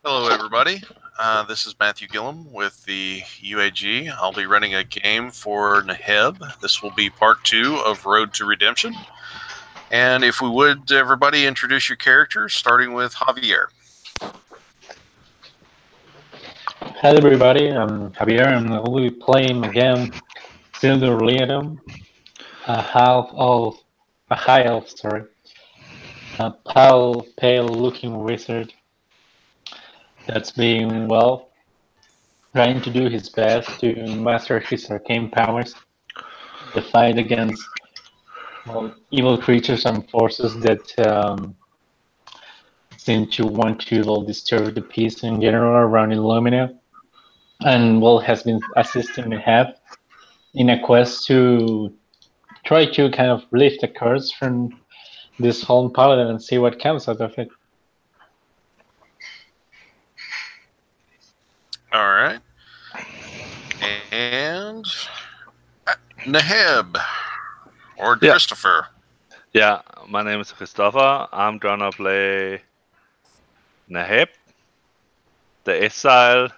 Hello, everybody. This is Matthew Gillum with the UAG. I'll be running a game for Naheb. This will be part 2 of Road to Redemption. And if we would, everybody introduce your characters, starting with Javier. Hello everybody, I'm Javier and I will be playing again Silver Leodom, a high elf, a pale looking wizard that's been, trying to do his best to master his arcane powers, the fight against evil creatures and forces that seem to want to disturb the peace in general around Illumina, and has been assisting Mehab in a quest to try to kind of lift the curse from this whole paladin and see what comes out of it. All right. And Naheb or Christopher. Yeah, my name is Christopher. I'm gonna play Naheb, the Exile,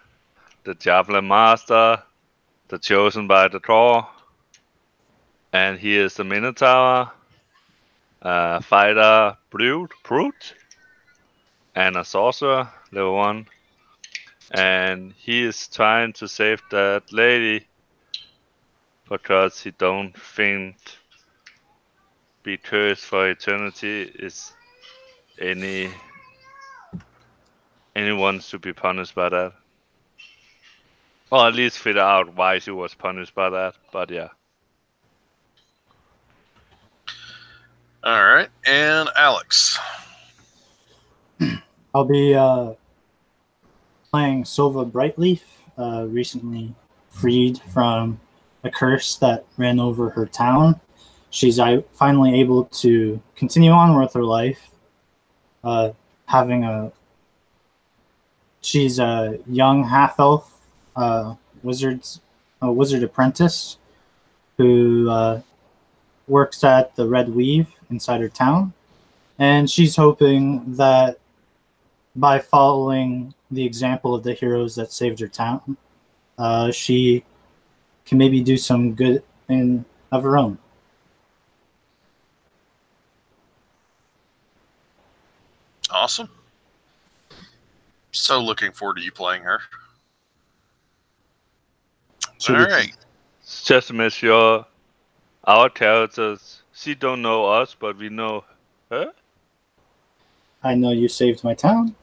the Javelin Master, the Chosen by the Draw, and he is the Minotaur, Fighter Brute, and a Sorcerer, level 1. And he is trying to save that lady because he don't think be cursed for eternity is anyone should be punished by that. Or at least figure out why she was punished by that, but yeah. Alright, and Alex. I'll be playing Sova Brightleaf, recently freed from a curse that ran over her town. She's finally able to continue on with her life, she's a young half-elf wizard apprentice who works at the Red Weave inside her town, and she's hoping that by following the example of the heroes that saved her town, she can maybe do some good of her own. Awesome. So looking forward to you playing her. All right. Just to make sure, our characters, she don't know us, but we know her. I know you saved my town.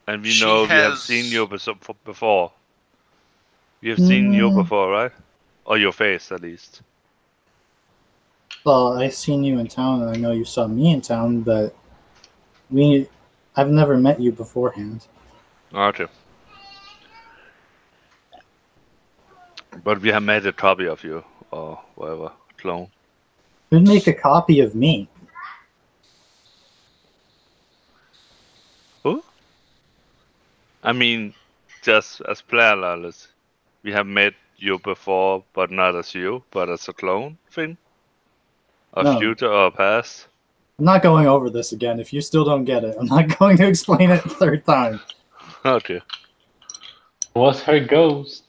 And we know we have seen you before. We have seen you before, right? Or your face, at least. Well, I've seen you in town, and I know you saw me in town, but I've never met you beforehand. Okay. But we have made a copy of you, or whatever, clone. Who'd make a copy of me? Who? I mean, just as player knowledge. We have met you before, but not as you, but as a clone thing? A future or past? I'm not going over this again. If you still don't get it, I'm not going to explain it a third time. Okay. Was her ghost.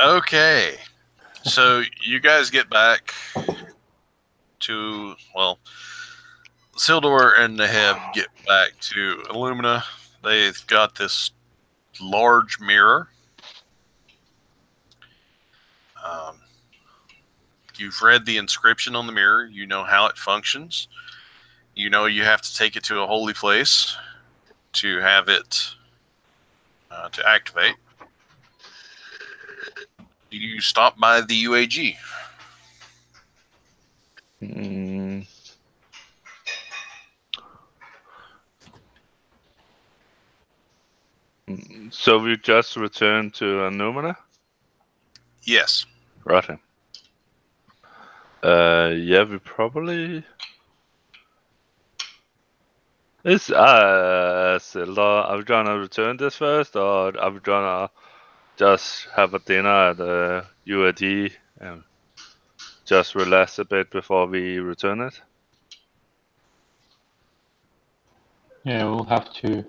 Okay. So you guys get back to, Sildor and Naheb get back to Illumina. They've got this large mirror. You've read the inscription on the mirror. You know how it functions. You know you have to take it to a holy place to have it to activate. You stop by the UAG. So we just returned to Illumina? Yes. Right. Yeah, we probably... Zelda, are we gonna return this first, or are we gonna just have a dinner at the UAG and just relax a bit before we return it? Yeah, we'll have to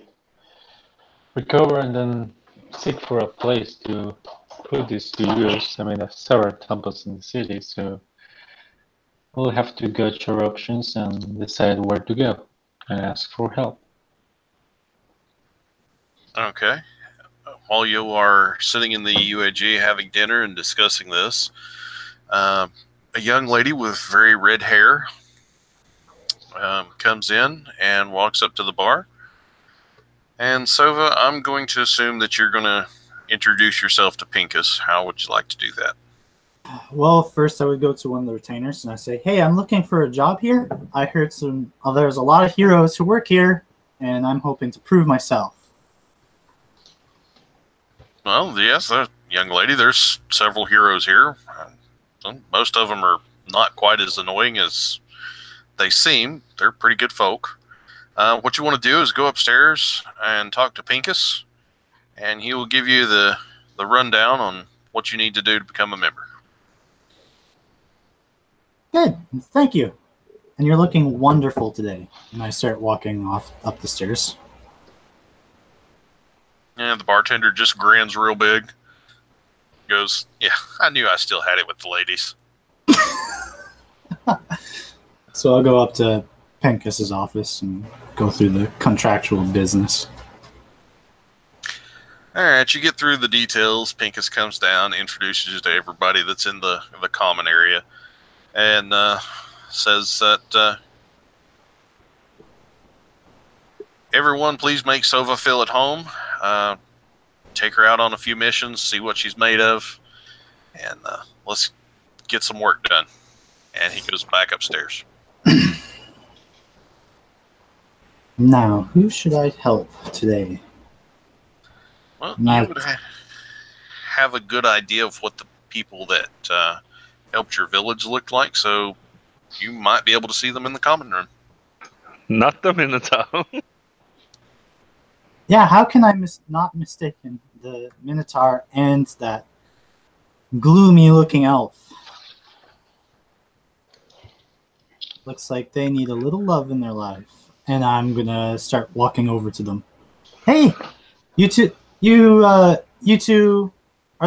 recover and then seek for a place to put this to use. I mean, there's several temples in the city, so we'll have to gauge our options and decide where to go and ask for help. Okay. While you are sitting in the UAG having dinner and discussing this, a young lady with very red hair comes in and walks up to the bar. And Sova, I'm going to assume that you're going to introduce yourself to Pincus. How would you like to do that? Well, first I would go to one of the retainers and I say, "Hey, I'm looking for a job here. I heard there's a lot of heroes who work here, and I'm hoping to prove myself." Well, yes, young lady, there's several heroes here. Most of them are not quite as annoying as they seem. They're pretty good folk. What you want to do is go upstairs and talk to Pincus, and he will give you the rundown on what you need to do to become a member. Good, thank you. And you're looking wonderful today. And I start walking off up the stairs. And the bartender just grins real big. Goes, "Yeah, I knew I still had it with the ladies." So I'll go up to Pincus's office and go through the contractual business. All right, you get through the details. Pincus comes down, introduces you to everybody that's in the common area, and says that everyone please make Sova feel at home. Take her out on a few missions, see what she's made of, and let's get some work done. And he goes back upstairs. Now, who should I help today? Well, Not- you would have a good idea of what the people that helped your village looked like, so you might be able to see them in the common room. Not the Minotaur. Yeah, how can I not mistaken the Minotaur and that gloomy-looking elf? Looks like they need a little love in their life. And I'm gonna start walking over to them. Hey, you two are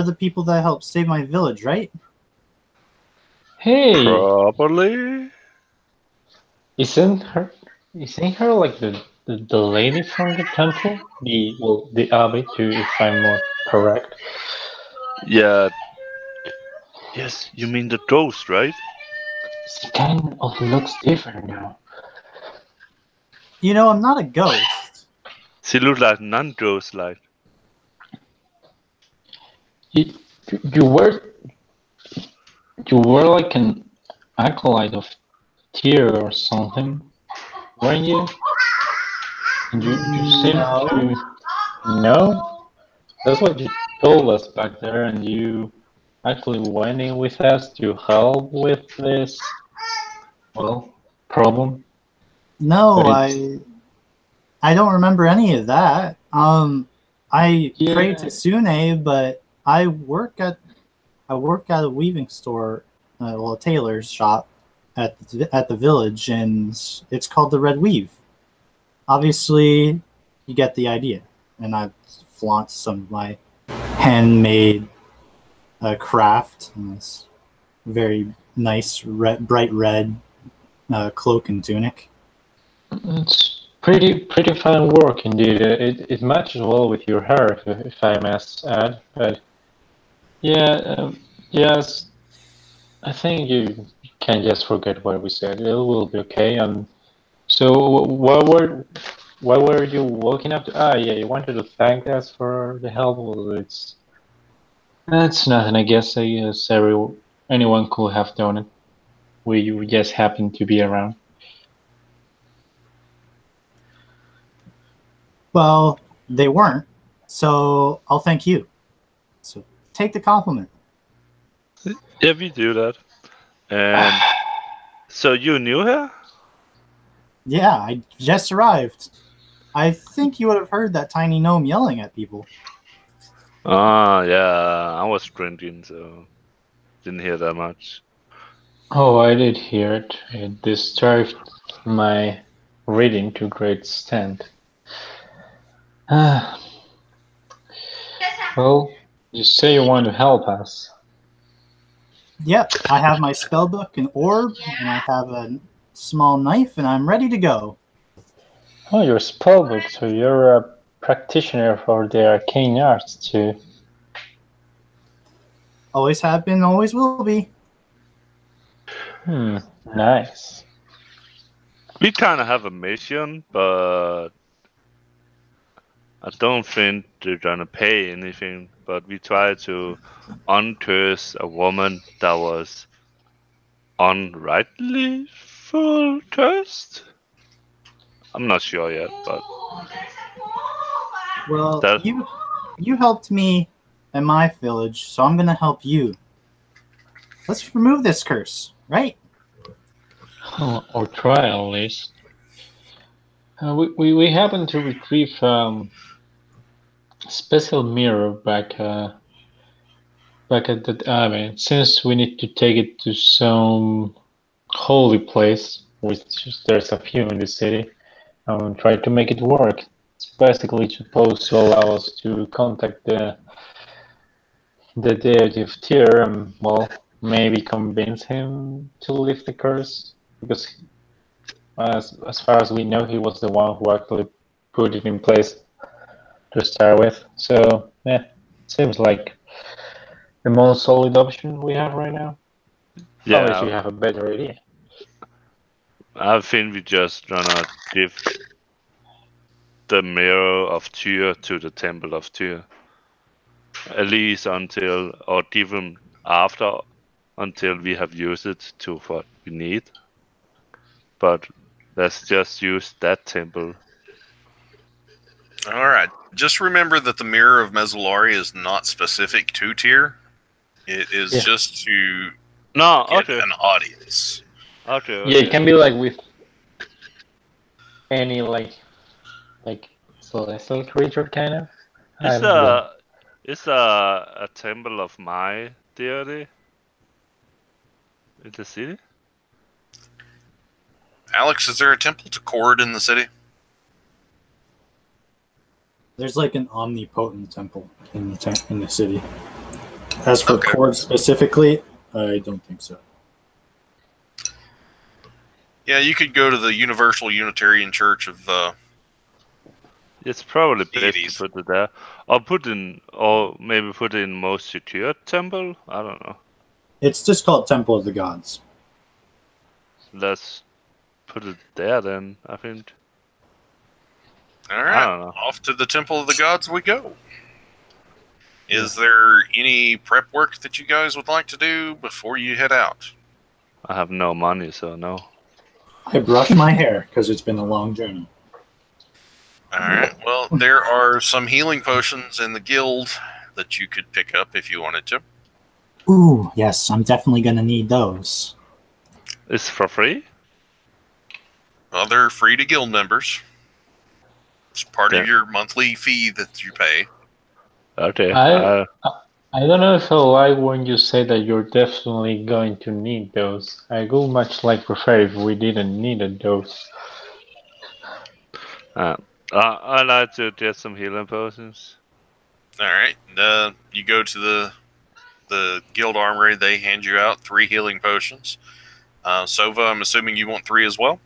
the people that helped save my village, right? Hey, Probably. isn't her like the lady from the temple? The abbey, too, if I'm more correct. Yeah. Yes, you mean the ghost, right? She kind of looks different now. You know, I'm not a ghost. She looks like non-ghost like. You were like an acolyte of Tyr or something, weren't you? And you seem to no. That's what you told us back there, and you actually went in with us to help with this problem. No, But I don't remember any of that. I Yeah. prayed to Sune, but I work at a weaving store, a tailor's shop at the village, and it's called the Red Weave. Obviously, you get the idea. And I flaunt some of my handmade craft and this very nice bright red cloak and tunic. It's pretty fine work indeed. It matches well with your hair, if I must add. But yeah, yes, I think you can just forget what we said. It will be okay. So what were you walking up to? Yeah, you wanted to thank us for the help. Well, that's nothing. I guess anyone could have done it. We just happened to be around. Well, they weren't, so I'll thank you. So take the compliment. Yeah, we do that. And so you knew her? Yeah, I just arrived. I think you would have heard that tiny gnome yelling at people. Ah, yeah, I was drinking, so didn't hear that much. Oh, I did hear it. It disturbed my reading to great extent. Ah, well, you say you want to help us. Yep, I have my spell book and orb, and I have a small knife, and I'm ready to go. Oh, you're spellbook, so you're a practitioner for the arcane arts too. Always have been, always will be. Nice. We kind of have a mission, but I don't think they're gonna pay anything. But we try to uncurse a woman that was unrightly full cursed. I'm not sure yet, but Well, that you helped me in my village, so I'm gonna help you. Let's remove this curse, right? Or try at least. We happen to retrieve special mirror back at the abbey. Since we need to take it to some holy place, which there's a few in the city, try to make it work. It's basically supposed to allow us to contact the deity of Tyr and, well, maybe convince him to lift the curse, because as far as we know, he was the one who actually put it in place to start with. So, yeah, seems like the most solid option we have right now. Unless you yeah, have a better idea. I think we just gonna give the mirror of Tyr to the temple of Tyr, at least until, or even after, until we have used it to what we need. But let's just use that temple. All right. Just remember that the Mirror of Mezzalari is not specific to Tyr. It is Yeah. just to No, get okay, an audience. okay. Yeah, it can be like with any like celestial creature kind of. Is a temple of my deity in the city? Alex, is there a temple to Kord in the city? There's like an omnipotent temple in the city. As for Okay. Kord specifically, I don't think so. Yeah, you could go to the Universal Unitarian Church of It's probably best Deities. to put it there, or maybe put it in most secure temple. I don't know. It's just called Temple of the Gods. Let's put it there then. I think. All I right, don't know. off to the Temple of the Gods we go. Is there any prep work that you guys would like to do before you head out? I have no money, so no. I brush my hair because it's been a long journey. All right. Well, there are some healing potions in the guild that you could pick up if you wanted to. Ooh, yes, I'm definitely gonna need those. It's for free. Well, they're free to guild members. It's part of Yeah. your monthly fee that you pay. Okay. I don't know if I like when you say that you're definitely going to need those. I would much like prefer if we didn't need those. I like to get some healing potions. All right. You go to the guild armory. They hand you out 3 healing potions. Sova, I'm assuming you want 3 as well.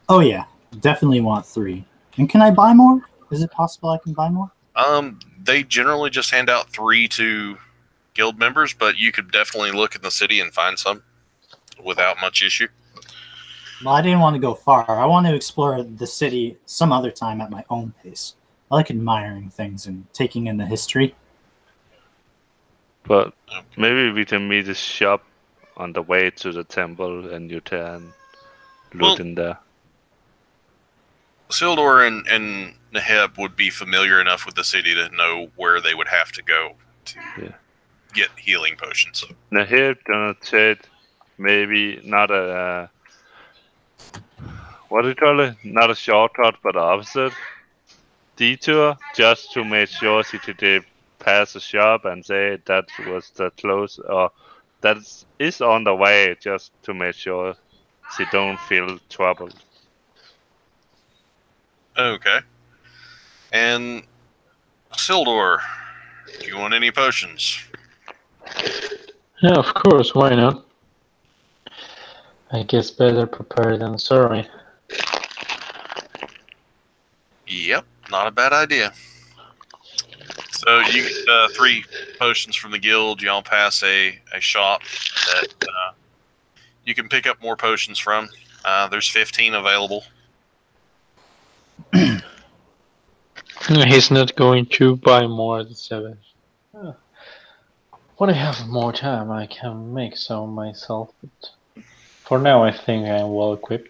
Oh yeah, definitely want 3. And can I buy more? Is it possible I can buy more? They generally just hand out 3 to guild members, but you could definitely look in the city and find some without much issue. Well, I didn't want to go far. I want to explore the city some other time at my own pace. I like admiring things and taking in the history. But maybe we can meet a shop on the way to the temple, and you can loot in there. Sildor and Neheb would be familiar enough with the city to know where they would have to go to get healing potions. Neheb gonna take maybe not a what do you call it? Not a shortcut, but opposite detour, just to make sure she could pass the shop and say that was the close, or that is on the way, just to make sure she don't feel troubled. Okay. And Sildor, do you want any potions? Yeah, of course, why not? I guess better prepared than sorry. Yep, not a bad idea. So you get 3 potions from the guild. Y'all pass a shop that you can pick up more potions from. There's 15 available. He's not going to buy more than 7. When I have more time, I can make some myself, but for now, I think I'm well equipped.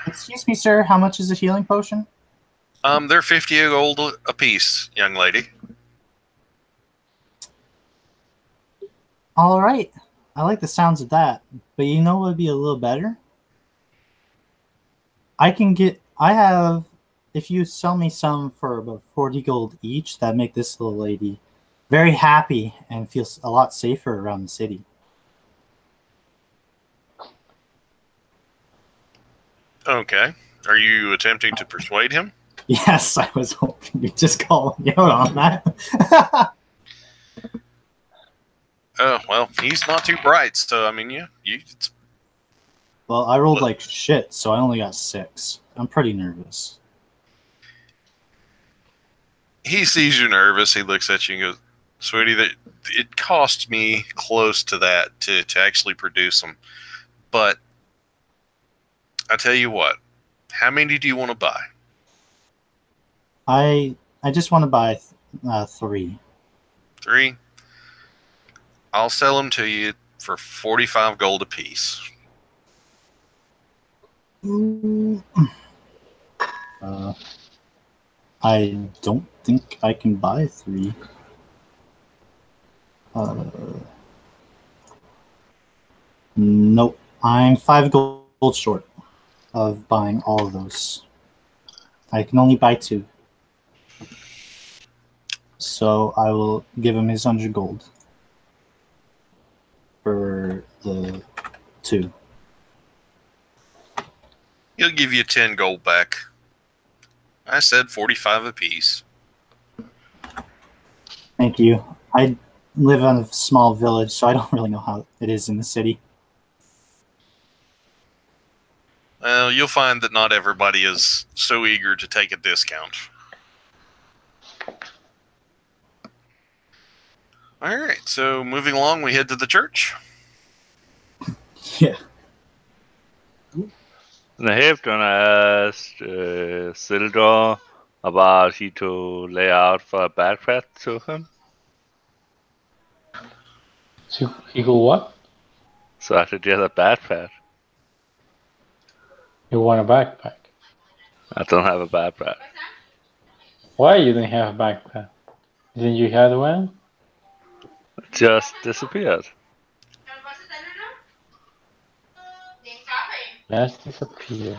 Excuse me, sir. How much is a healing potion? They're 50 gold a piece, young lady. All right. I like the sounds of that. But you know what would be a little better? If you sell me some for about 40 gold each, that make this little lady very happy and feels a lot safer around the city. Okay. Are you attempting to persuade him? Yes, I was hoping you'd just call me out on that. Oh, well, he's not too bright, so, I mean, it's Well, I rolled like shit, so I only got 6. I'm pretty nervous. He sees you nervous. He looks at you and goes, "Sweetie, that it cost me close to that to actually produce them. But I tell you what, how many do you want to buy?" I just want to buy 3. 3? I'll sell them to you for 45 gold apiece. I don't think I can buy 3. Nope. I'm 5 gold short of buying all of those. I can only buy 2. So I will give him his 100 gold for the 2. He'll give you 10 gold back. I said 45 apiece. Thank you. I live in a small village, so I don't really know how it is in the city. Well, you'll find that not everybody is so eager to take a discount. All right, so moving along, we head to the church. Yeah. Nahib gonna ask Sildor about he to lay out for a backpack to him. So he go what? So I could get a backpack. You want a backpack? I don't have a backpack. Why you didn't have a backpack? Didn't you have one? It just disappeared. Just disappeared.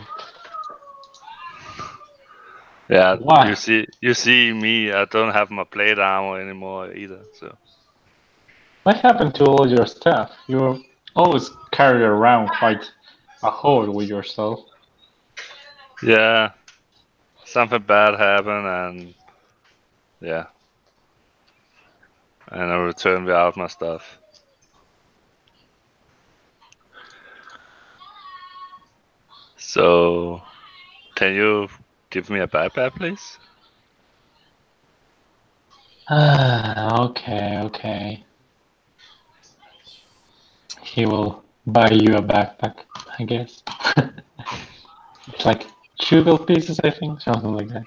Yeah, Why? you see me, I don't have my plate armor anymore either, so. What happened to all your stuff? You always carry around quite a hoard with yourself. Yeah. Something bad happened and yeah. And I returned without my stuff. So can you give me a backpack, please? Okay. He will buy you a backpack, I guess. It's like 2 gold pieces, I think, something like that.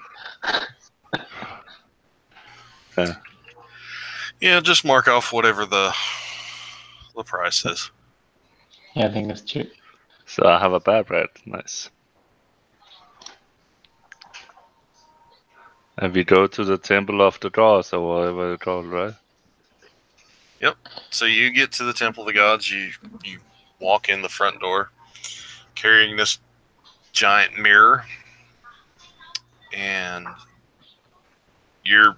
Yeah. Yeah, just mark off whatever the price is. Yeah, I think that's cheap. So I have a backpack. Nice. And we go to the Temple of the Gods or whatever it's called, right? Yep. So you get to the Temple of the Gods, you walk in the front door carrying this giant mirror, and you're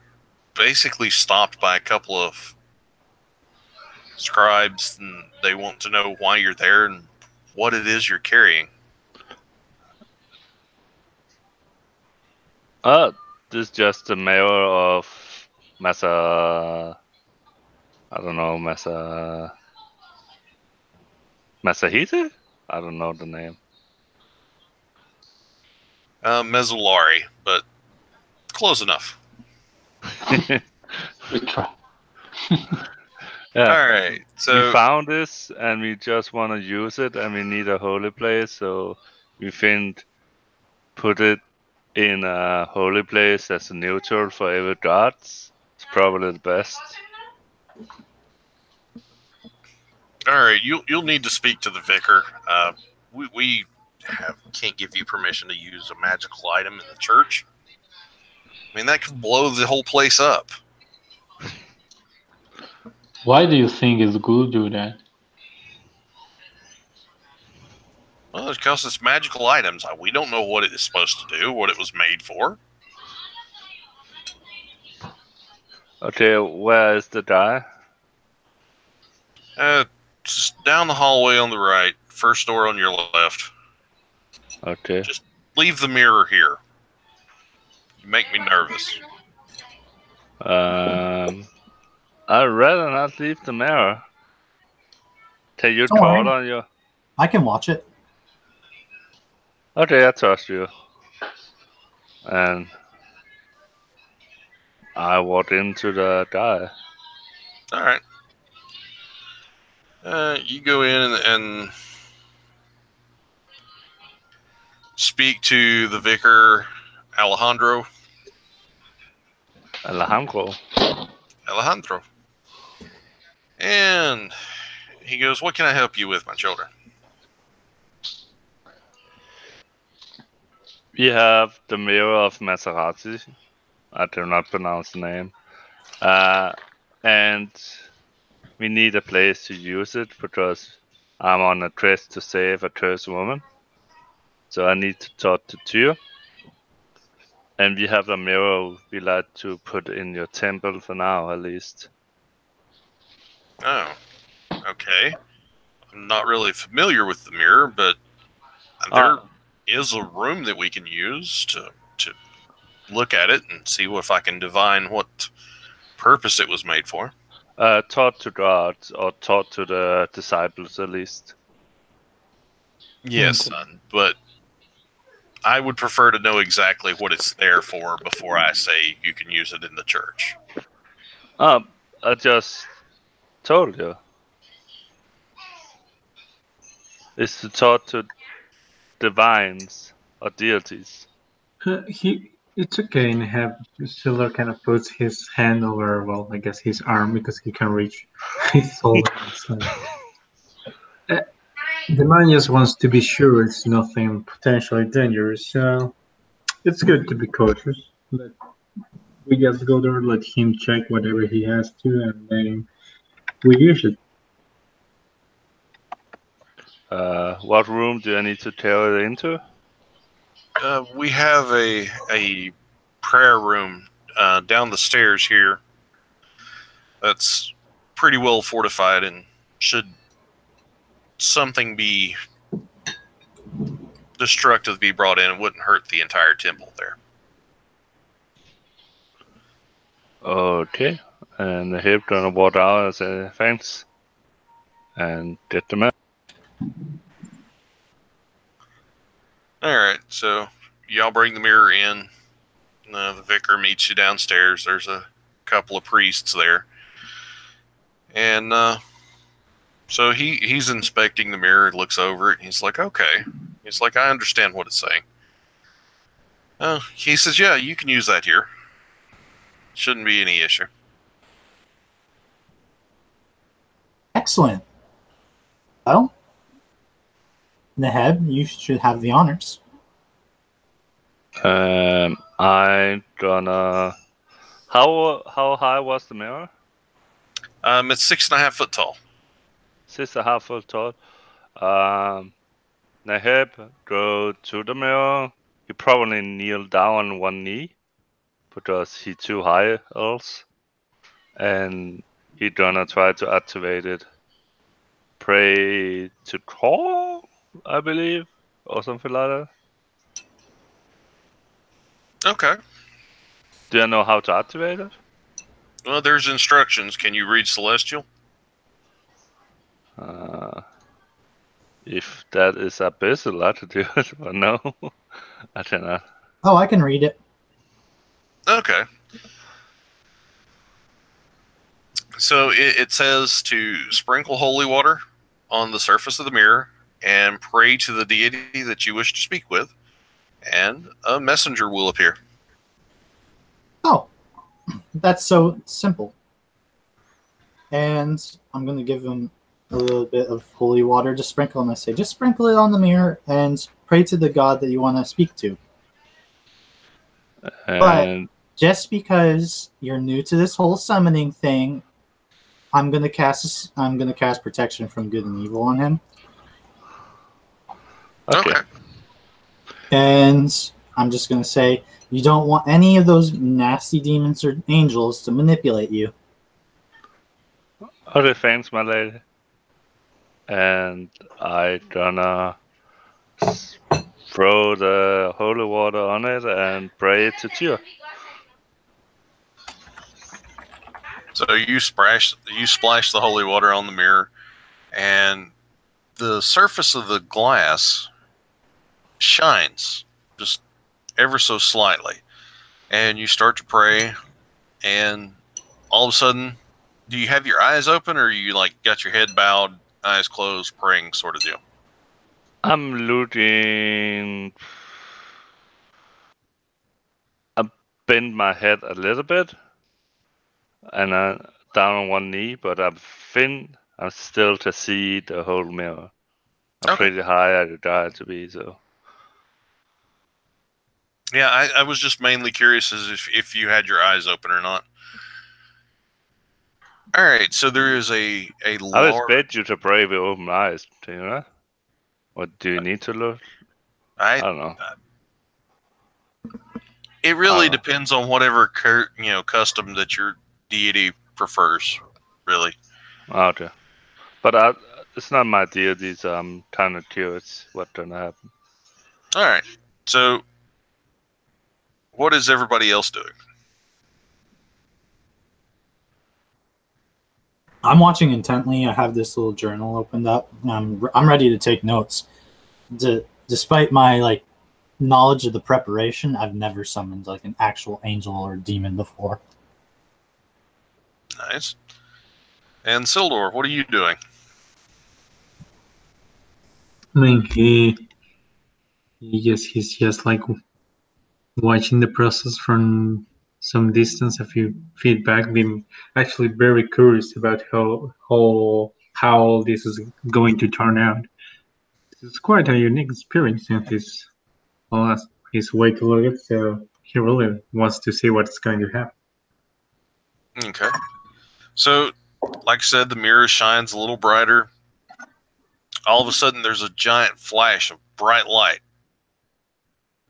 basically stopped by a couple of scribes, and they want to know why you're there and what it is you're carrying. This is just the mayor of Masa. I don't know, Masahite? I don't know the name. Mezzolari, but close enough. We try. Yeah. All right, We so found this and we just want to use it and we need a holy place, so we think put it in a holy place as a neutral for every gods. It's probably the best. all right, you'll need to speak to the vicar. We can't give you permission to use a magical item in the church. I mean, that could blow the whole place up. Why do you think it's good to do that? Well, it's because it's magical items. We don't know what it is supposed to do, what it was made for. Okay, where is the die? Just down the hallway on the right, first door on your left. Okay. Just leave the mirror here. You make me nervous. I'd rather not leave the mirror. Can you Don't call worry. on your... I can watch it. Okay, I trust you. And I walk into the die. All right. You go in and speak to the vicar, Alejandro. Alejandro. And he goes, "What can I help you with, my children?" We have the mirror of Maserati. I do not pronounce the name. And we need a place to use it because I'm on a quest to save a cursed woman. So I need to talk to Tyr. And we have a mirror we like to put in your temple for now, at least. Oh, okay. I'm not really familiar with the mirror, but there is a room that we can use to look at it and see if I can divine what purpose it was made for. Taught to God, or taught to the disciples at least. Yes, son, but I would prefer to know exactly what it's there for before I say you can use it in the church. I just told you. It's to talk to divines or deities. It's okay, and have Silver kind of puts his hand over, well, I guess his arm because he can reach his whole hand. So. The man just wants to be sure it's nothing potentially dangerous, so it's good to be cautious. We just go there, let him check whatever he has to, and then we use it. What room do I need to carry it into? We have a prayer room down the stairs here that's pretty well fortified, and should something be destructive be brought in, it wouldn't hurt the entire temple there. Okay. And the hip gonna walk out as a thanks and get the map. Alright, so y'all bring the mirror in. The vicar meets you downstairs. There's a couple of priests there. And so he's inspecting the mirror, looks over it, and he's like, okay. He's like, I understand what it's saying. He says, yeah, you can use that here. Shouldn't be any issue. Excellent. Well, Neheb, you should have the honors. I'm gonna... How high was the mirror? It's 6.5 foot tall. 6.5 foot tall. Neheb, go to the mirror. You probably kneel down on one knee because he's too high else. And he gonna try to activate it. Pray to call, I believe, or something like that. Okay. Do I know how to activate it? Well, there's instructions. Can you read Celestial? If that is abyssal, I to do it, but no, I cannot. Oh, I can read it. Okay. So it says to sprinkle holy water on the surface of the mirror and pray to the deity that you wish to speak with, and a messenger will appear. Oh, that's so simple. And I'm going to give him a little bit of holy water to sprinkle, and I say, just sprinkle it on the mirror and pray to the god that you want to speak to. And Just because you're new to this whole summoning thing, I'm gonna cast protection from good and evil on him, okay. and I'm just gonna say you don't want any of those nasty demons or angels to manipulate you. Okay, thanks, my lady. And I gonna throw the holy water on it and pray it to Tyr. So you splash the holy water on the mirror, and the surface of the glass shines just ever so slightly. And you start to pray, and all of a sudden, do you have your eyes open, or you like got your head bowed, eyes closed, praying sort of deal? I'm looking. I bend my head a little bit, and down on one knee, but I'm still to see the whole mirror. I'm Okay. pretty high I got to be, so. Yeah, I was just mainly curious as if you had your eyes open or not. All right, so there is a I large. expect you to pray with open eyes, do you know? Or do you need to look? I don't know. It really depends on whatever custom that your deity prefers, really. Okay, but it's not my deity, so I'm kind of curious what's gonna happen. All right, so what is everybody else doing? I'm watching intently. I have this little journal opened up. I'm ready to take notes. Despite my knowledge of the preparation, I've never summoned like an actual angel or demon before. Nice. And Sildor, what are you doing? I mean, he's just like watching the process from some distance, a few feet back, being actually very curious about how this is going to turn out. It's quite a unique experience, and his way to look at it, so he really wants to see what's going to happen. Okay. So, like I said, the mirror shines a little brighter. All of a sudden, there's a giant flash of bright light.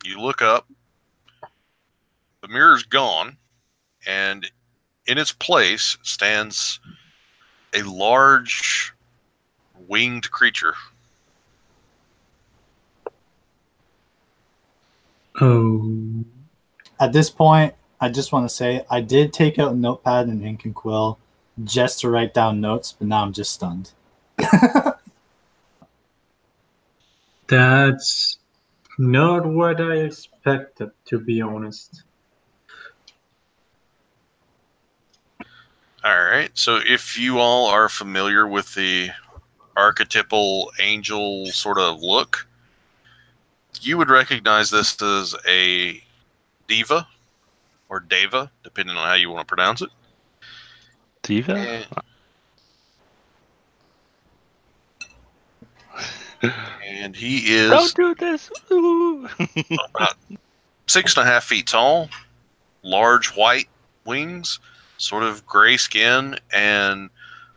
You look up. The mirror's gone, and in its place stands a large winged creature. Oh. At this point, I just want to say I did take out a notepad and ink and quill just to write down notes, but now I'm just stunned. That's not what I expected, to be honest. All right. So, if you all are familiar with the archetypal angel sort of look, you would recognize this as a diva or deva, depending on how you want to pronounce it. Diva? And he is Don't do this! about 6.5 feet tall, large white wings, sort of gray skin, and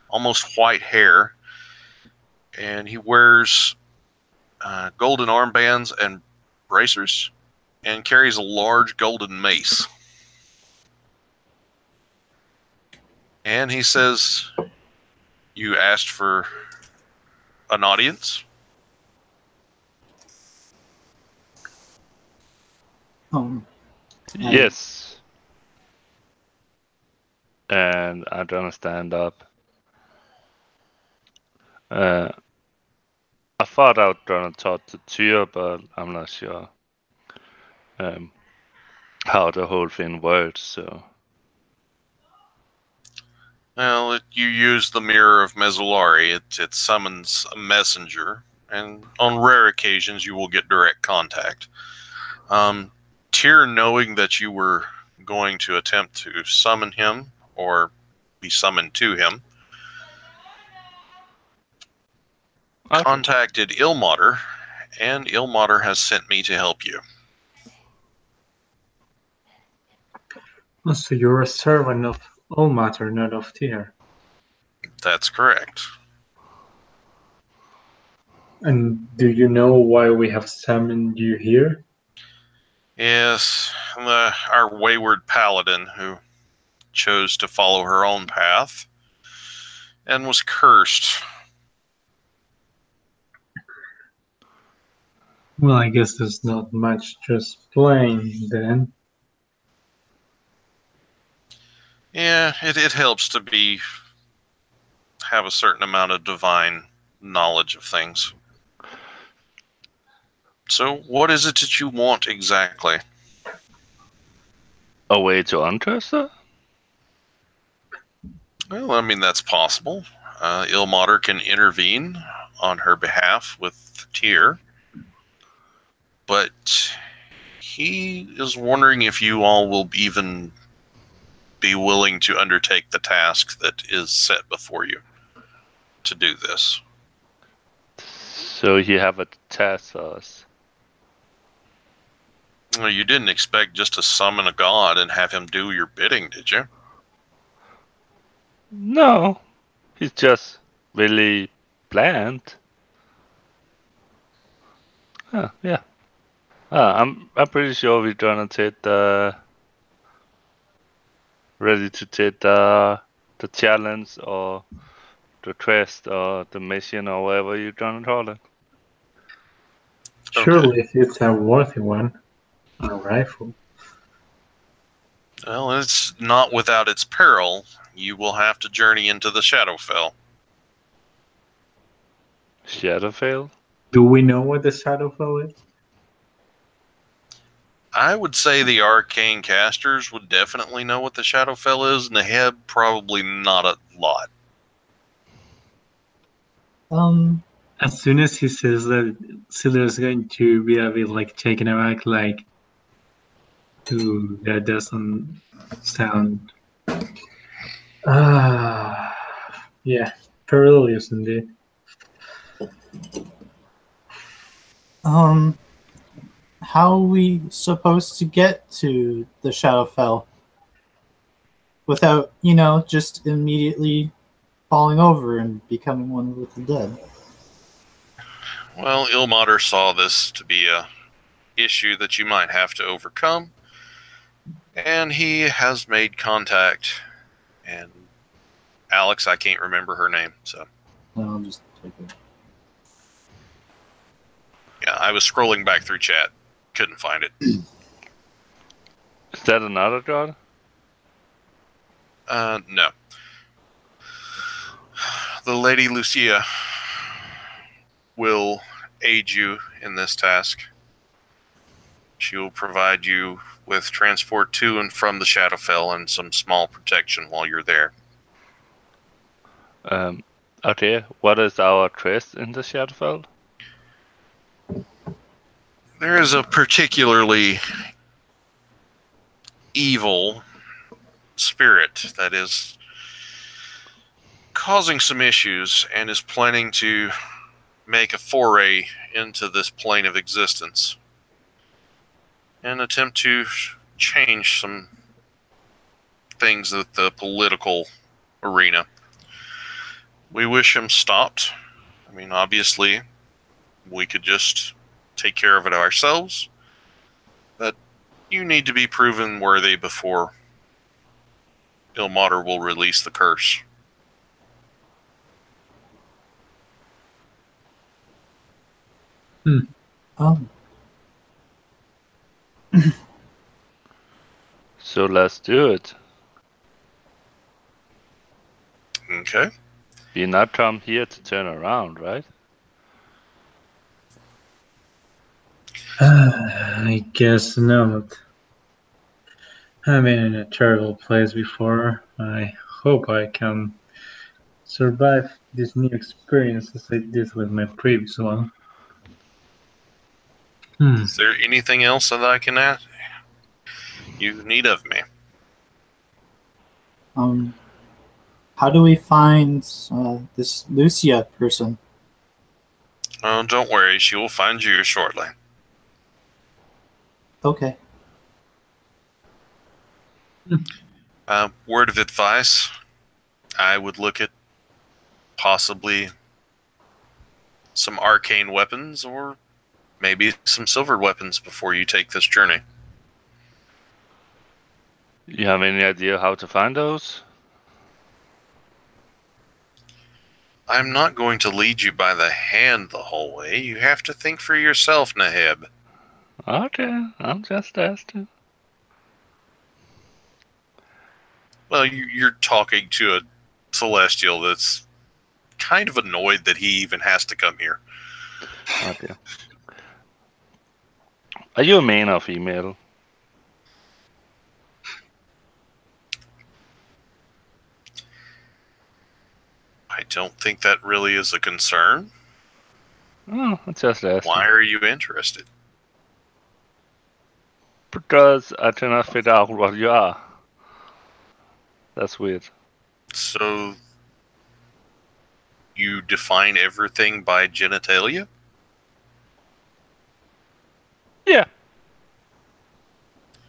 almost white hair. And he wears golden armbands and bracers, and carries a large golden mace. And he says, "You asked for an audience?" Yes. And I'm gonna stand up. I thought I was gonna talk to Tyr, but I'm not sure how the whole thing works. So Well, you use the Mirror of Mezzolari. It summons a messenger, and on rare occasions you will get direct contact. Tyr, knowing that you were going to attempt to summon him or be summoned to him, okay. contacted Ilmater, and Ilmater has sent me to help you. Oh, so you're a servant of all matter, not of Tyr. That's correct. And do you know why we have summoned you here? Yes, our wayward paladin who chose to follow her own path and was cursed. Well, I guess there's not much to explain then. Yeah, it helps to have a certain amount of divine knowledge of things. So, what is it that you want exactly? A way to uncurse her? Well, I mean, that's possible. Ilmater can intervene on her behalf with Tyr, but he is wondering if you all will even be willing to undertake the task that is set before you to do this. So you have a task for us. Well, you didn't expect just to summon a god and have him do your bidding, did you? No, he's just really bland. Yeah. I'm pretty sure we're gonna take ready to take the challenge or the quest or the mission or whatever you're gonna call it. Surely if it's a worthy one, a rifle. Well, it's not without its peril. You will have to journey into the Shadowfell. Shadowfell? Do we know what the Shadowfell is? I would say the arcane casters would definitely know what the Shadowfell is, and the Heb probably not a lot. As soon as he says that, Cillian's going to be a bit like taken aback, like, ooh, that doesn't sound. Yeah, perilous indeed. How are we supposed to get to the Shadowfell without, just immediately falling over and becoming one with the dead? Well, Ilmater saw this to be a issue that you might have to overcome, and he has made contact. And Alex, I can't remember her name, so I'll just take it. yeah, I was scrolling back through chat, couldn't find it. Is that another god? No. The Lady Lucia will aid you in this task. She will provide you with transport to and from the Shadowfell and some small protection while you're there. Okay, what is our quest in the Shadowfell? There is a particularly evil spirit that is causing some issues and is planning to make a foray into this plane of existence and attempt to change some things with the political arena. We wish him stopped. I mean, obviously, we could just take care of it ourselves, but you need to be proven worthy before Ilmater will release the curse. So let's do it. Okay. You not come here to turn around, right? I guess not. I've been in a terrible place before. I hope I can survive this new experience as I did with my previous one. Is there anything else that I can ask you need of me? How do we find this Lucia person? Oh, don't worry. She will find you shortly. Okay. Word of advice, I would look at possibly some arcane weapons or maybe some silver weapons before you take this journey. You have any idea how to find those? I'm not going to lead you by the hand the whole way. You have to think for yourself, Nahib. Okay, I'm just asking. Well, you're talking to a celestial that's kind of annoyed that he even has to come here. Okay. Are you a male or female? I don't think that really is a concern. Oh, I'm just asking. Why are you interested? Because I cannot figure out what you are. That's weird. So, you define everything by genitalia? Yeah.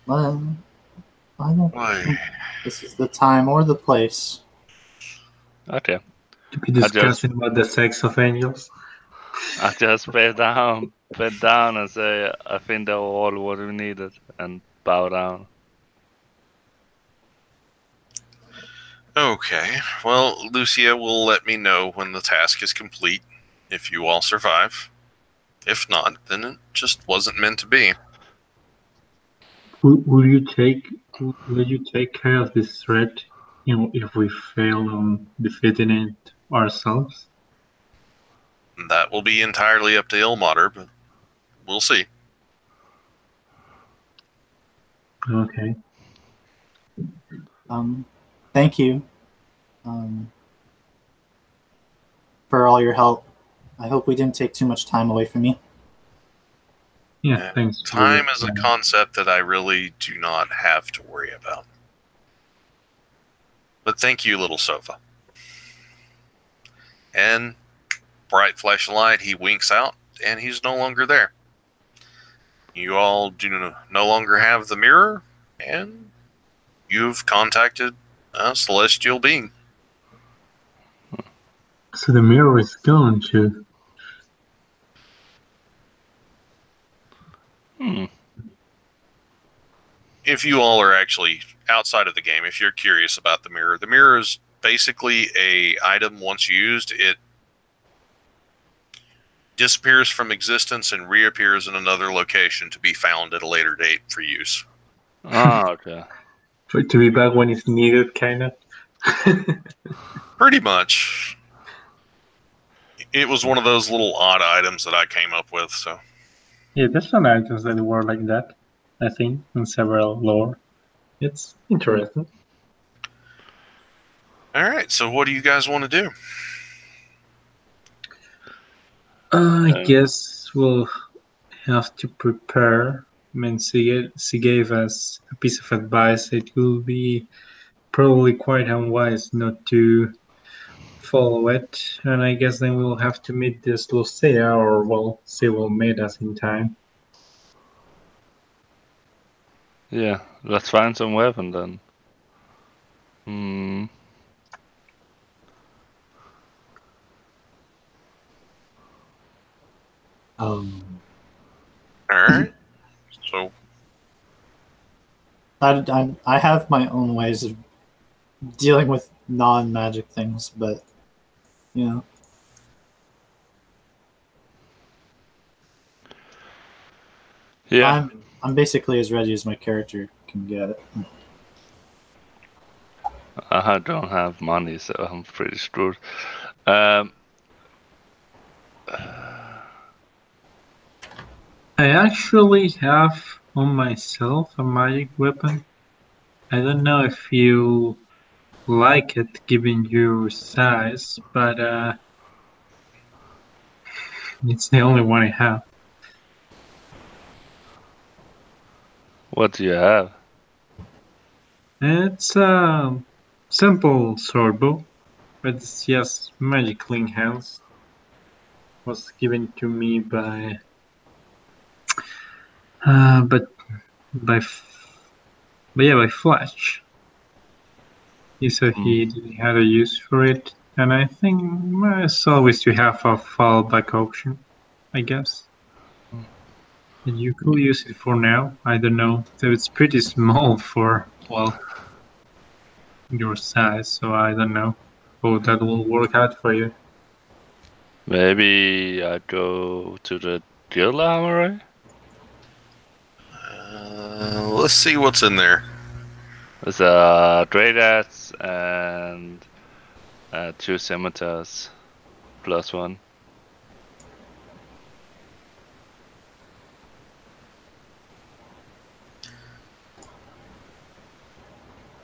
I don't Why? think this is the time or the place. Okay. To be discussing about the sex of angels. I just bend down and say, I think they're all what we needed, and bow down. Okay. Well, Lucia will let me know when the task is complete, if you all survive. If not, then it just wasn't meant to be. Will you take care of this threat, if we fail on defeating it ourselves? That will be entirely up to Ilmater, but we'll see. Okay. Thank you for all your help. I hope we didn't take too much time away from you. Yeah, thanks. Time is a concept that I really do not have to worry about. But thank you, little Sofa. And bright flashlight, he winks out, and he's no longer there. You all do no longer have the mirror, and you've contacted a celestial being. So the mirror is gone too. If you all are actually outside of the game, if you're curious about the mirror is basically a item once used. It disappears from existence and reappears in another location to be found at a later date for use. Ah, okay. To be back when it's needed, kind of. Pretty much. It was one of those little odd items that I came up with, so. Yeah, there's some items that were like that, I think, in several lore. It's interesting. Alright, so what do you guys want to do? I guess we'll have to prepare. I mean, she gave us a piece of advice. It will be probably quite unwise not to follow it, and I guess then we'll have to meet this Lucia, or well, she will meet us in time. Yeah, let's find some weapon then. Alright. So, I have my own ways of dealing with non-magic things, but you know. Yeah. I'm basically as ready as my character can get. I don't have money, so I'm pretty screwed. Um, I actually have on myself a magic weapon. I don't know if you like it given your size, but it's the only one I have. what do you have? It's a simple sword bow, but it's just magically enhanced. Was given to me by but by by Flash. He said he didn't have a use for it, and I think it's always to have a fallback option, I guess. And you could use it for now. I don't know. So it's pretty small for your size, so I don't know how that will work out for you. Maybe I go to the Guild Armory? Let's see what's in there. There's a Great Axe and 2 scimitars plus 1.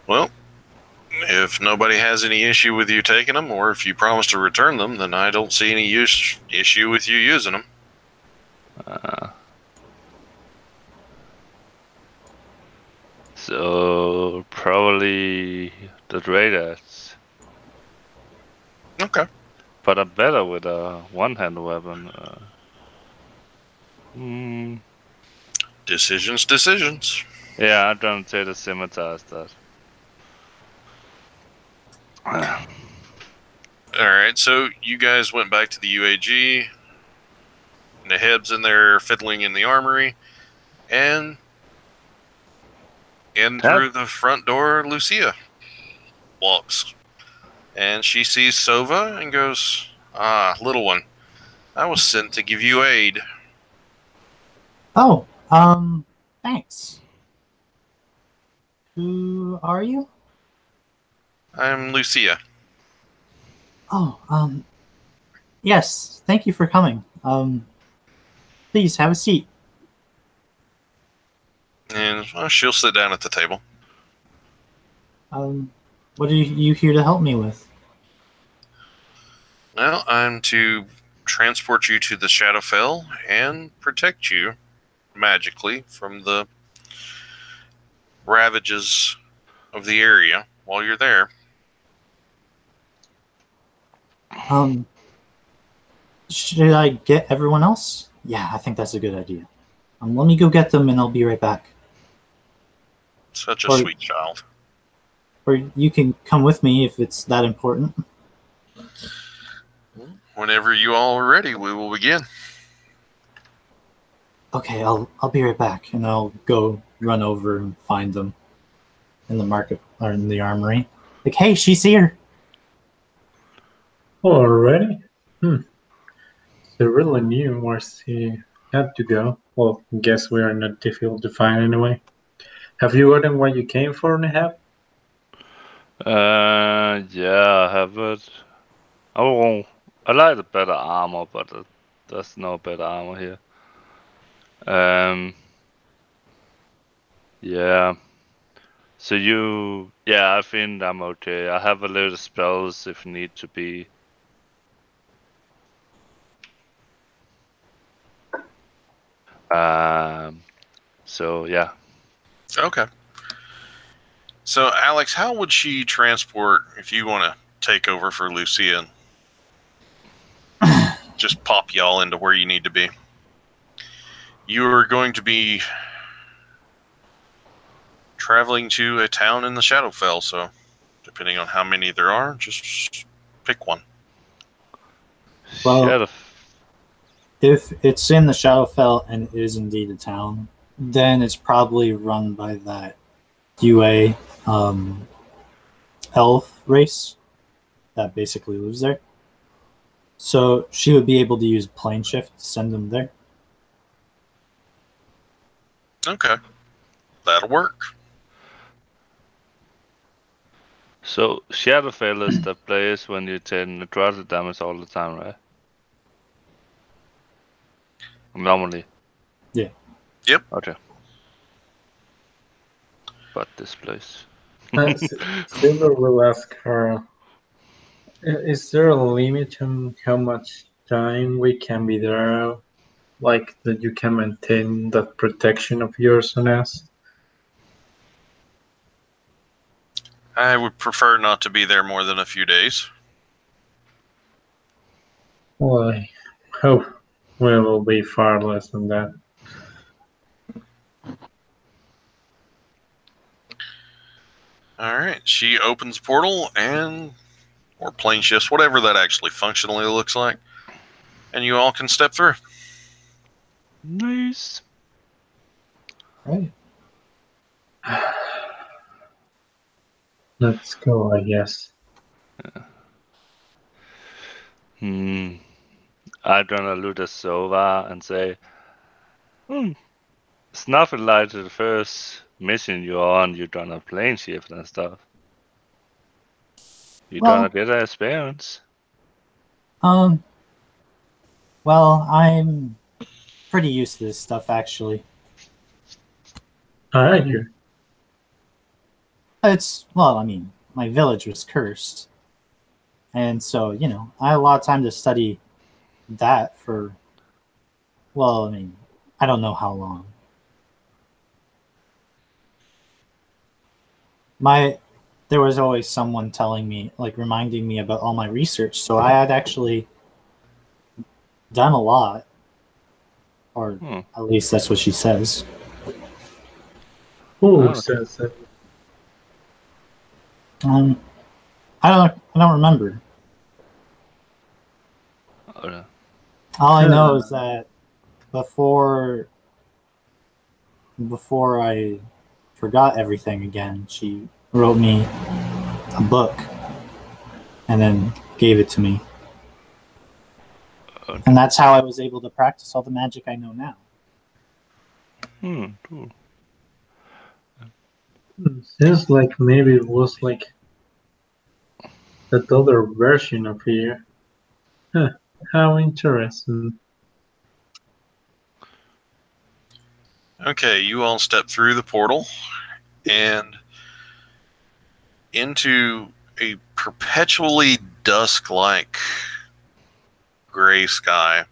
Well, if nobody has any issue with you taking them, or if you promise to return them, then I don't see any issue with you using them. So probably the Great Axe. Okay. But I'm better with a one-hand weapon. Decisions. Yeah, I'm gonna take the scimitar instead. Alright, so you guys went back to the UAG. Neheb's in there fiddling in the armory. And in through the front door, Lucia walks. And she sees Sova and goes, "Ah, little one, I was sent to give you aid." Oh, thanks. Who are you? I'm Lucia. Oh, yes, thank you for coming. Please have a seat. And she'll sit down at the table. What are you here to help me with? Well, I'm to transport you to the Shadowfell and protect you magically from the ravages of the area while you're there. Should I get everyone else? Yeah, I think that's a good idea. Let me go get them and I'll be right back. Such a sweet child. Or you can come with me if it's that important. Whenever you all are ready, we will begin. Okay, I'll be right back, and I'll go run over and find them in the market or in the armory. Like, hey, she's here. Already? They really knew where she had to go. Well, guess we are not difficult to find anyway. Have you gotten what you came for, Neheb? Yeah, I have it. Oh, I like the better armor, but there's no better armor here. Yeah. So I think I'm okay. I have a little spells if need to be. So yeah. Okay. So, Alex, how would she transport if you want to take over for Lucia and just pop y'all into where you need to be? You're going to be traveling to a town in the Shadowfell, so depending on how many there are, just pick one. Well, if it's in the Shadowfell and it is indeed a town, then it's probably run by that UA elf race that basically lives there. So she would be able to use plane shift to send them there. Okay. That'll work. So Shadowfell is the place when you take necrotic damage all the time, right? Normally. Yeah. Yep. Okay. But this place. Silver will ask her, is there a limit on how much time we can be there? Like that you can maintain that protection of yours on us? I would prefer not to be there more than a few days. Well, I hope we will be far less than that. All right. She opens portal or plane shifts, whatever that actually functionally looks like, and you all can step through. Nice. Right. Let's go, I guess. I'm gonna look at Sova and say, it's nothing like the first mission you're on. You're gonna plane shift and stuff. You're gonna get an experience. Well, I'm pretty used to this stuff, actually. Are you? Well, I mean, my village was cursed. And so, I had a lot of time to study that for, well, I mean, I don't know how long. There was always someone telling me, like reminding me about all my research. So I had actually done a lot. Or at least that's what she says. Who says that? I don't remember. Okay. All I know is that before I forgot everything again, she wrote me a book and then gave it to me. Okay. And that's how I was able to practice all the magic I know now. Cool. Seems like maybe it was like that other version of here. Huh, how interesting. Okay, you all step through the portal and into a perpetually dusk-like gray sky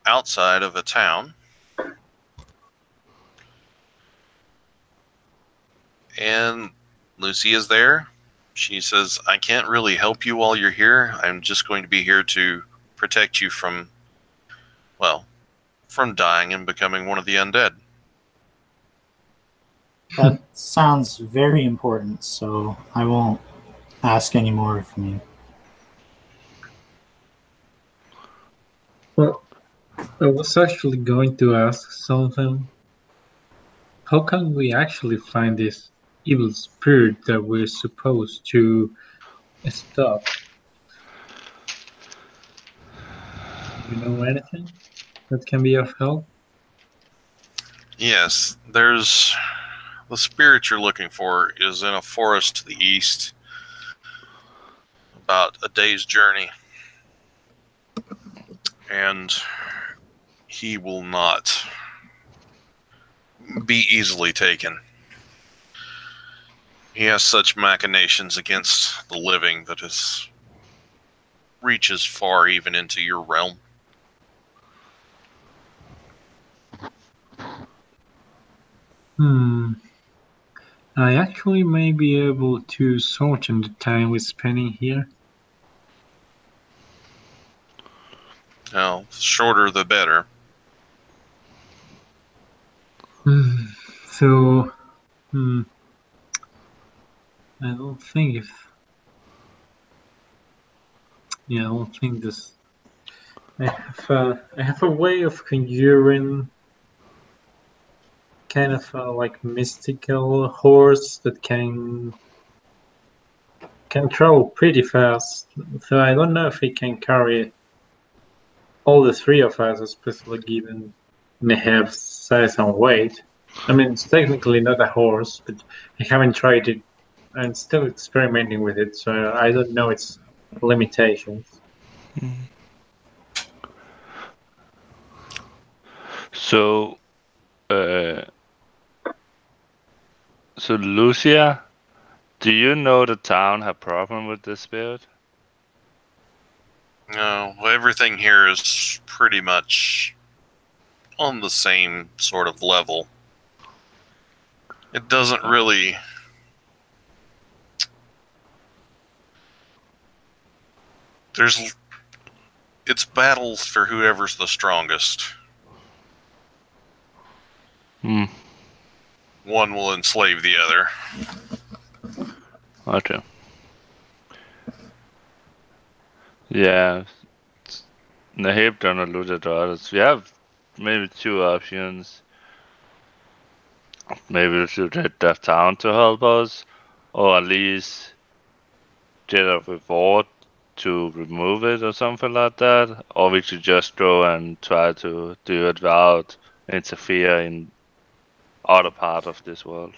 outside of a town. And Lucy is there. She says, I can't really help you while you're here. I'm just going to be here to protect you from dying and becoming one of the undead. That sounds very important, so I won't ask any more from you. Well, I was actually going to ask something. How can we actually find this evil spirit that we're supposed to stop? Do you know anything that can be of help? Yes, there's the spirit you're looking for is in a forest to the east, about a day's journey, and he will not be easily taken. He has such machinations against the living that reaches far even into your realm. I actually may be able to shorten the time we're spending here. Now, the shorter the better. So, I don't think I don't think this. I have a way of conjuring kind of like mystical horse that can travel pretty fast. So I don't know if he can carry all the three of us, especially given Neheb's size and weight. I mean, it's technically not a horse, but I haven't tried it. I'm still experimenting with it, so I don't know its limitations. So, uh, so Lucia, do you know the town have problem with this spirit? No, everything here is pretty much on the same sort of level. It doesn't really. It's battles for whoever's the strongest. Hmm. One will enslave the other. Okay. Yeah. Nahib don't allude to others. We have maybe two options. Maybe we should hit that town to help us, or at least get a reward to remove it or something like that. Or we should just go and try to do it without interfere in other part of this world.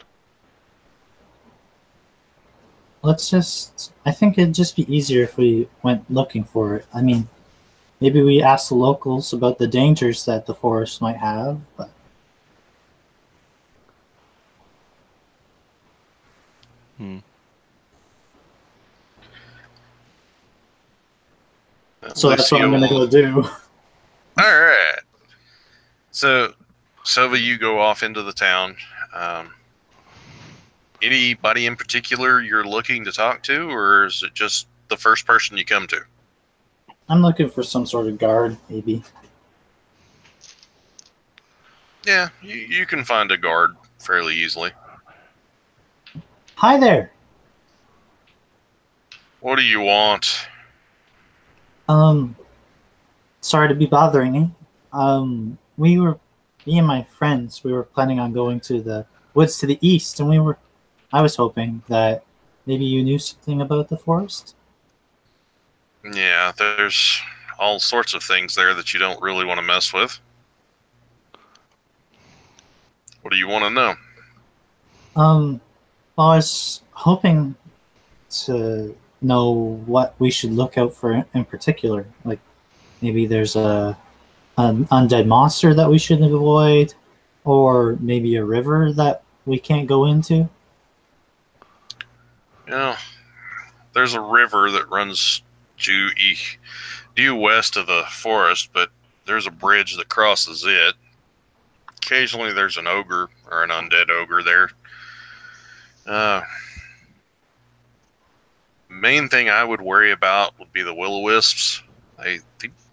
I think it'd just be easier if we went looking for it. I mean, maybe we ask the locals about the dangers that the forest might have, but so that's what I'm gonna go do. All right. So, Silva, you go off into the town. Anybody in particular you're looking to talk to, or is it just the first person you come to? I'm looking for some sort of guard, maybe. Yeah, you can find a guard fairly easily. Hi there. What do you want? Sorry to be bothering you. Me and my friends, we were planning on going to the woods to the east, and I was hoping that maybe you knew something about the forest. Yeah, there's all sorts of things there that you don't really want to mess with. What do you want to know? Well, I was hoping to know what we should look out for in particular. Like maybe there's an undead monster that we should avoid, or maybe a river that we can't go into. Yeah, there's a river that runs due west of the forest, but there's a bridge that crosses it. Occasionally there's an ogre or an undead ogre there. Main thing I would worry about would be the will-o-wisps. They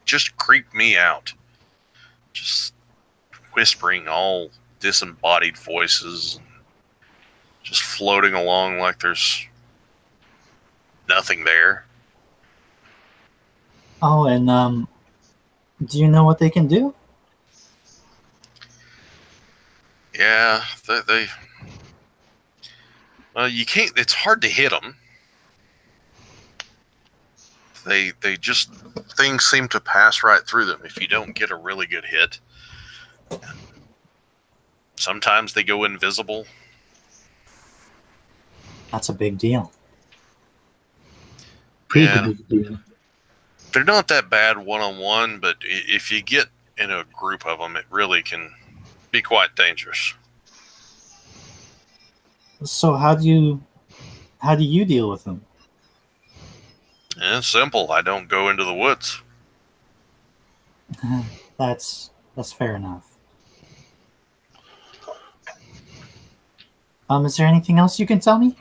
just creep me out. Just whispering all disembodied voices, just floating along like there's nothing there. Oh, and do you know what they can do? Yeah, well, you can't. It's hard to hit them. They just, things seem to pass right through them if you don't get a really good hit. Sometimes they go invisible. That's a big deal. Yeah. Big deal. They're not that bad one-on-one, but if you get in a group of them, it really can be quite dangerous. So how do you deal with them? And it's simple. I don't go into the woods. That's fair enough. Is there anything else you can tell me?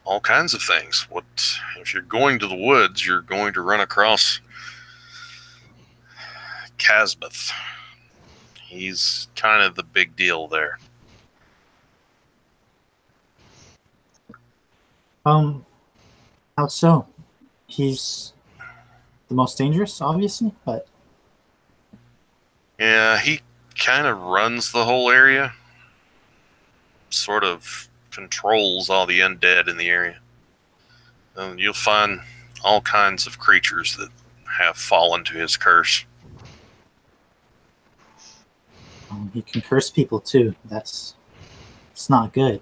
All kinds of things. If you're going to the woods, you're going to run across Casbeth. He's kind of the big deal there. How so? He's the most dangerous, obviously, but Yeah, he kind of runs the whole area. Sort of controls all the undead in the area. And you'll find all kinds of creatures that have fallen to his curse. He can curse people too. It's not good.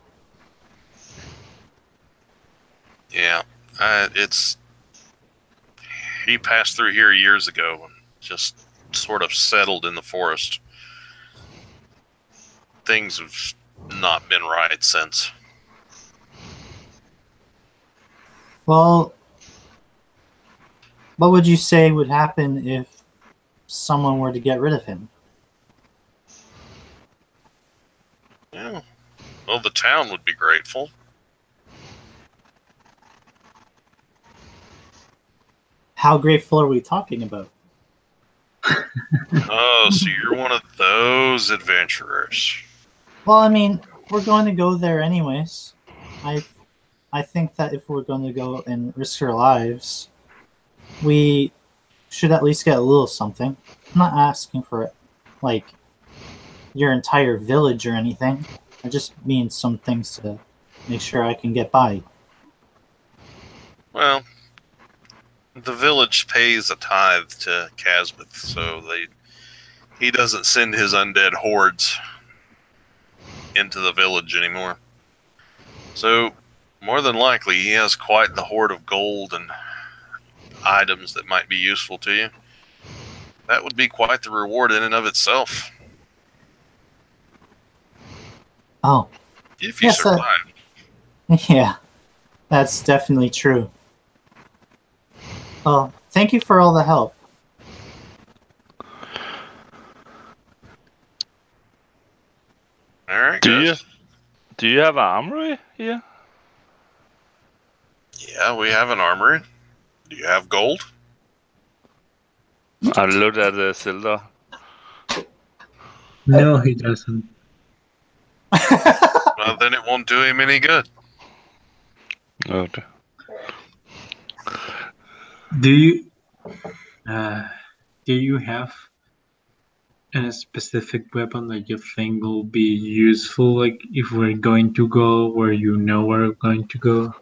Yeah, he passed through here years ago and just sort of settled in the forest. Things have not been right since. Well, what would you say would happen if someone were to get rid of him? Yeah. Well, the town would be grateful. How grateful are we talking about? Oh, so you're one of those adventurers. Well, I mean, we're going to go there anyways. I think that if we're going to go and risk our lives, we should at least get a little something. I'm not asking for, like, your entire village or anything. I just mean some things to make sure I can get by. Well, the village pays a tithe to Casbeth, so he doesn't send his undead hordes into the village anymore. So, more than likely, he has quite the hoard of gold and items that might be useful to you. That would be quite the reward in and of itself. Oh. If you Yes, survive. Yeah, that's definitely true. Oh, thank you for all the help. Alright, Do guys. you have an armory here? Yeah, we have an armory. Do you have gold? I looked at the silver. No, he doesn't. Well, then it won't do him any good. Okay. Do you have any specific weapon that you think will be useful, like if we're going to go where you know we're going to go?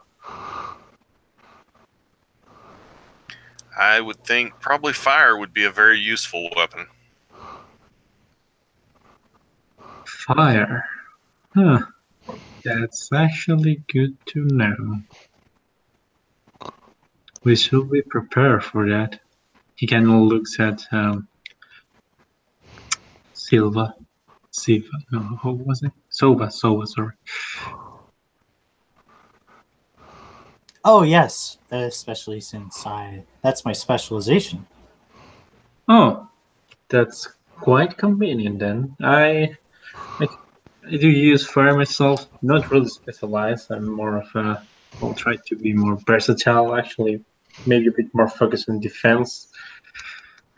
I would think probably fire would be a very useful weapon. Fire. Huh. That's actually good to know. We should be prepared for that. He kind of looks at Siva, no, who was it? Sova, sorry. Oh, yes, especially since that's my specialization. Oh, that's quite convenient then. I do use fire myself, not really specialized. I'm more of a, I'll try to be more versatile actually, maybe a bit more focused on defense.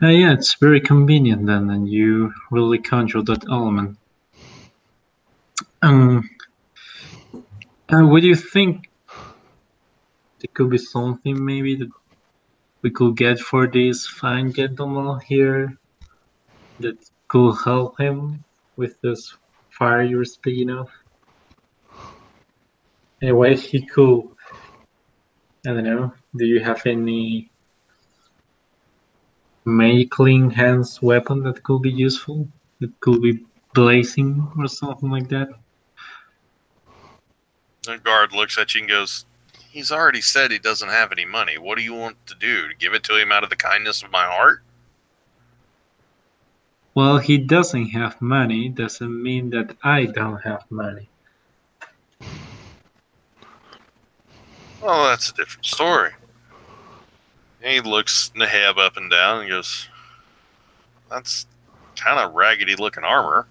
Yeah, it's very convenient then, and you really control that element. What do you think? There could be something maybe that we could get for this fine gentleman here that could help him with this fire you're speaking of. Anyway, he could, I don't know, do you have any clean hands weapon that could be useful? That could be blazing or something like that? The guard looks at you and goes, "He's already said he doesn't have any money. What do you want to do? To give it to him out of the kindness of my heart?" Well, he doesn't have money doesn't mean that I don't have money. Well, that's a different story. And he looks Naheb up and down and goes, "That's kind of raggedy looking armor.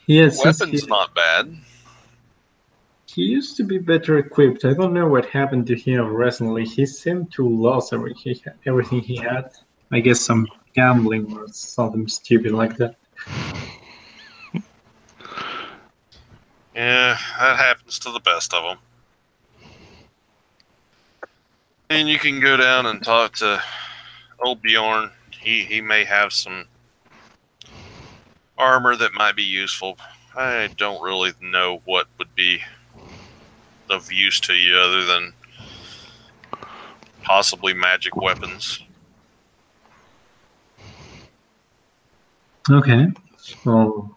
Yes, Weapon's not bad." he used to be better equipped. I don't know what happened to him recently. He seemed to lose everything he had. I guess some gambling or something stupid like that. Yeah, that happens to the best of them. And you can go down and talk to old Bjorn. He may have some armor that might be useful. I don't really know what would be of use to you other than possibly magic weapons. Okay. Well,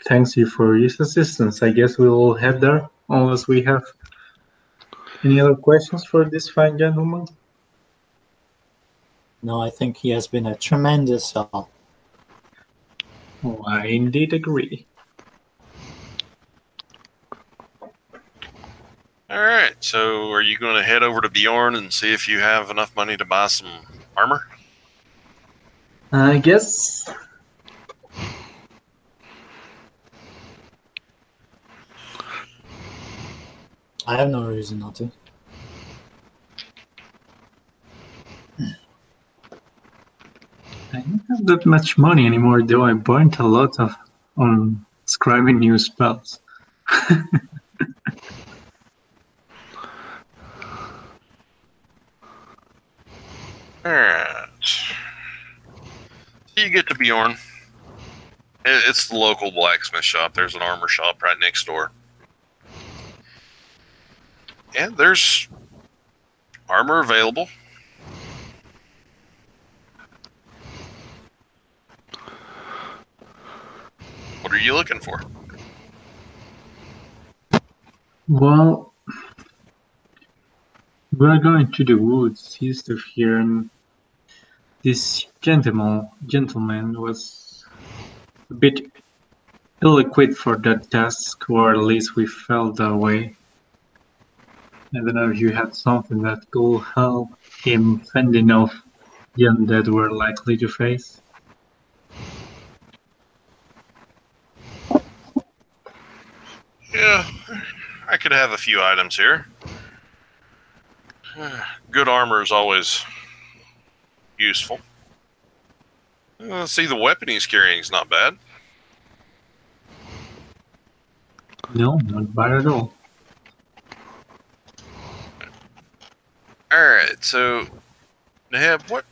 thanks you for your assistance. I guess we'll head there unless we have any other questions for this fine gentleman. No, I think he has been a tremendous help. Oh, I indeed agree. All right. So, are you going to head over to Bjorn and see if you have enough money to buy some armor? I guess. I have no reason not to. I don't have that much money anymore, though I burnt a lot of on scribing new spells. All right. So you get to Bjorn. It's the local blacksmith shop. There's an armor shop right next door. And there's armor available. What are you looking for? Well, we're going to the woods east of here, and this gentleman was a bit ill-equipped for that task, or at least we felt that way. I don't know if you had something that could help him fending off the undead we're likely to face. Yeah, I could have a few items here. Good armor is always useful. See, the weapon he's carrying is not bad. No, not bad at all. Alright, so, Neheb, what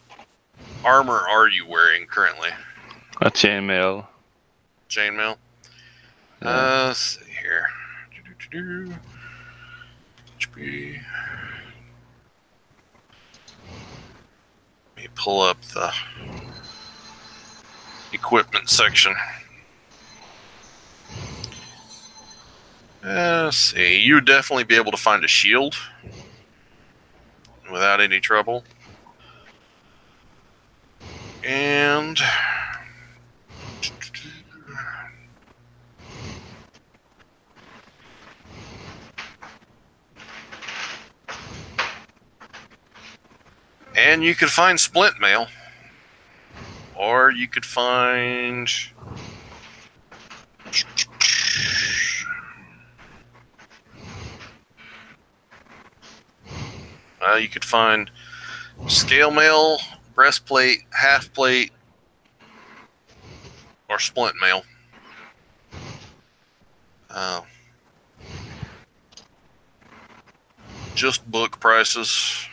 armor are you wearing currently? A chainmail. Chainmail? Yeah. Let's see here. HP. Let me pull up the equipment section. Let's see. You'd definitely be able to find a shield without any trouble. And you could find splint mail, or you could find scale mail, breastplate, half plate, or splint mail. Just book prices.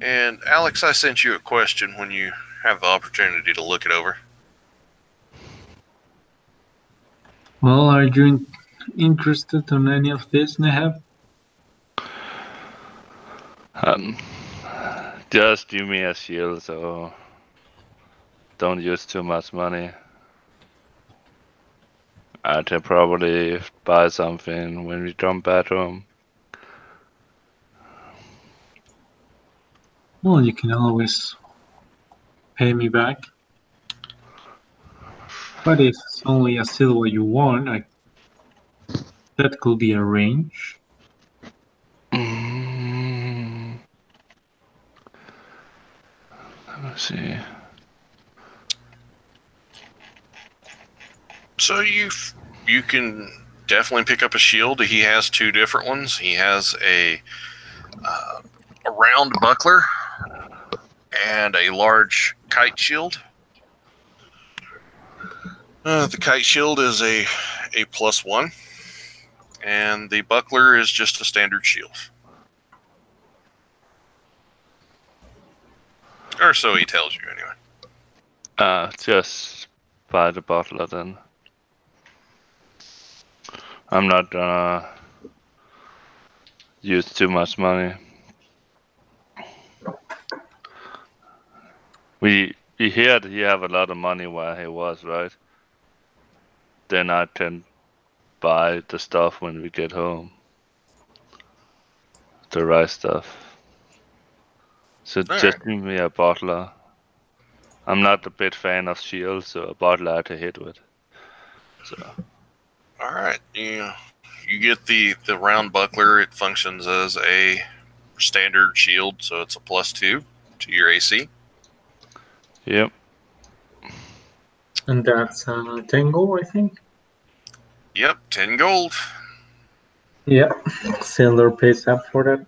And Alex, I sent you a question when you have the opportunity to look it over. Well, are you interested in any of this, Neheb? Just give me a shield, so don't use too much money. I can probably buy something when we jump back home. Well, you can always pay me back. But if it's only a silver you want, that could be arranged. Let's see. So you can definitely pick up a shield. He has two different ones. He has a round buckler and a large kite shield. The kite shield is a +1, and the buckler is just a standard shield. Or so he tells you, anyway. Just buy the butler then. I'm not gonna use too much money. We heard he have a lot of money where he was, right? Then I can buy the stuff when we get home. The right stuff. So All just give me a butler. I'm not a big fan of shield, so a butler to hit with. So All right, you get the round buckler. It functions as a standard shield, so it's a +2 to your AC. yep. And that's 10 gold, I think. Yep, 10 gold. Yeah, Silver pays up for that.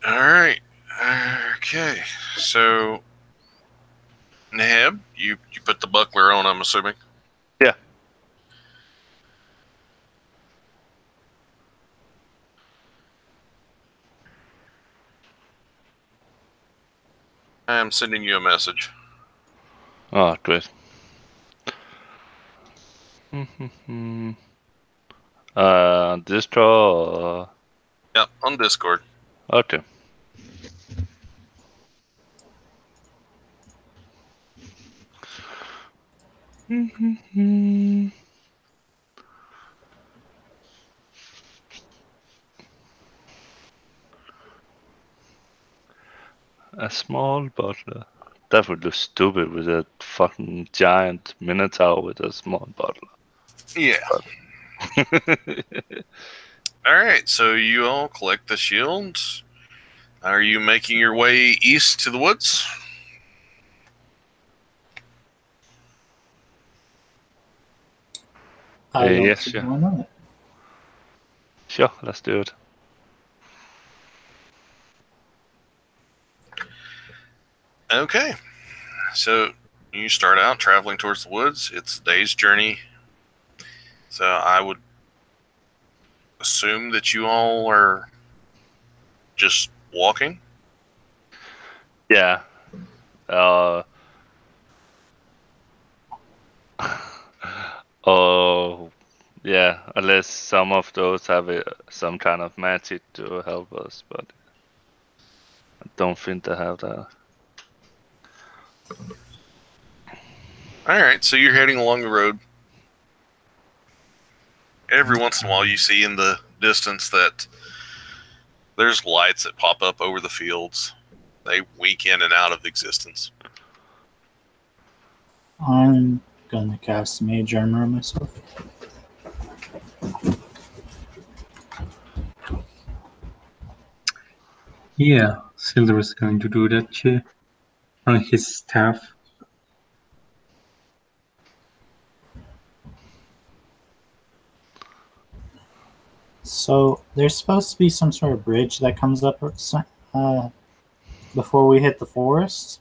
All right. Okay. So, Neheb, you put the buckler on, I'm assuming? Yeah. I'm sending you a message. Oh, great. Distro. Yep, on Discord. Okay. A small butler. That would look stupid with a fucking giant minotaur with a small butler. Yeah. All right, so you all collect the shields. Are you making your way east to the woods? I don't Yes, see yeah. why not. Sure, let's do it. Okay. So you start out traveling towards the woods. It's a day's journey. So I would assume that you all are just walking. Yeah. Oh, yeah. Unless some of those have some kind of magic to help us, but I don't think they have that. All right, so you're heading along the road. Every once in a while, you see in the distance that there's lights that pop up over the fields. They wink in and out of existence. I'm gonna cast Mage Armor on myself. Yeah, Silver is going to do that too. On his staff. So there's supposed to be some sort of bridge that comes up before we hit the forest.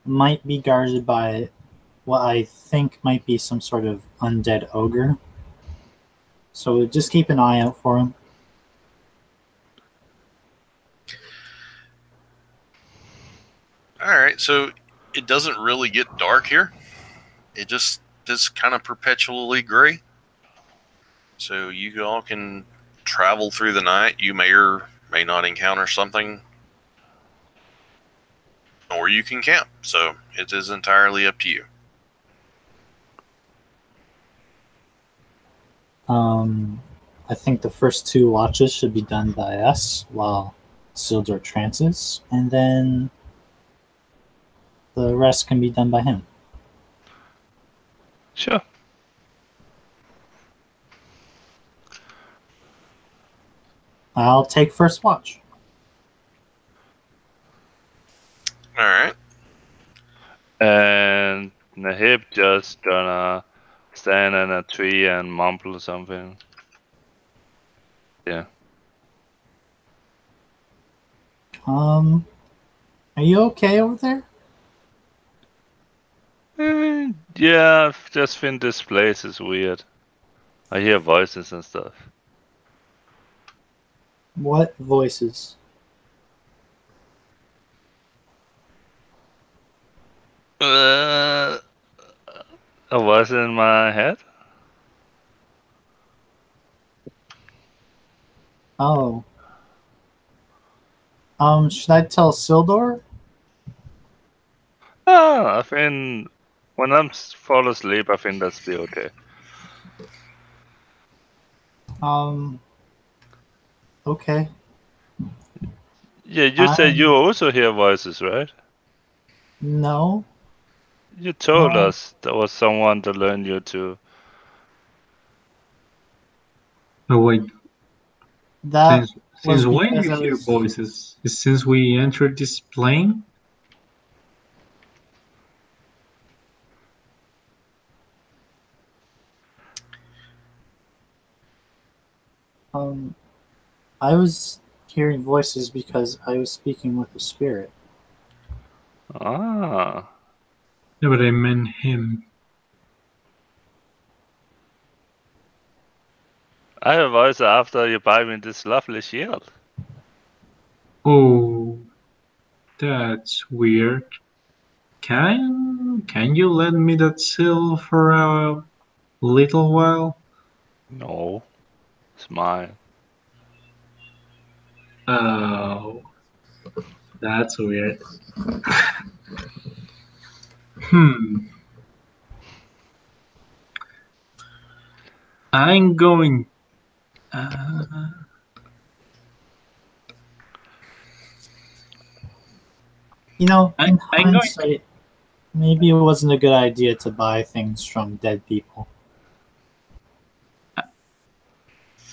Might be guarded by what I think might be some sort of undead ogre. So just keep an eye out for him. All right, so it doesn't really get dark here. It just is kind of perpetually gray. So you all can travel through the night. You may or may not encounter something, or you can camp. So it is entirely up to you. I think the first 2 watches should be done by us while Sildor trances, and then the rest can be done by him. Sure. I'll take first watch. All right. And Nahib just gonna stand in a tree and mumble something. Yeah. Are you okay over there? Yeah, I just think this place is weird. I hear voices and stuff. What voices? A voice in my head? Oh. Should I tell Sildor? I think when I'm fall asleep, I think that's be okay. Okay. Yeah, you said you also hear voices, right? No. You told No. us there was someone to learn you to. Oh wait, That since was when because you I hear was. voices? Since we entered this plane? I was hearing voices because I was speaking with the spirit. Ah. No, but I meant him. I have voice after you buy me this lovely shield. Oh, that's weird. Can you lend me that seal for a little while? No. It's mine. Oh, that's weird. I'm going. You know, in I'm going. hindsight, maybe it wasn't a good idea to buy things from dead people.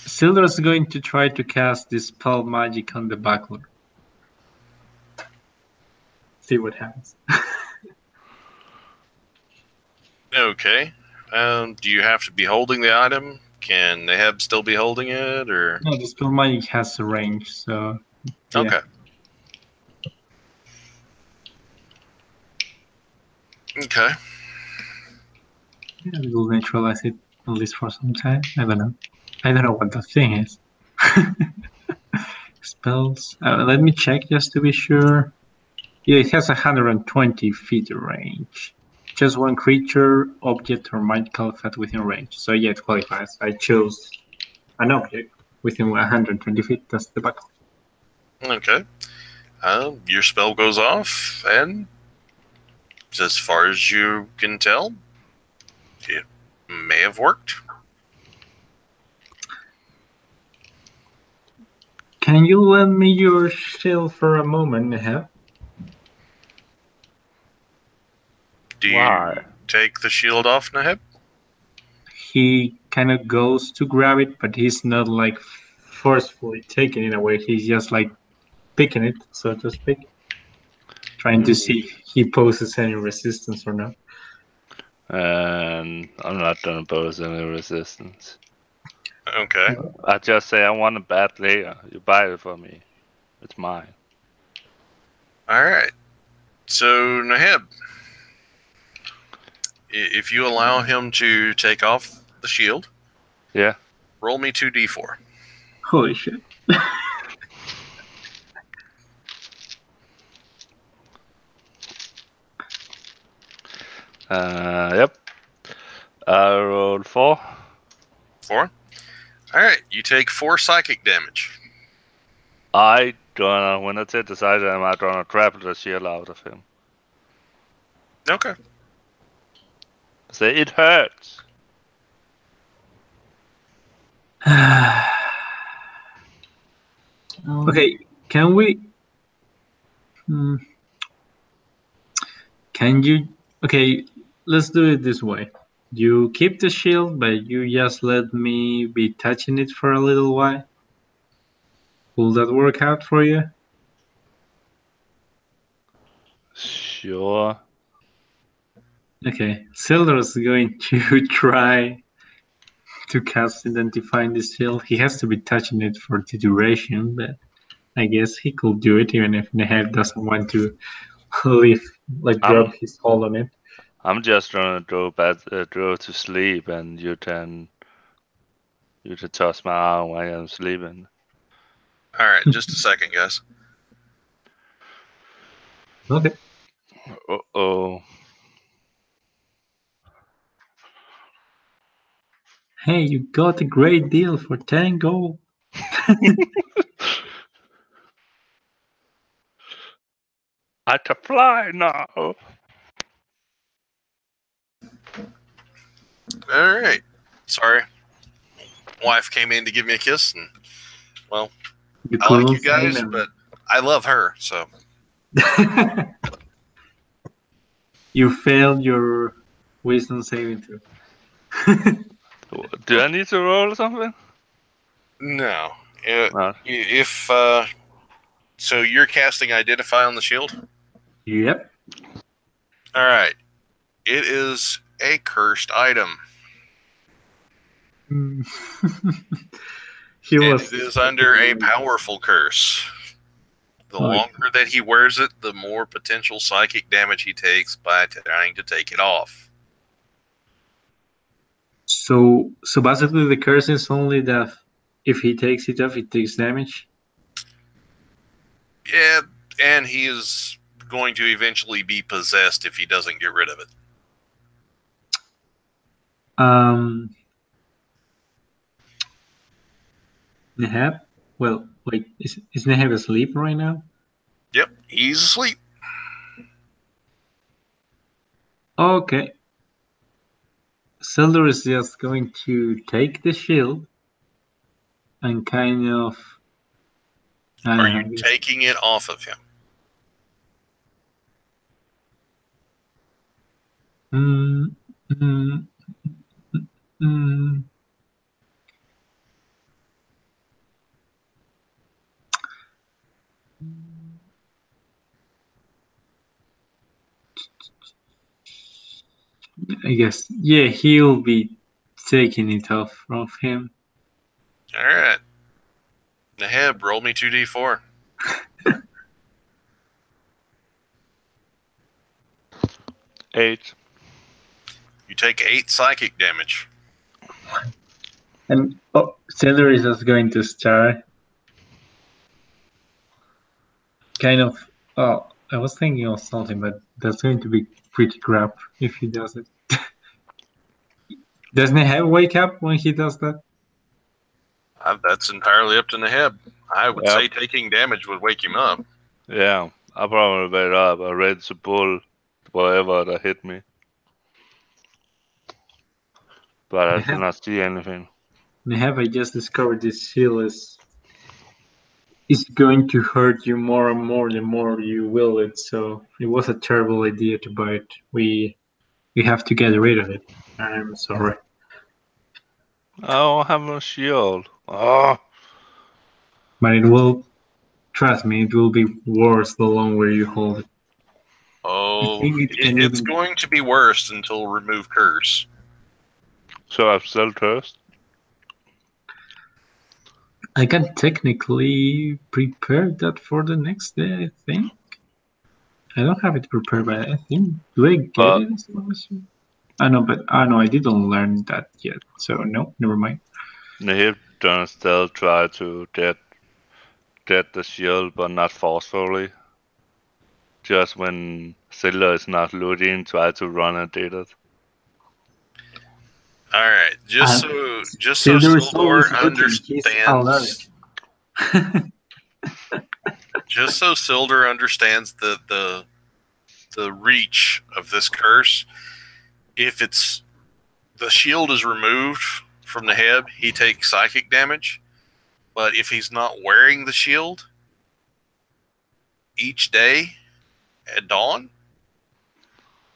Sildar's going to try to cast Dispel Magic on the backlog. See what happens. Okay. Do you have to be holding the item? Can Neheb still be holding it, or? No, Dispel Magic has a range, so. Yeah. Okay. Okay. Yeah, we'll neutralize it at least for some time. I don't know. I don't know what the thing is. Spells. Let me check just to be sure. Yeah, it has 120 feet range. Just one creature, object, or magical effect within range. So yeah, it qualifies. I chose an object within 120 feet. That's the backlog. Okay. Your spell goes off, and as far as you can tell, it may have worked. Can you lend me your shield for a moment, Neheb? Do you Why? take the shield off, Neheb? He kind of goes to grab it, but he's not like forcefully taking it away. He's just like picking it, so to speak, trying to see if he poses any resistance or not. And I'm not gonna pose any resistance. Okay. I just say I want a bad player. You buy it for me. It's mine. All right. So, Neheb, if you allow him to take off the shield, Yeah. roll me 2d4. Holy shit. Yep. I rolled 4. 4. All right. You take 4 psychic damage. When I take this item, I'm gonna trap the shield out of him. Okay. Say it hurts. Okay, can we? Can you? Okay, let's do it this way. You keep the shield, but you just let me be touching it for a little while. Will that work out for you? Sure. Okay, Sildar's going to try to cast Identifying the Shield. He has to be touching it for the duration, but I guess he could do it even if Neheb doesn't want to drop his hold on it. I'm just gonna go to sleep, and you can touch my arm while I'm sleeping. All right. Just a second, guys. Okay. Uh-oh. Hey, you got a great deal for 10 gold. I can fly now. All right. Sorry. Wife came in to give me a kiss, and well, You I like you couldn't say guys, no. but I love her. So You failed your wisdom saving throw. Do I need to roll something? no. No. If so, you're casting Identify on the shield. Yep. All right. It is a cursed item. He And was. it is under a powerful curse. The Like- longer that he wears it, the more potential psychic damage he takes by trying to take it off. So basically, the curse is only that if he takes it off, it takes damage. Yeah, and he is going to eventually be possessed if he doesn't get rid of it. Nehab? Well, wait, is Nehab asleep right now? Yep, he's asleep. Okay. Sildar is just going to take the shield and kind of. Are you taking it off of him? Mm, mm, mm. I guess, yeah, he'll be taking it off of him. All right. Neheb, roll me 2d4. 8. You take 8 psychic damage. And Sildar is just going to start. Kind of. Oh, I was thinking of something, but that's going to be pretty crap if he does it. Doesn't Nehab wake up when he does that? That's entirely up to Neheb. I would Yep. say taking damage would wake him up. Yeah, I probably wake up. I read the bull, whatever that hit me. But I did not see anything. Nehab, I just discovered this shield is going to hurt you more and more the more you will it. So it was a terrible idea to buy it. We have to get rid of it. I'm sorry. I don't have a shield. Oh, But it will, trust me, it will be worse the longer you hold it. Oh, think it can it's even- going to be worse until remove curse. so I'm still cursed. I can technically prepare that for the next day, I think. I don't have it prepared, but I think, do I get it as long as you? I know, but I didn't learn that yet, so no, never mind. Nehib gonna still try to get the shield, but not forcefully. Just when Silla is not looting, try to run and did it. All right, just so Sildar is always Sildar looking, he's understands. alert. Just so Sildar understands the reach of this curse. If the shield is removed from Neheb, he takes psychic damage. But if he's not wearing the shield, each day at dawn,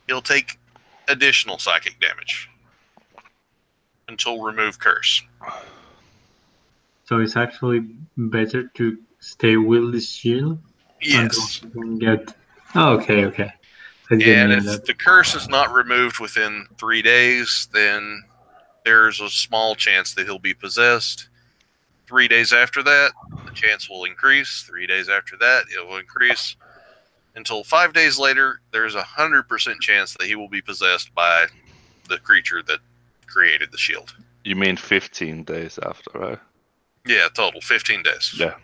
he'll take additional psychic damage until remove curse. So it's actually better to stay with the shield? Yes. Until you can get... Oh, okay. I didn't And know if that. the curse is not removed within 3 days, then there's a small chance that he'll be possessed. 3 days after that, the chance will increase. 3 days after that, it will increase. Until 5 days later, there's 100% chance that he will be possessed by the creature that created the shield. You mean 15 days after, right? Yeah, total 15 days. Yeah.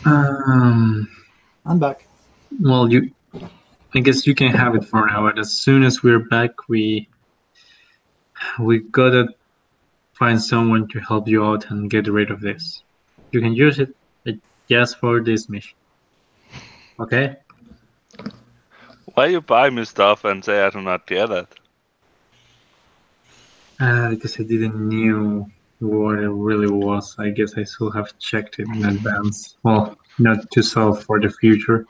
I'm back. Well, I guess you can have it for now, but as soon as we're back, we gotta find someone to help you out and get rid of this. You can use it just for this mission. Okay? Why you buy me stuff and say I do not get it? Because I didn't knew what it really was. I guess I should have checked it in advance. Well, not to solve for the future.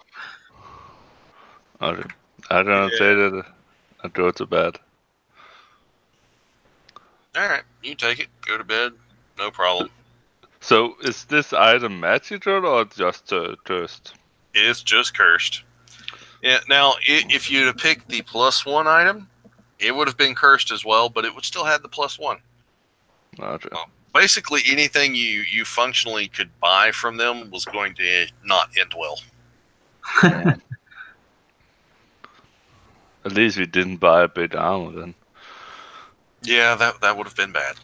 Okay. I don't say that I go to bed. Alright, you take it. Go to bed. No problem. So is this item magical or just cursed? It's just cursed. Yeah. Now, if you'd have picked the +1 item, it would have been cursed as well, but it would still have the +1. Okay. Basically, anything you functionally could buy from them was going to not end well. At least we didn't buy a big armor then. Yeah, that would have been bad.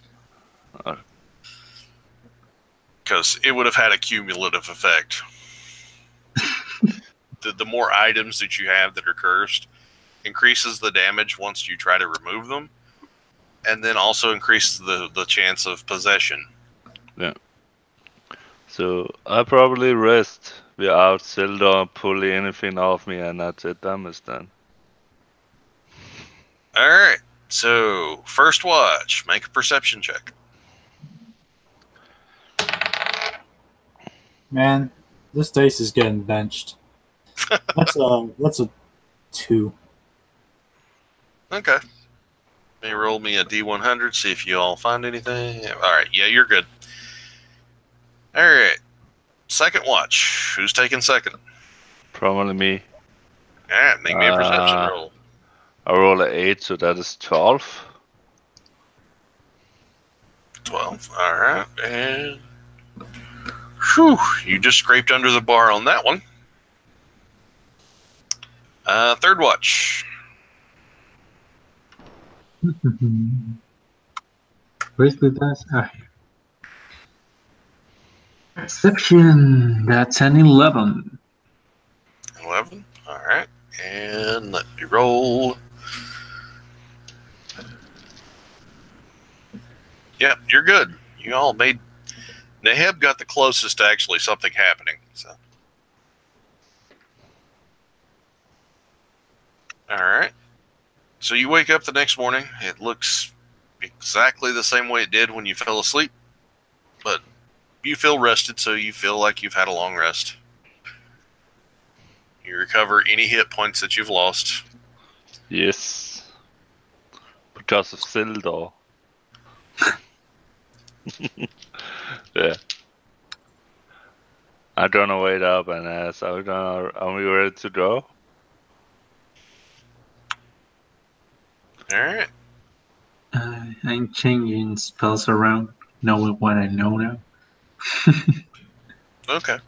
Okay. Because it would have had a cumulative effect. The more items that you have that are cursed increases the damage once you try to remove them, and then also increases the chance of possession. Yeah. So I probably rest without Zelda pulling anything off me and that's it damage then. Alright, so first watch. Make a perception check. Man, this dice is getting benched. That's a 2. Okay. Let me roll me a D100, see if you all find anything. Alright, yeah, you're good. Alright. Second watch. Who's taking second? Probably me. Alright, make me a perception roll. I roll an 8, so that is 12. 12. Alright, and whew, you just scraped under the bar on that one. Third watch. Where's the dice? Perception. That's an 11. 11. Alright, and let me roll. Yeah, you're good. You all made. Neheb got the closest to actually something happening. So, all right. So you wake up the next morning. It looks exactly the same way it did when you fell asleep, but you feel rested, so you feel like you've had a long rest. You recover any hit points that you've lost. Yes. Because of Zelda. Yeah. I'm gonna wait up and ask, are we ready to go? Alright. I'm changing spells around, knowing what I know now. Okay.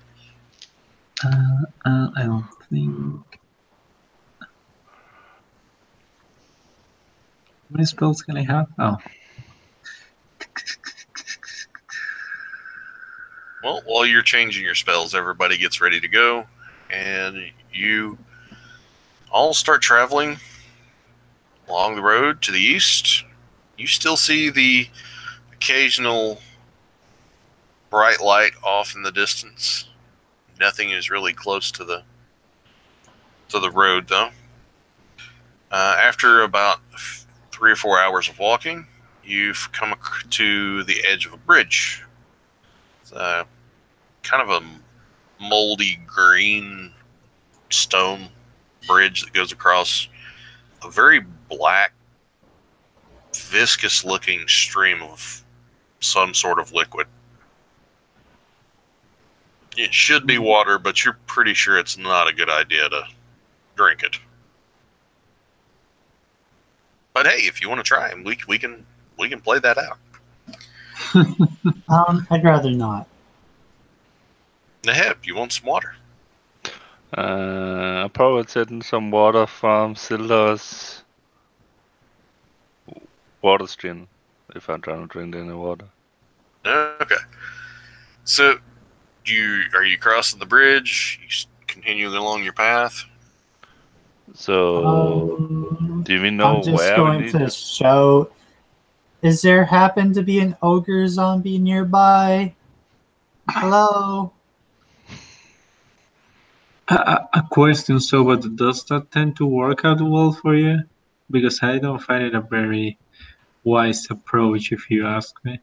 I don't think. How many spells can I have? Oh. Well, while you're changing your spells, everybody gets ready to go, and you all start traveling along the road to the east. You still see the occasional bright light off in the distance. Nothing is really close to the road, though. After about 3 or 4 hours of walking, you've come to the edge of a bridge. It's kind of a moldy green stone bridge that goes across a very black, viscous-looking stream of some sort of liquid. It should be water, but you're pretty sure it's not a good idea to drink it. But hey, if you want to try, we can play that out. I'd rather not. Neheb, you want some water? I'll probably taking some water from Zelda's water stream if I'm trying to drink any water. Okay. So, are you crossing the bridge? You continue along your path? So, do we know I'm just where going we need to show. Is there happen to be an ogre zombie nearby? Hello? A question, so but does that tend to work out well for you? Because I don't find it a very wise approach, if you ask me.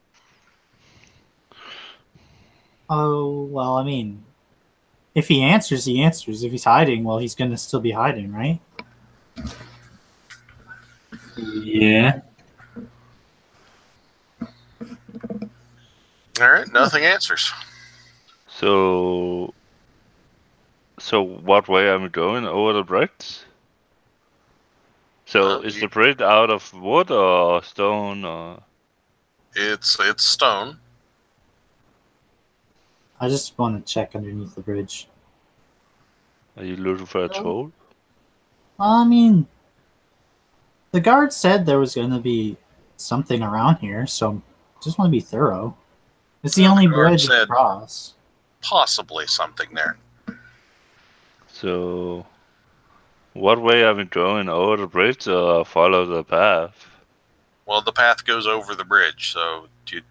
Oh, well, I mean, if he answers, he answers. If he's hiding, well, he's going to still be hiding, right? Yeah. All right, nothing answers. So what way am I going? Over the bridge? So is the bridge out of wood or stone or? It's stone. I just want to check underneath the bridge. Are you looking for a troll? I mean, the guard said there was going to be something around here, so just want to be thorough. It's the only bridge across. Possibly something there. So, what way are we going? Over the bridge or follow the path? Well, the path goes over the bridge, so you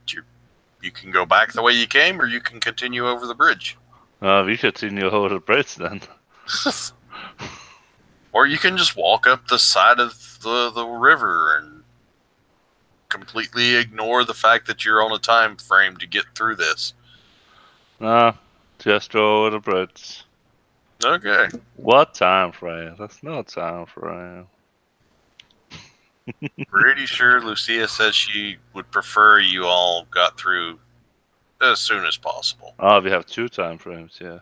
can go back the way you came, or you can continue over the bridge. We continue over the bridge then. Or you can just walk up the side of the river and completely ignore the fact that you're on a time frame to get through this. Nah, just go over the bridge. Okay. What time frame? That's no time frame. Pretty sure Lucia says she would prefer you all got through as soon as possible. Oh, we have 2 time frames, yeah.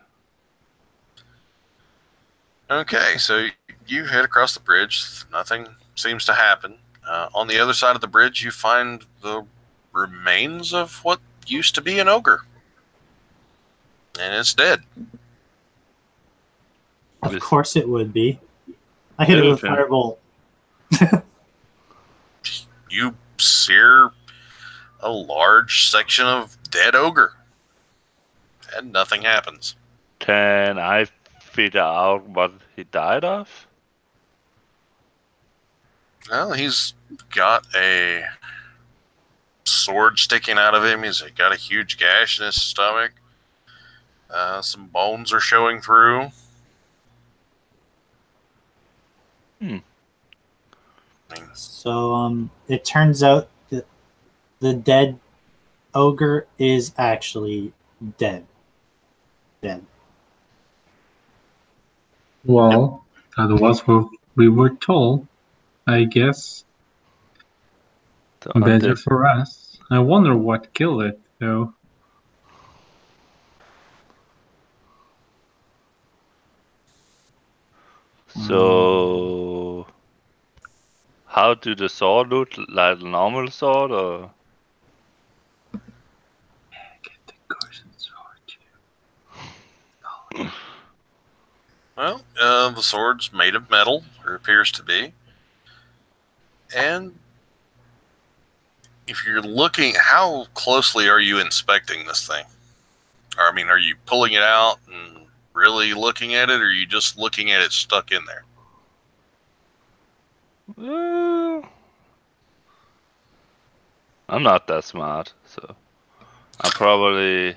Okay, so you head across the bridge. Nothing seems to happen. On the other side of the bridge, you find the remains of what used to be an ogre. And it's dead. Of course it would be. I hit it with a firebolt. You sear a large section of dead ogre. And nothing happens. Can I figure out what he died of? Well, he's got a sword sticking out of him. He's got a huge gash in his stomach. Some bones are showing through. So, it turns out that the dead ogre is actually dead. Well, that was what we were told, I guess. Better for us. I wonder what killed it, though. So, how do the sword look? Like a normal sword, or? Get the cursed sword. Well, the sword's made of metal, or appears to be. And if you're looking, how closely are you inspecting this thing? Or, I mean, are you pulling it out and really looking at it, or are you just looking at it stuck in there? I'm not that smart, so I probably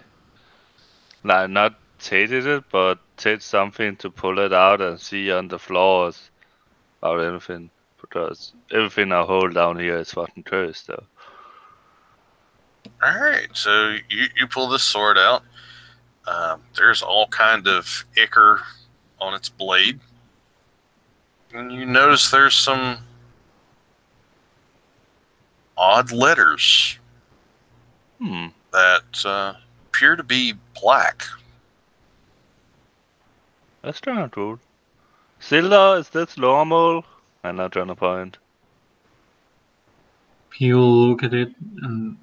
not tasted it, but take something to pull it out and see on the floors about anything, because everything I hold down here is fucking cursed, though. All right, so you pull this sword out. There's all kind of ichor on its blade. And you notice there's some odd letters that appear to be black. That's not cool. Silda, is this normal? I'm not trying to point. You look at it, and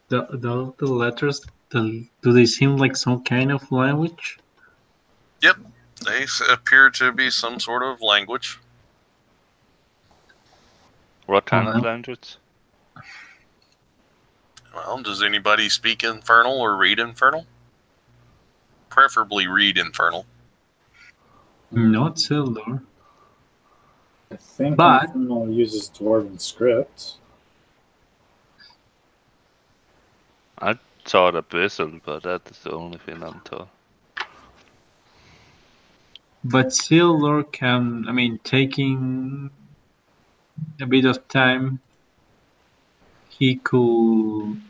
the letters, do they seem like some kind of language? Yep, they appear to be some sort of language. What kind of language? Well, does anybody speak Infernal or read Infernal? Preferably read Infernal. Not Sildar. I think Infernal uses Dwarven script. I taught Abyssal, but that is the only thing I'm taught. But Silver can, I mean, taking a bit of time, he could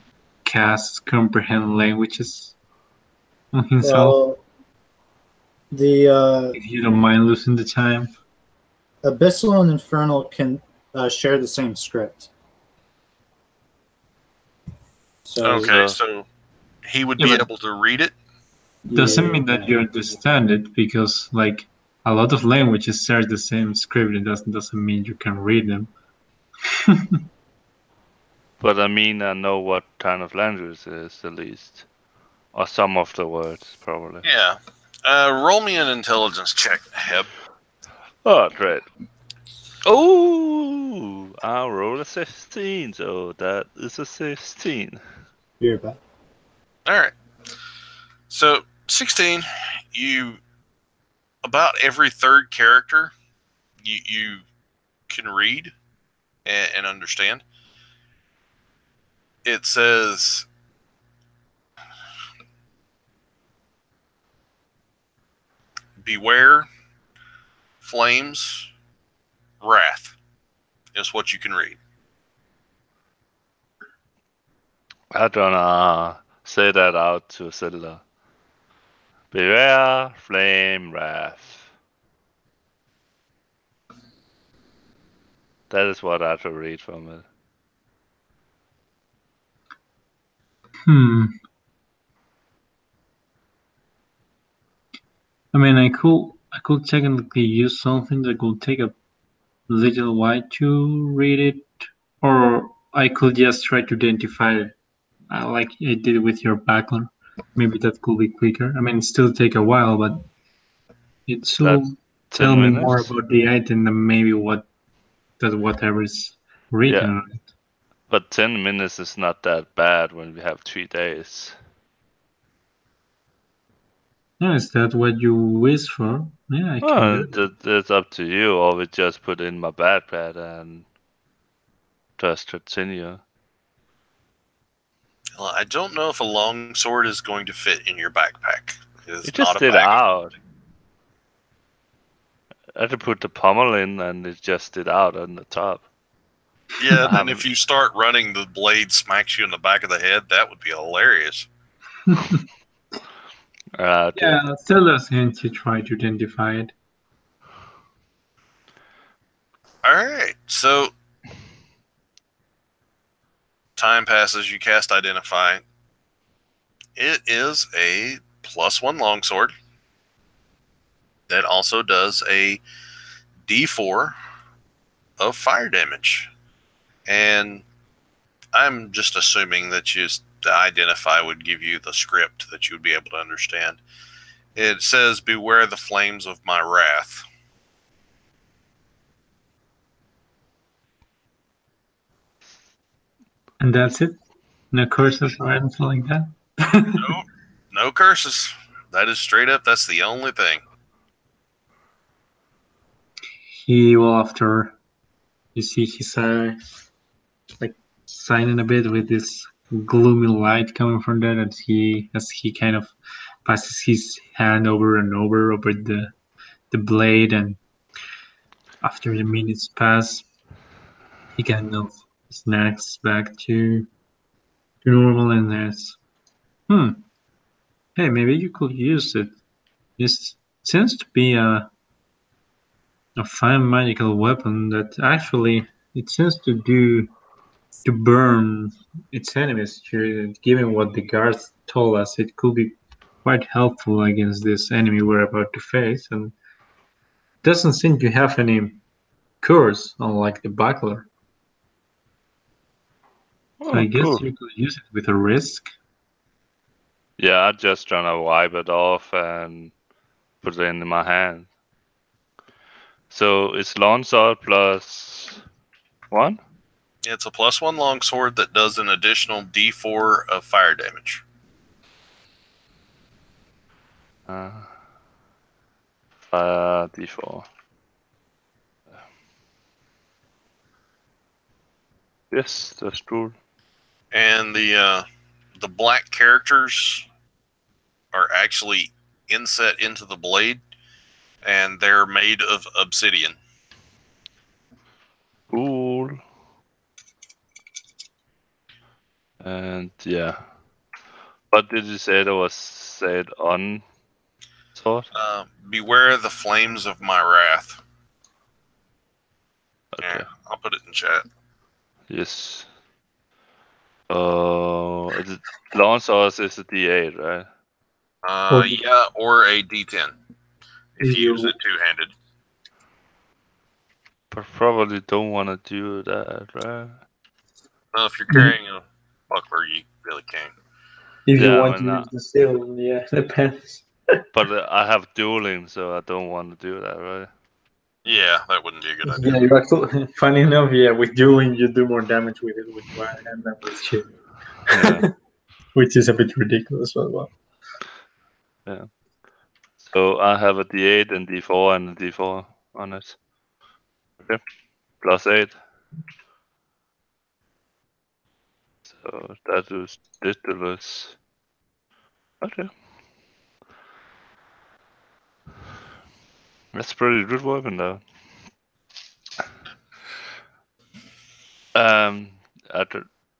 cast comprehend languages on himself Well, the if you don't mind losing the time. Abyssal and Infernal can share the same script. So, Okay, so he would Yeah, be but- able to read it. Doesn't mean yeah. that you understand it, because like a lot of languages share the same script. It doesn't mean you can read them. But I mean, I know what kind of language it is, at least. Or some of the words, probably. Yeah. Roll me an intelligence check, Heb. Oh, great. Oh, I rolled a 16, so that is a 16. You're back. All right. So 16, you about every third character you can read and understand. It says beware, flames, wrath is what you can read. I'm gonna say that out to Zelda. Beware, flame, wrath. That is what I have to read from it. I mean, I could technically use something that could take a little while to read it, or I could just try to identify it, like I did with your background. Maybe that could be quicker. I mean, it still take a while, but it should tell 10 me more minutes? about the item than maybe whatever is written Yeah. on it. But 10 minutes is not that bad when we have 3 days. Yeah, is that what you wish for? Yeah, I can do that. It's up to you, or we just put in my backpack and just continue. Well, I don't know if a long sword is going to fit in your backpack. It is You just not a did bag. out. I had to put the pommel in, and it just did out on the top. Yeah, and if you start running, the blade smacks you in the back of the head. That would be hilarious. Yeah, tell us going to try to identify it. All right, so time passes. You cast Identify. It is a +1 longsword that also does a D4 of fire damage. And I'm just assuming that the Identify would give you the script that you would be able to understand. It says, beware the flames of my wrath. And that's it? No curses or anything like that? No curses. That is straight up, that's the only thing. He will, after you see his eyes like shining a bit with this gloomy light coming from that, as he kind of passes his hand over and over the blade, and after the minutes pass, he kind of snaps back to normal and says, hey, maybe you could use it. This seems to be a fine magical weapon that actually it seems to burn its enemies. Given what the guards told us, it could be quite helpful against this enemy we're about to face, and doesn't seem to have any curse, unlike the buckler. So I guess cool. you could use it with a risk. Yeah, I'm just trying to wipe it off and put it in my hand. So it's longsword +1? It's a +1 longsword that does an additional D4 of fire damage. D4. Yes, that's true. And the the black characters are actually inset into the blade, and they're made of obsidian. Cool. And yeah. What did you say that was said on sword? Beware the flames of my wrath. Okay. Yeah, I'll put it in chat. Yes. The launch source is a D8, right? Yeah, or a D10 if you use You- it two-handed. But probably don't want to do that, right? Well, if you're carrying a buckler, you really can. If you Yeah, want to when use the seal, yeah, depends. but I have dueling, so I don't want to do that, right? Yeah, that wouldn't be a good Yeah, idea. you actually, funny enough, yeah, with dueling, you do more damage with it with one hand than with shield. Yeah. Which is a bit ridiculous as well. So I have a D8 and D4 and a D4 on it. Okay. +8. So that is ridiculous. Okay. That's pretty good weapon though.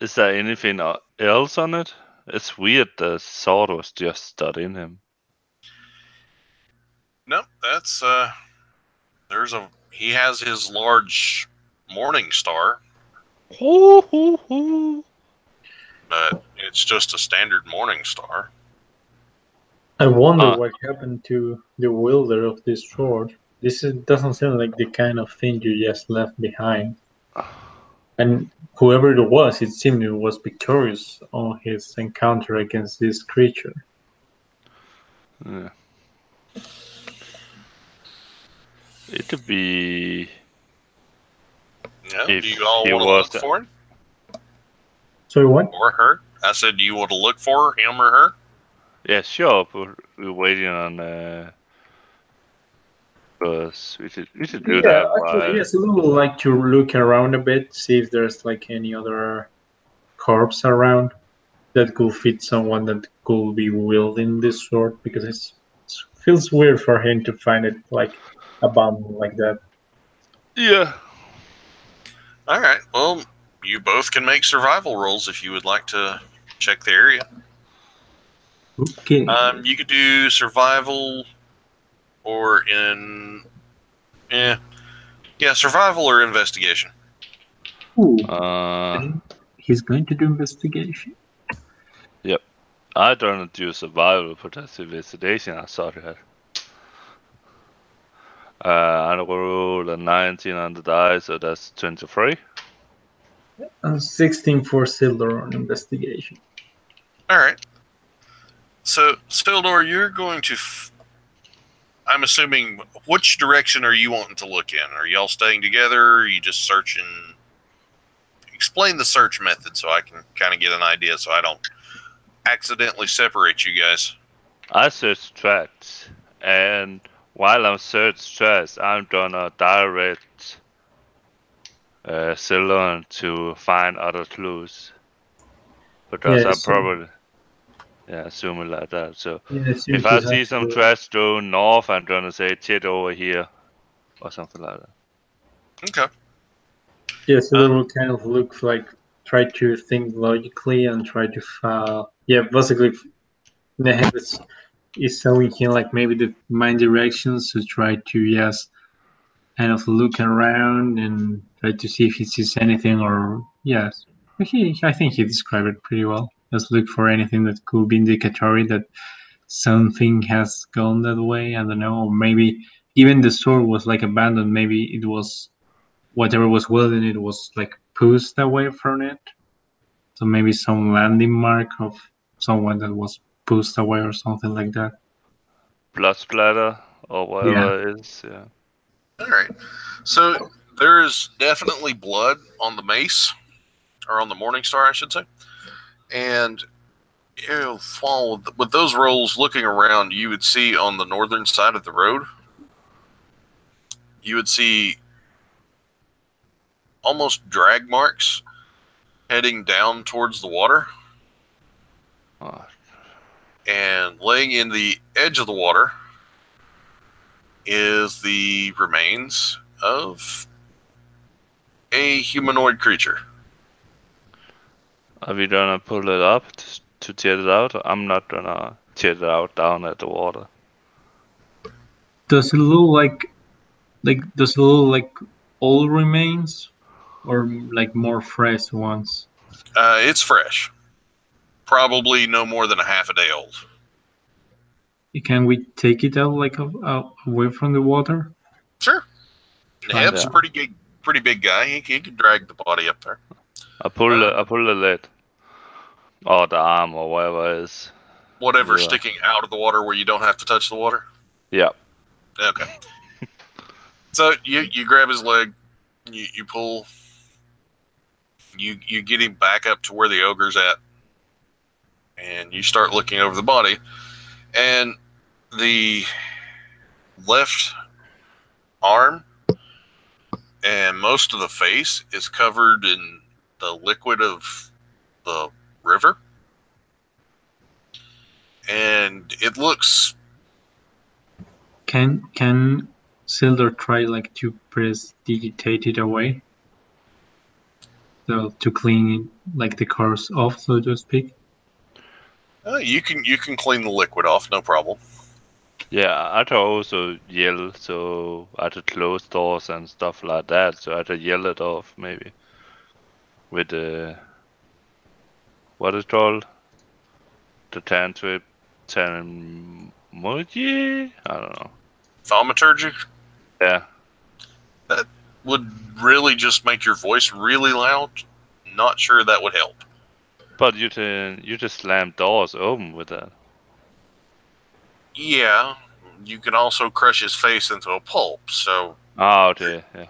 Is there anything else on it? It's weird the sword was just stuck in him. No, that's he has his large morning star, but it's just a standard morning star. I wonder what happened to the wielder of this sword. Doesn't sound like the kind of thing you just left behind. And whoever it seemed it was victorious on his encounter against this creature. Yeah. It could be. Yeah, do If you all he want to was look for him So what? or her? I said, do you want to look for him or her? Yeah, sure, but we're waiting on. Because we should do Yeah, that. actually, While yes, we would like to look around a bit, see if there's like any other corpse around that could fit someone that could be wielding this sword, because it feels weird for him to find it like abandoned like that. Yeah. All right. Well, you both can make survival rolls if you would like to check the area. Okay. You could do survival or survival or investigation. Ooh, Uh, he's going to do investigation. I don't do survival, but that's investigation. I saw that. I rolled a 19 on the die, so that's 23. 16 for Sildor on investigation. All right. So, Sildor, you're going to. I'm assuming, which direction are you wanting to look in? Are y'all staying together? Or are you just searching? Explain the search method so I can kind of get an idea, so I don't accidentally separate you guys. I search tracks, and while I'm search tracks, I'm gonna direct Ceylon to find other clues. Because Yeah, I'm probably assuming like that. So it seems if I he's see some actually- trash going north, I'm gonna say shit over here or something like that. Okay. Yeah, so will kind of look like try to think logically and try to basically Neheb is showing him like maybe the mind directions to try to kind of look around and try to see if he sees anything or I think he described it pretty well. Just look for anything that could be indicatory that something has gone that way. I don't know, or maybe even the sword was like abandoned. Maybe it was whatever was wielding it was like pushed away from it. So maybe some landing mark of someone that was pushed away or something like that. Blood splatter or whatever it is. Yeah. All right. So there's definitely blood on the mace, or on the Morning Star, I should say. And with those rolls looking around, you would see on the northern side of the road, you would see almost drag marks heading down towards the water. Oh, And laying in the edge of the water is the remains of a humanoid creature. are we gonna pull it up to tear it out? I'm not gonna tear it out down at the water. Does it look does it look like old remains or like more fresh ones? It's fresh. Probably no more than a half a day old. Can we take it out out away from the water? Sure. Neb's Yeah. pretty big guy. He can drag the body up there. I pull the lid. Or the arm or whatever it is. Whatever's Yeah. sticking out of the water where you don't have to touch the water. Yeah. Okay. So you grab his leg, you pull, you get him back up to where the ogre's at, and you start looking over the body, and the left arm and most of the face is covered in the liquid of the river, and it looks. Can Sildar try to prestidigitate it away? So to clean the cars off, so to speak. You can clean the liquid off, no problem. Yeah, I could also yell, so I could close doors and stuff like that, so I could yell it off, maybe. With the... what is it called? The tantric... Tanmoji? I don't know. Thaumaturgy Yeah. would really just make your voice really loud. Not sure that would help. But you just slam doors open with that. Yeah, you can also crush his face into a pulp, so Ah, okay, yeah.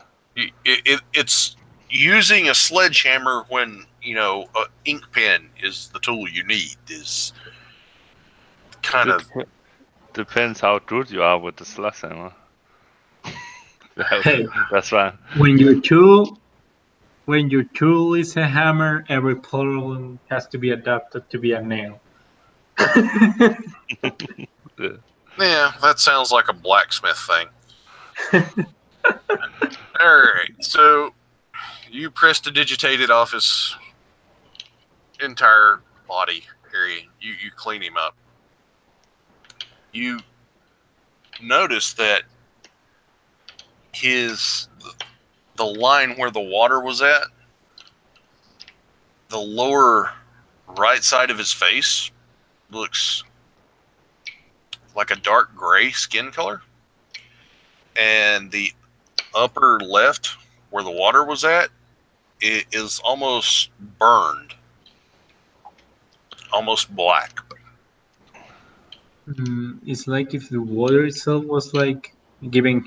it's using a sledgehammer when, an ink pen is the tool you need is kind of... Depends how good you are with the sledgehammer. Hey. That's right. When your tool is a hammer, every problem has to be adapted to be a nail. Yeah, that sounds like a blacksmith thing. Alright, so you prestidigitated off his entire body area. You clean him up. You notice that the line where the water was at, the lower right side of his face looks like a dark gray skin color, and the upper left where the water was at, it is almost burned, almost black. It's like if the water itself was giving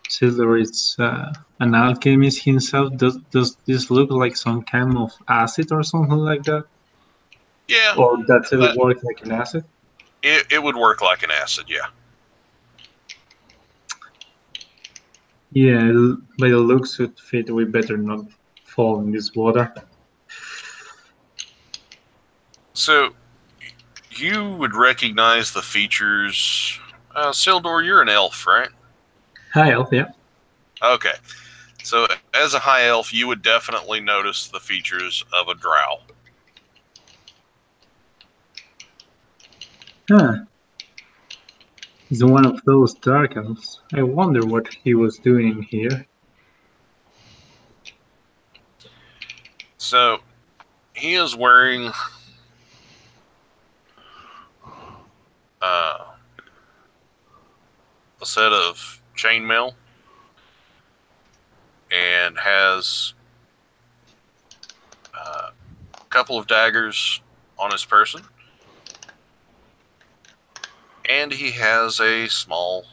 Sildar is an alchemist himself. Does this look like some kind of acid or something like that? Yeah, Or does it work like an acid? it would work like an acid, yeah. Yeah, by the looks of it, we better not fall in this water. So you would recognize the features. Sildar, you're an elf, right? Hi, Elf, yeah. Okay. So as a high elf, you would definitely notice the features of a drow. Huh. He's one of those dark elves. I wonder what he was doing here. So he is wearing a set of chainmail and has a couple of daggers on his person. And he has a small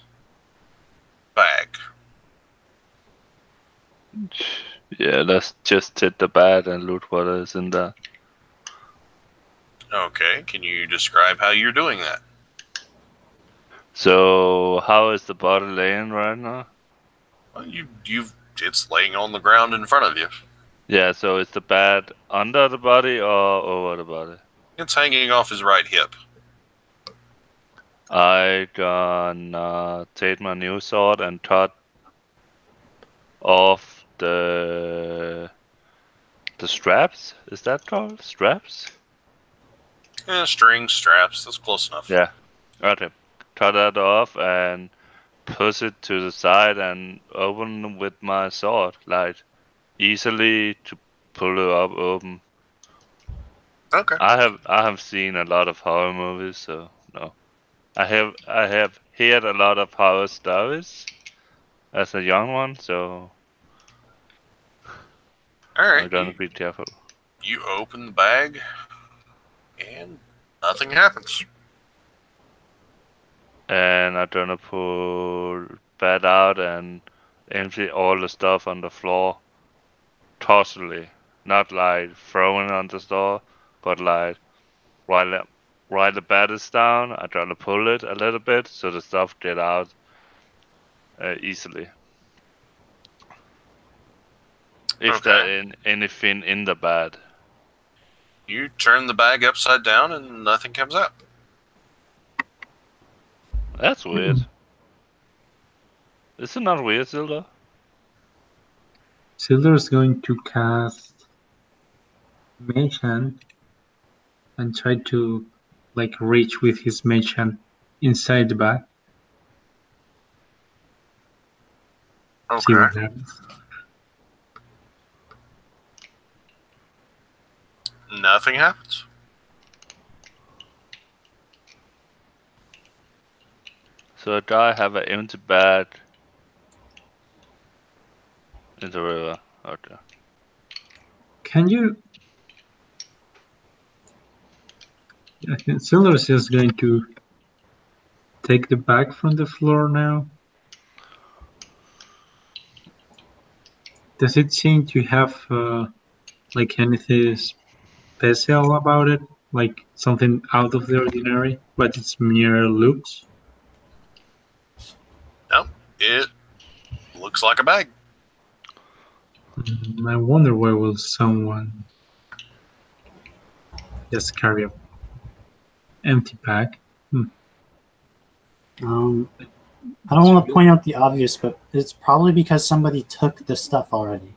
bag. Yeah, let's just hit the bed and loot what is in there. Okay, can you describe how you're doing that? So, how is the body laying right now? Well, it's laying on the ground in front of you. Yeah, so is the bed under the body or over the body? It's hanging off his right hip. I gonna take my new sword and cut off the straps. Is that called straps? Strings, straps, that's close enough. Yeah. Okay. Cut that off and push it to the side and open with my sword, like easily to pull it up open. Okay. I have seen a lot of horror movies, so no. I have heard a lot of horror stories as a young one, so All I'm right. gonna be careful. You open the bag, and nothing happens. And I'm gonna pull that out and empty all the stuff on the floor totally. Not like throwing it on the floor, but like while the bed is down, I try to pull it a little bit so the stuff get out easily. If Okay. there anything in the bed. You turn the bag upside down, and nothing comes out. That's weird. Is it not weird, Zilda? Sildar's going to cast Mage Hand and try to like reach with his Mage Hand inside the bag. See what Okay. happens. Nothing happens. So a guy have an empty bag in the river. Okay. Can you? I think Sildar's is going to take the bag from the floor now. Does it seem to have like anything special about it? Like something out of the ordinary, but it's mere looks? No, it looks like a bag. I wonder why will someone just carry a empty bag? I don't want to point out the obvious, but it's probably because somebody took the stuff already.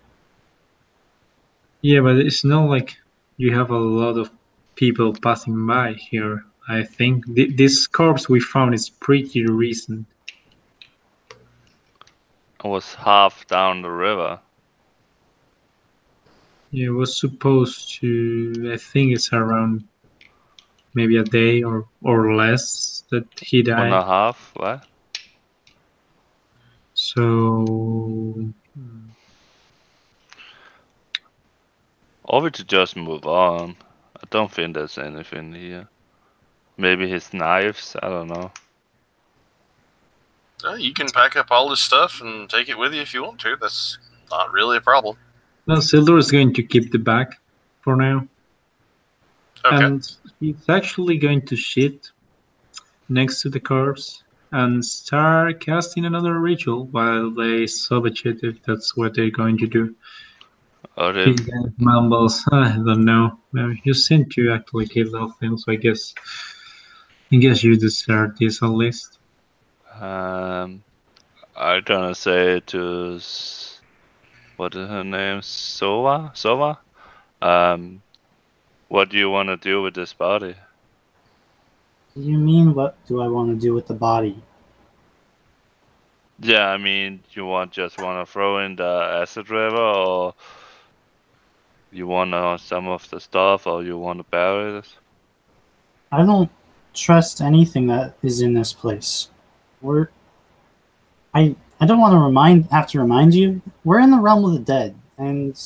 Yeah, but it's not like you have a lot of people passing by here. I think this corpse we found is pretty recent. I was half down the river. Yeah, it was supposed to. I think it's around maybe a day or less that he 1.5, died. what? So Or we could just move on. I don't think there's anything here. Maybe his knives, I don't know. You can pack up all this stuff and take it with you if you want to. That's not really a problem. no, Sildar is going to keep the bag for now, Okay. and he's actually going to shit next to the corpse and start casting another ritual while they salvage it, if that's what they're going to do. Okay. He mumbles, I don't know. You seem to actually kill those things, so I guess you deserve this at least. I'm gonna say to what is her name? Sova? What do you want to do with this body? You mean, what do I want to do with the body? Yeah, I mean, you just want to throw in the acid river, or you want some of the stuff, or you want to bury it? I don't trust anything that is in this place. I don't want to have to remind you, we're in the realm of the dead, and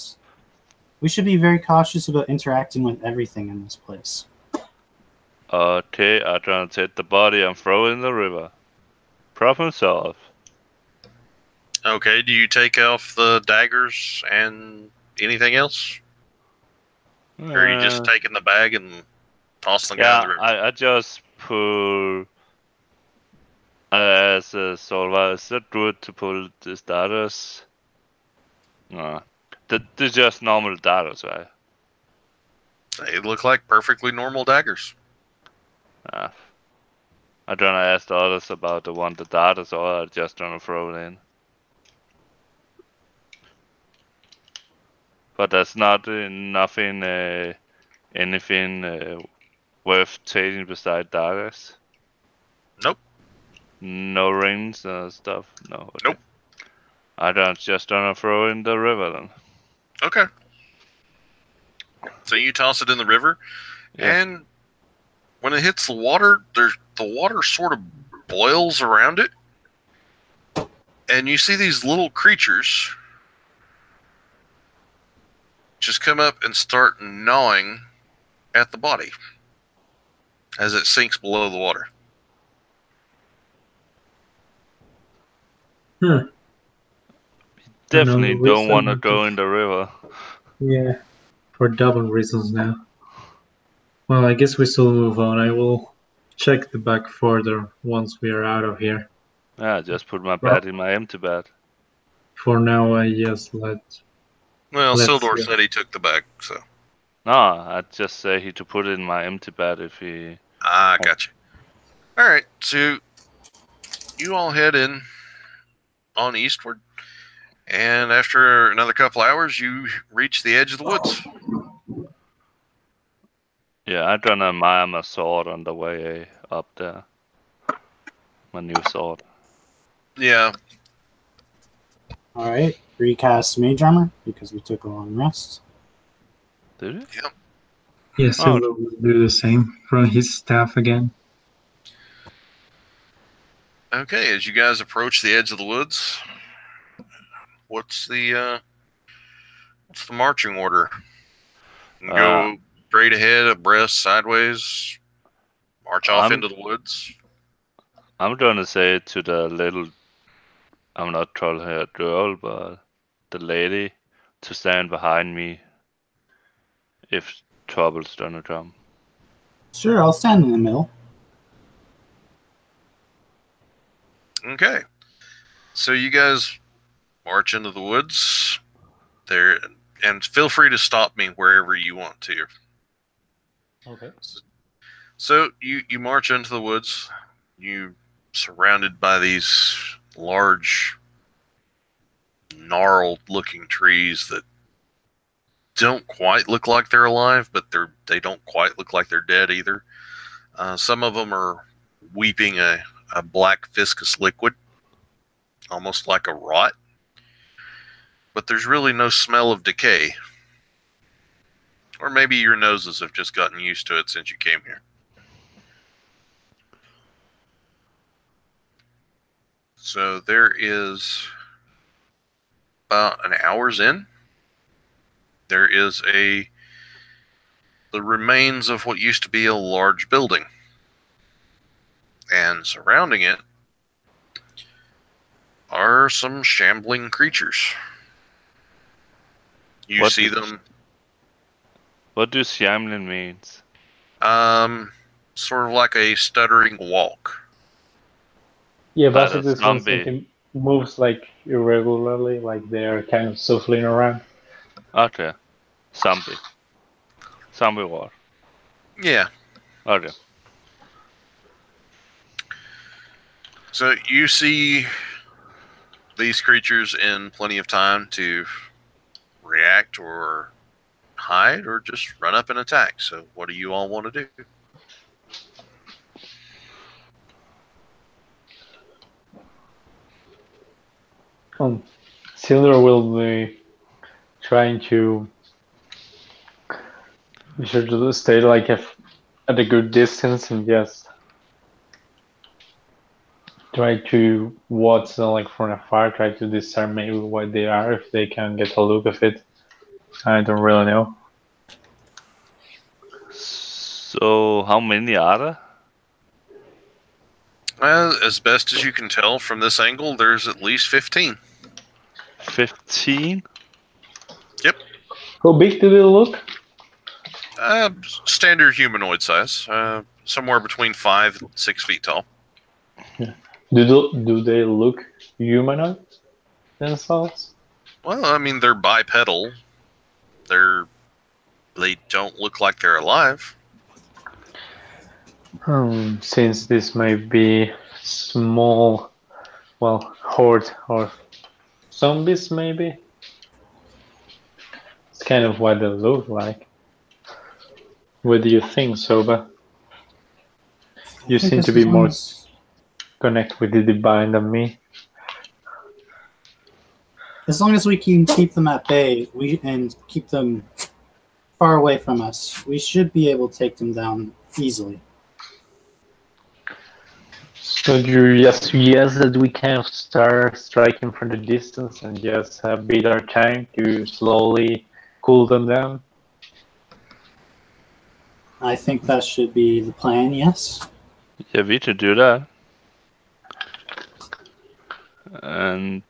we should be very cautious about interacting with everything in this place. Okay, I'm gonna take the body and throw it in the river. Problem solved. Okay, do you take off the daggers and anything else? Or are you just taking the bag and tossing the guy in the river? I just pull. As Solva, is it good to pull these daggers? No. They're just normal daggers, right? They look like perfectly normal daggers. I don't ask the others about the one that darted, or I just don't throw it in. But there's not nothing, anything worth taking beside daggers. Nope. No rings and stuff. No. Okay. Nope. I just don't throw in the river then. Okay. So you toss it in the river, Yeah. and when it hits the water, the water sort of boils around it, and you see these little creatures just come up and start gnawing at the body as it sinks below the water. Definitely No don't want to reason go in the river. Yeah, for double reasons now. Well, I guess we still move on. I will check the back further once we are out of here. Yeah, just put my bat in my empty bat. For now, I just let. Well, Let's Sildor see. said he took the bag, so. No, I'd just say he to put it in my empty bat if he. Ah, gotcha. Alright, so you all head in on eastward, and after another couple hours, you reach the edge of the woods. Yeah, I don't admire my sword on the way up there. My new sword. Yeah, All right, recast Mage Armor because we took a long rest. Did it? Yes, Oh. Silver will do the same from his staff again. okay, as you guys approach the edge of the woods, what's the marching order? You go straight ahead, abreast, sideways, march off into the woods. I'm gonna say to the little, I'm not troll-haired girl, but the lady, to stand behind me if trouble's gonna come. Sure, I'll stand in the middle. Okay, so you guys march into the woods there, and feel free to stop me wherever you want to. Okay. So you march into the woods. You surrounded by these large, gnarled-looking trees that don't quite look like they're alive, but they don't quite look like they're dead either. Some of them are weeping a black viscous liquid, almost like a rot. But there's really no smell of decay. Or maybe your noses have just gotten used to it since you came here. So there is about an hour's in. There is the remains of what used to be a large building. And surrounding it are some shambling creatures. You What see is- them, What do shambling means? sort of like a stuttering walk. Yeah, But basically a this one zombie. moves like irregularly, like they're kind of shuffling around. Okay. Zombie. Zombie war. Yeah. Okay. So you see these creatures in plenty of time to react or hide or just run up and attack. So what do you all want to do? Silver will be trying to be sure to stay like at a good distance and just try to watch them like from afar, try to discern maybe what they are, if they can get a look of it. I don't really know. So how many are there? As best as you can tell from this angle, there's at least 15. 15? How big do they look? Standard humanoid size. Somewhere between 5 and 6 feet tall. Do they look humanoid themselves? Well, I mean, they're bipedal. They're They don't look like they're alive. Since this may be small, well, horde or zombies, maybe. It's kind of what they look like. What do you think, Soba? You I think seem as to be long more as- connected with the divine than me. As long as we can keep them at bay, and keep them far away from us, we should be able to take them down easily. So you just suggest that we kind of start striking from the distance and just beat our time to slowly cool them down? I think that should be the plan, yes. Yeah, we should do that. And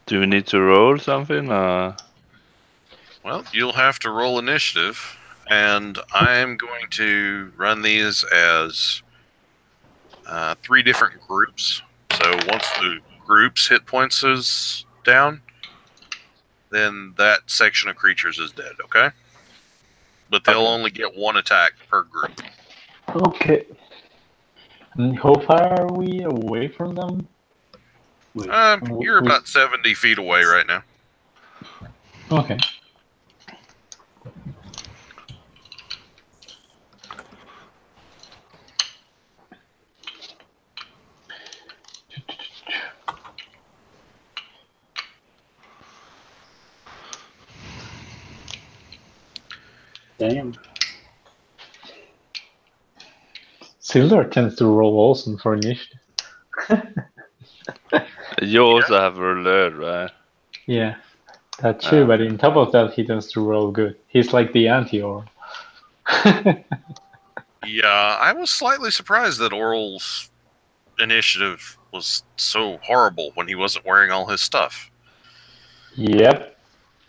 do we need to roll something? Well, you'll have to roll initiative, and I'm going to run these as 3 different groups. So once the group's hit points is down, then that section of creatures is dead, okay? But they'll only get 1 attack per group. Okay. And how far are we away from them? You're about 70 feet away right now. Okay. Damn. Sildar tends to roll awesome for initiative. You also have alert, right? Yeah, that's true, Ah. but on top of that, he tends to roll good. He's like the anti-or. Yeah, I was slightly surprised that Oral's initiative was so horrible when he wasn't wearing all his stuff. Yep.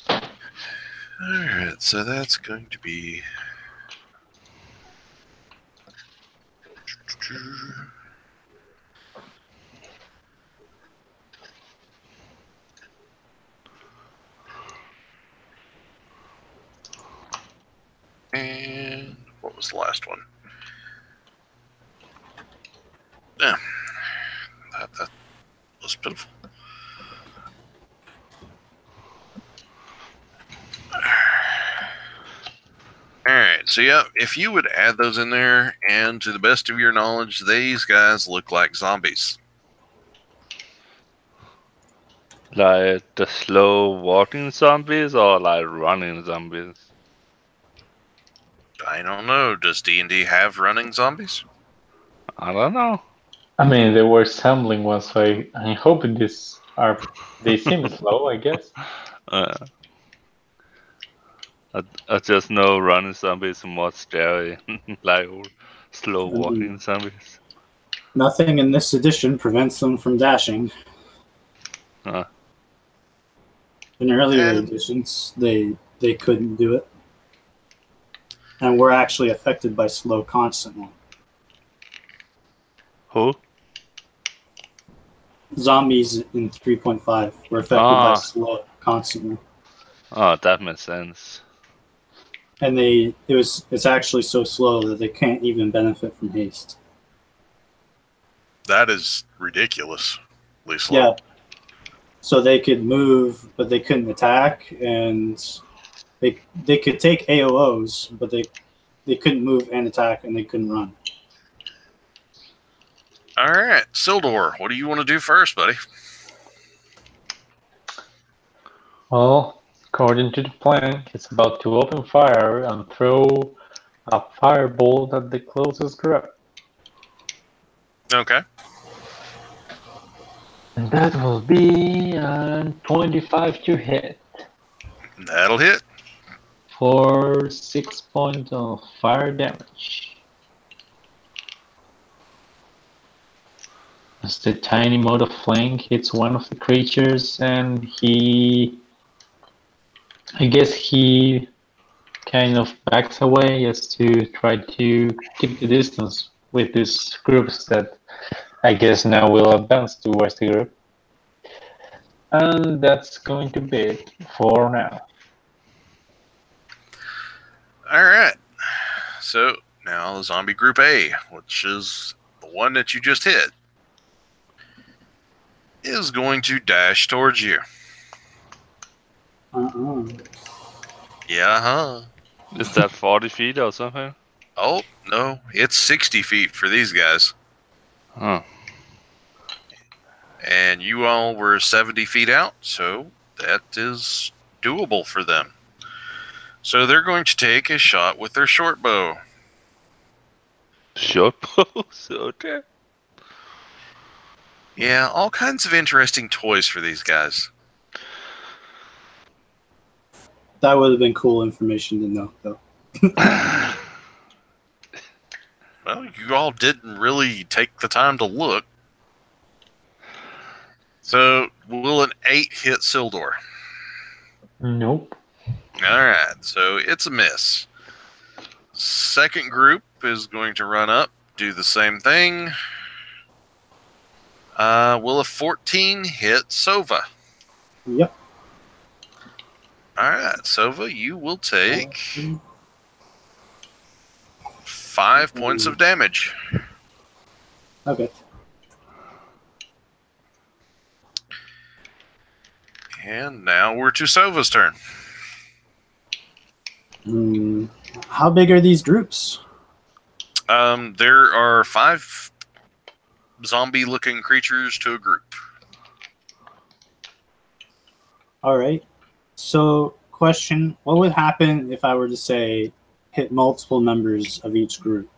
Alright, so that's going to be... And what was the last one? Yeah, that was pitiful. Alright, so yeah, if you would add those in there, and to the best of your knowledge, these guys look like zombies. Like the slow walking zombies or like running zombies? I don't know, does D&D have running zombies? I don't know. I mean, they were stumbling ones, so I hope they seem slow, I guess. I just know running zombies are more scary, like slow walking zombies. Nothing in this edition prevents them from dashing. Huh. In earlier And- editions, they couldn't do it. And we're actually affected by slow constantly. Who? Zombies in 3.5 were affected by slow constantly. Oh, that makes sense. And it's actually so slow that they can't even benefit from haste. That is ridiculous. Lisa. Yeah. So they could move, but they couldn't attack, and they could take AOs, but they couldn't move and attack, and they couldn't run. Alright, Sildor, what do you want to do first, buddy? Well, according to the plan, it's about to open fire and throw a firebolt at the closest group. Okay. And that will be 25 to hit That'll hit. for 6 points of fire damage. As the tiny mode of flame hits one of the creatures, and I guess he kind of backs away just to try to keep the distance with these groups that I guess now will advance towards the group. And that's going to be it for now. All right. So now the zombie group A, which is the one that you just hit, is going to dash towards you. Yeah, huh? Is that 40 feet or something? Oh, no. It's 60 feet for these guys. Huh. And you all were 70 feet out, so that is doable for them. So they're going to take a shot with their short bow. Short bows, okay. Yeah, all kinds of interesting toys for these guys. That would have been cool information to know, though. Well, you all didn't really take the time to look. So, will an 8 hit Sildor? Nope. Alright, so it's a miss. Second group is going to run up, do the same thing. Will a 14 hit Sova? Yep. Alright, Sova, you will take 5 points of damage. Okay. And now we're to Sova's turn. How big are these groups? There are 5 zombie-looking creatures to a group. All right. So, question: what would happen if I were to say hit multiple members of each group?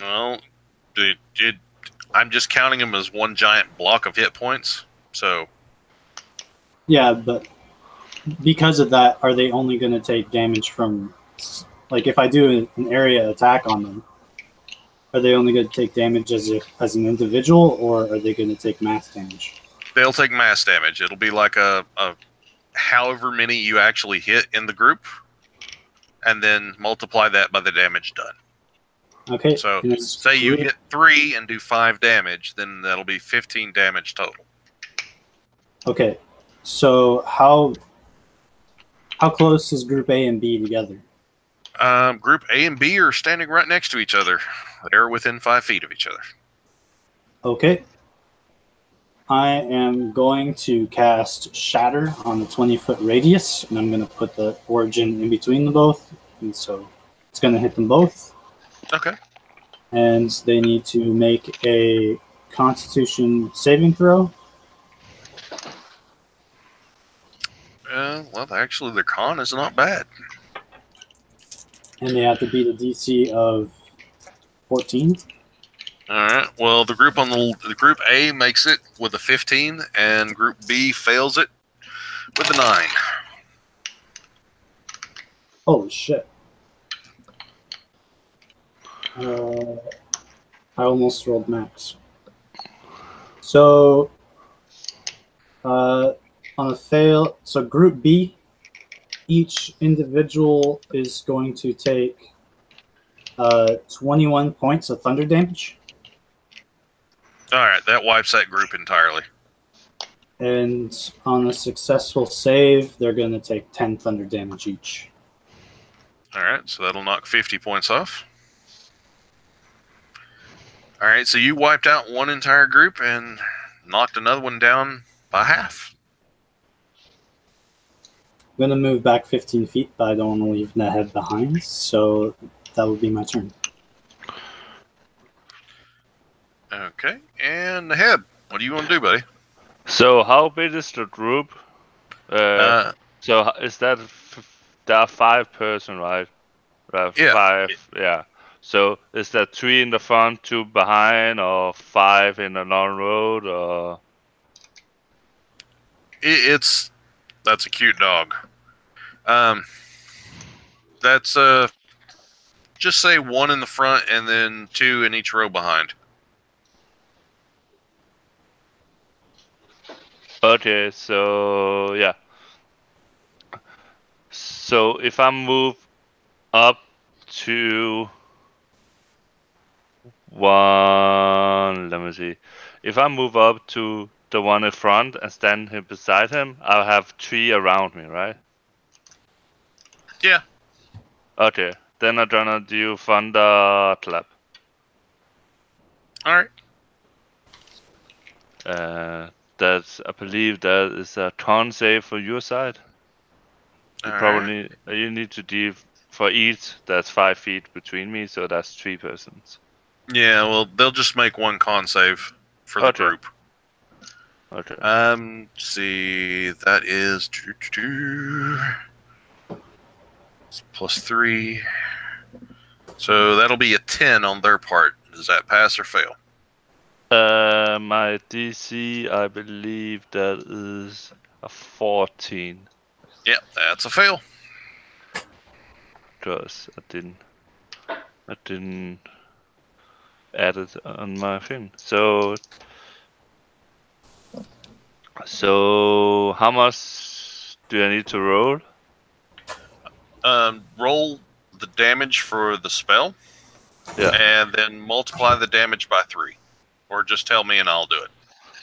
Well, I'm just counting them as one giant block of hit points. So, Yeah, but because of that, are they only going to take damage from, like, if I do an area attack on them, are they only going to take damage as an individual, or are they going to take mass damage? they'll take mass damage. It'll be like a however many you actually hit in the group, and then multiply that by the damage done. Okay. So, and it's say you group- hit 3 and do 5 damage, then that'll be 15 damage total. Okay. So how close is Group A and B together? Group A and B are standing right next to each other. They're within 5 feet of each other. Okay. I am going to cast Shatter on the 20-foot radius, and I'm going to put the origin in between them both. And so it's going to hit them both. Okay. And they need to make a Constitution saving throw. Well, actually, their con is not bad. And they have to beat a DC of 14. All right. Well, the group the group A makes it with a 15, and group B fails it with a 9. Holy shit. I almost rolled max. So, on a fail, so Group B, each individual is going to take 21 points of thunder damage. All right, that wipes that group entirely. And on a successful save, they're going to take 10 thunder damage each. All right, so that'll knock 50 points off. All right, so you wiped out one entire group and knocked another one down by half. I'm going to move back 15 feet, but I don't want to leave the head behind, so that will be my turn. Okay, and Naheb, what do you want to do, buddy? So how big is the group? So is that there are 5 person, right? Yeah. 5, yeah. So is that 3 in the front, 2 behind, or 5 in the long road, or? That's a cute dog. That's just say 1 in the front and then 2 in each row behind. Okay, so yeah. So if I move up to one, let me see. If I move up to the one in front and stand him beside him, I'll have 3 around me, right? Yeah. Okay, then I'm gonna do Thunder Clap. All right. That's, I believe that is a con save for your side. You All probably you need to do for each. That's 5 feet between me, so that's 3 persons. Yeah. Well, they'll just make one con save for the Okay. group. Okay. See, that is +3. So that'll be a 10 on their part. Does that pass or fail? My DC, I believe that is a 14. Yeah, that's a fail. Because I didn't add it on my thing. So how much do I need to roll? Roll the damage for the spell, and then multiply the damage by 3, or just tell me and I'll do it.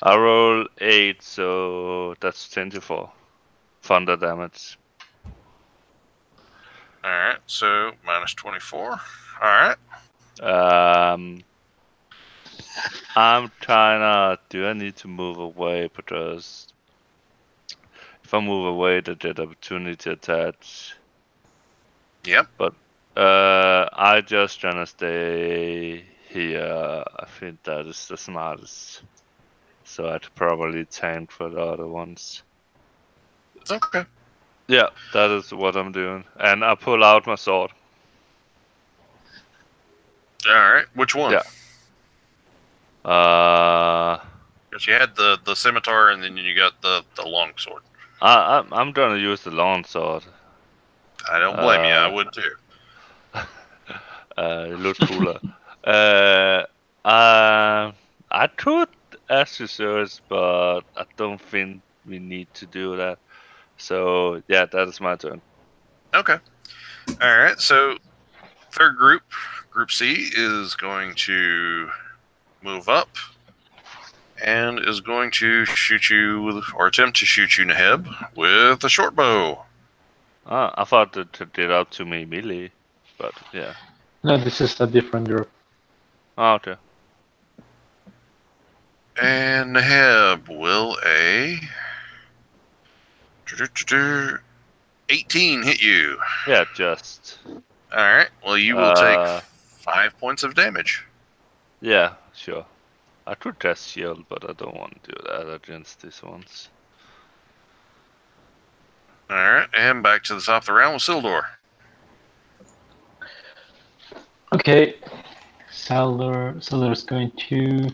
I roll 8, so that's 24 thunder damage. All right, so -24. All right. I'm kinda. Do I need to move away? Because if I move away, they get opportunity to attach. Yep. But I just gonna stay here. I think that is the smartest. So I'd probably tank for the other ones. Okay. Yeah, that is what I'm doing. And I pull out my sword. All right. Which one? Yeah. Because you had the scimitar, and then you got the long sword. I'm gonna use the long sword. I don't blame you. I would too. It looks cooler. I could accessories, but I don't think we need to do that. So yeah, that is my turn. Okay. All right. So third group, Group C, is going to move up and is going to shoot you, or attempt to shoot you, Neheb, with a short bow. I thought it did up to me melee, but yeah. No, this is a different group. Oh, okay. And Neheb, will a 18 hit you? Yeah, just. All right. Well, you will take 5 points of damage. Yeah, sure. I could cast shield, but I don't want to do that against these ones. All right, and back to the top of the round with Sildor. Okay, Sildor's going to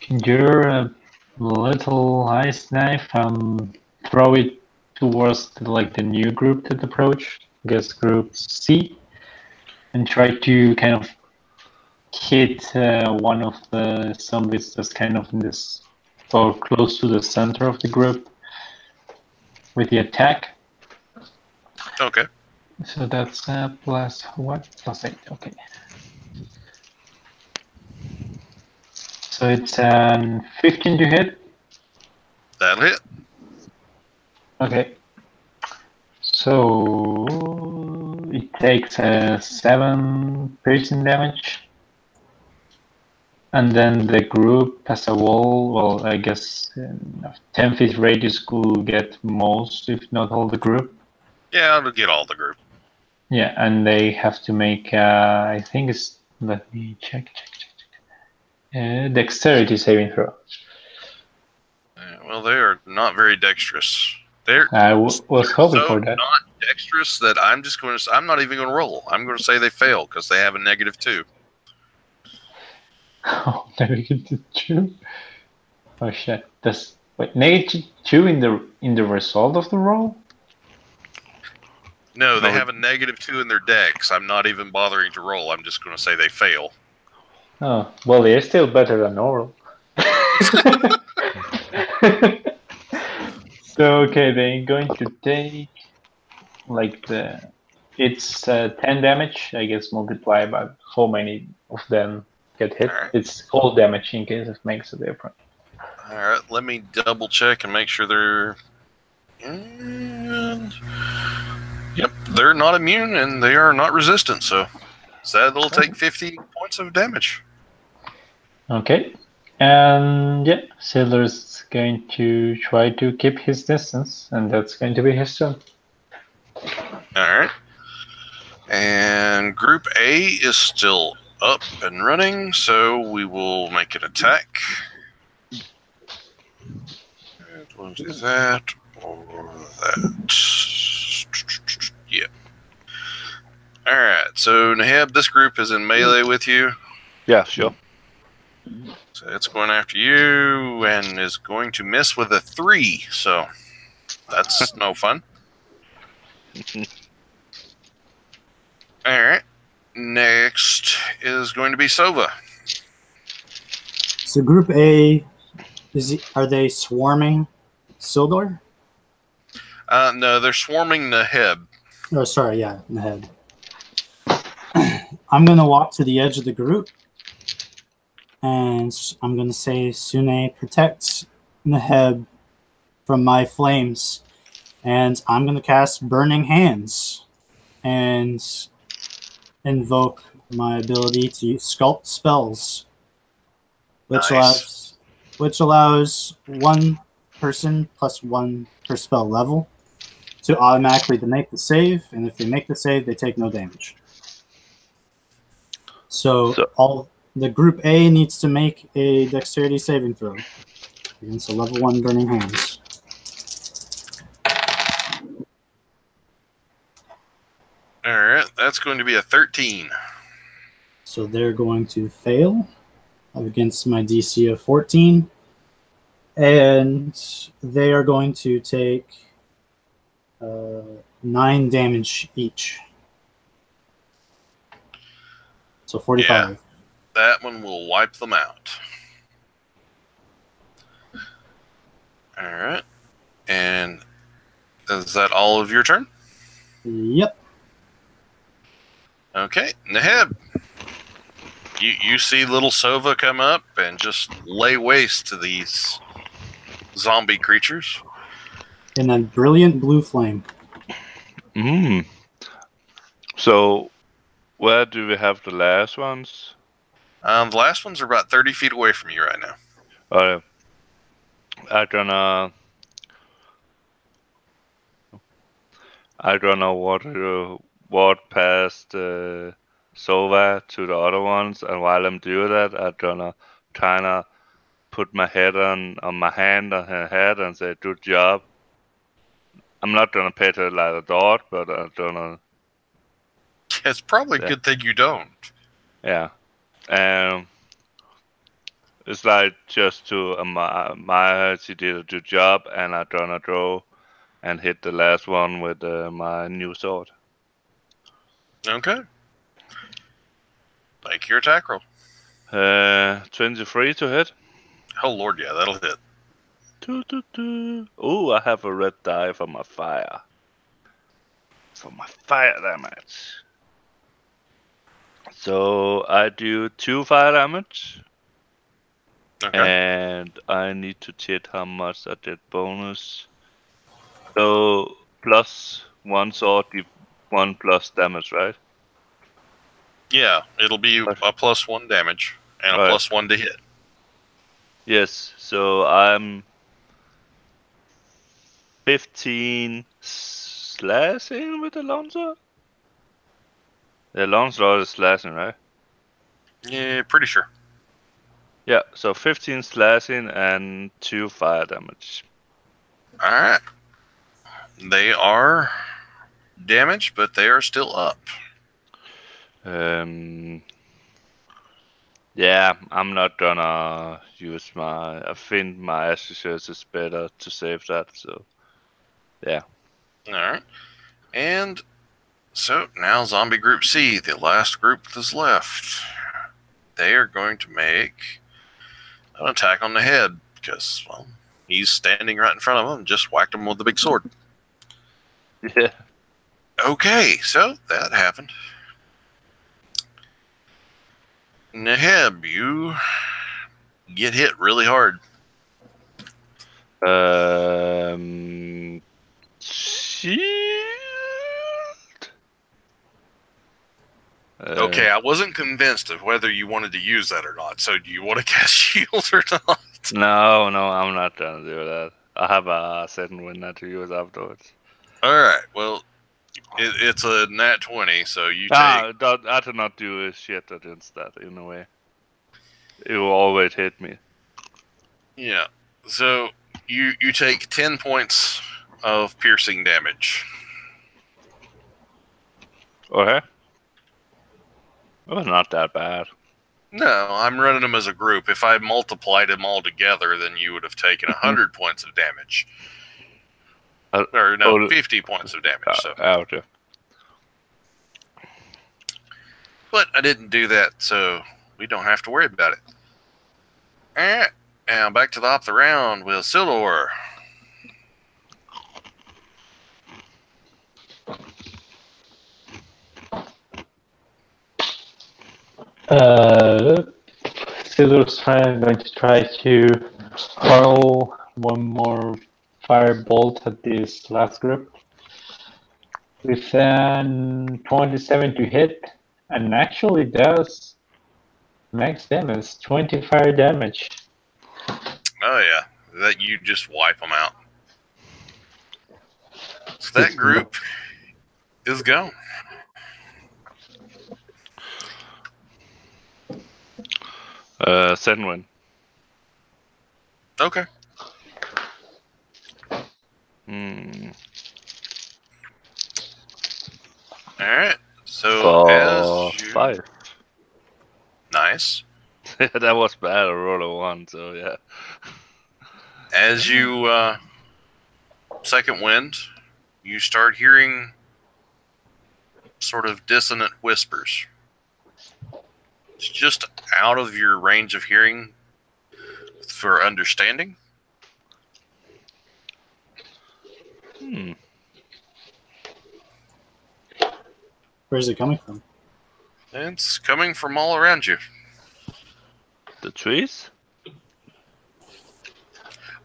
conjure a little ice knife and throw it towards the new group that approached, I guess Group C, and try to kind of hit one of the zombies that's kind of in this, or close to the center of the group with the attack. Okay. So that's plus what? Plus 8, okay. So it's 15 to hit. That'll hit. Okay. So it takes 7 piercing damage. And then the group has a wall, well, I guess 10 feet radius could get most, if not all the group. Yeah, I'll get all the group. Yeah, and they have to make, I think it's, let me check. Dexterity saving throw. Well, they are not very dexterous. I was hoping for that. Not dexterous that I'm not even going to roll. I'm going to say they fail because they have a -2. Oh, -2. Oh shit! Wait, -2 in the result of the roll? No, they have a -2 in their dex. I'm not even bothering to roll. I'm just going to say they fail. Oh, well, they're still better than normal. So okay, they're going to take it's 10 damage, I guess, multiplied by how many of them get hit. Right. It's cold damage in case it makes a difference. All right, let me double check and make sure they're. And Yep, they're not immune and they are not resistant, so that'll take 50 points of damage. Okay. And yeah, Sailor's going to try to keep his distance, and that's going to be his turn. Alright. And Group A is still up and running, so we will make an attack. And we'll do that or that. Yeah. Alright, so Naheb, this group is in melee with you. Yeah, sure. So it's going after you and is going to miss with a 3, so that's no fun. Alright. Next is going to be Sova. So Group A, are they swarming Sildor? No, they're swarming Naheb. Oh, sorry, yeah, in the head. I'm going to walk to the edge of the group, and I'm going to say, Sune, protect Naheb from my flames. And I'm going to cast Burning Hands and invoke my ability to sculpt spells, which allows one person plus 1 per spell level to automatically make the save, and if they make the save, they take no damage. So all the Group A needs to make a Dexterity saving throw against a level 1 Burning Hands. Alright, that's going to be a 13. So they're going to fail against my DC of 14. And they are going to take 9 damage each. So 45. Yeah, that one will wipe them out. Alright. And is that all of your turn? Yep. Okay, Naheb. You see little Sova come up and just lay waste to these zombie creatures. And then brilliant blue flame. So, where do we have the last ones? The last ones are about 30 feet away from you right now. I'm gonna walk past Sova to the other ones, and while I'm doing that, I'm gonna kind of put my head on my hand on her head and say, "Good job." I'm not gonna pet her like a dog, but I'm gonna. It's probably a good thing you don't. Yeah. It's like just to admire she did a good job, and I'm gonna go and hit the last one with my new sword. Okay. Make your attack roll. 23 to hit. Oh lord, yeah, that'll hit. Oh, I have a red die for my fire. For my fire damage. So I do 2 fire damage. Okay. And I need to check how much I did bonus. So plus 1 sword, give 1 plus damage, right? Yeah, it'll be a +1 damage and a +1 to hit. Yes, so I'm 15 slashing with the longsword? The longsword is slashing, right? Yeah, pretty sure. Yeah, so 15 slashing and 2 fire damage. Alright. They are damaged, but they are still up. Yeah, I'm not gonna use I think my Ashes is better to save that, so yeah. Alright. And so now Zombie Group C, the last group that's left. They are going to make an attack on the head because, well, he's standing right in front of them and just whacked him with the big sword. Yeah. Okay, so that happened. Naheb, you get hit really hard. Okay, I wasn't convinced of whether you wanted to use that or not. So do you want to cast shield or not? No, I'm not gonna do that. I have a second winner to use afterwards. All right. Well, it's a nat 20, so you take. I do not do a shit against that in a way. It will always hit me. Yeah. So you take 10 points of piercing damage. Okay. Well, not that bad. No, I'm running them as a group. If I multiplied them all together, then you would have taken 100 points of damage. Or no, 50 points of damage. So. Okay. But I didn't do that, so we don't have to worry about it. Alright, now back to the top of the round with Sildor. Sildur's going to try to hurl one more firebolt at this last group. With an 27 to hit, and actually does max damage, 20 fire damage. Oh yeah, that you just wipe them out. So that group is gone. Senwin. Okay. Alright, so as you... 5. Nice. That was bad, I rolled a 1, so yeah. As you second wind, you start hearing sort of dissonant whispers. It's just out of your range of hearing for understanding. Where's it coming from? It's coming from all around you. The trees?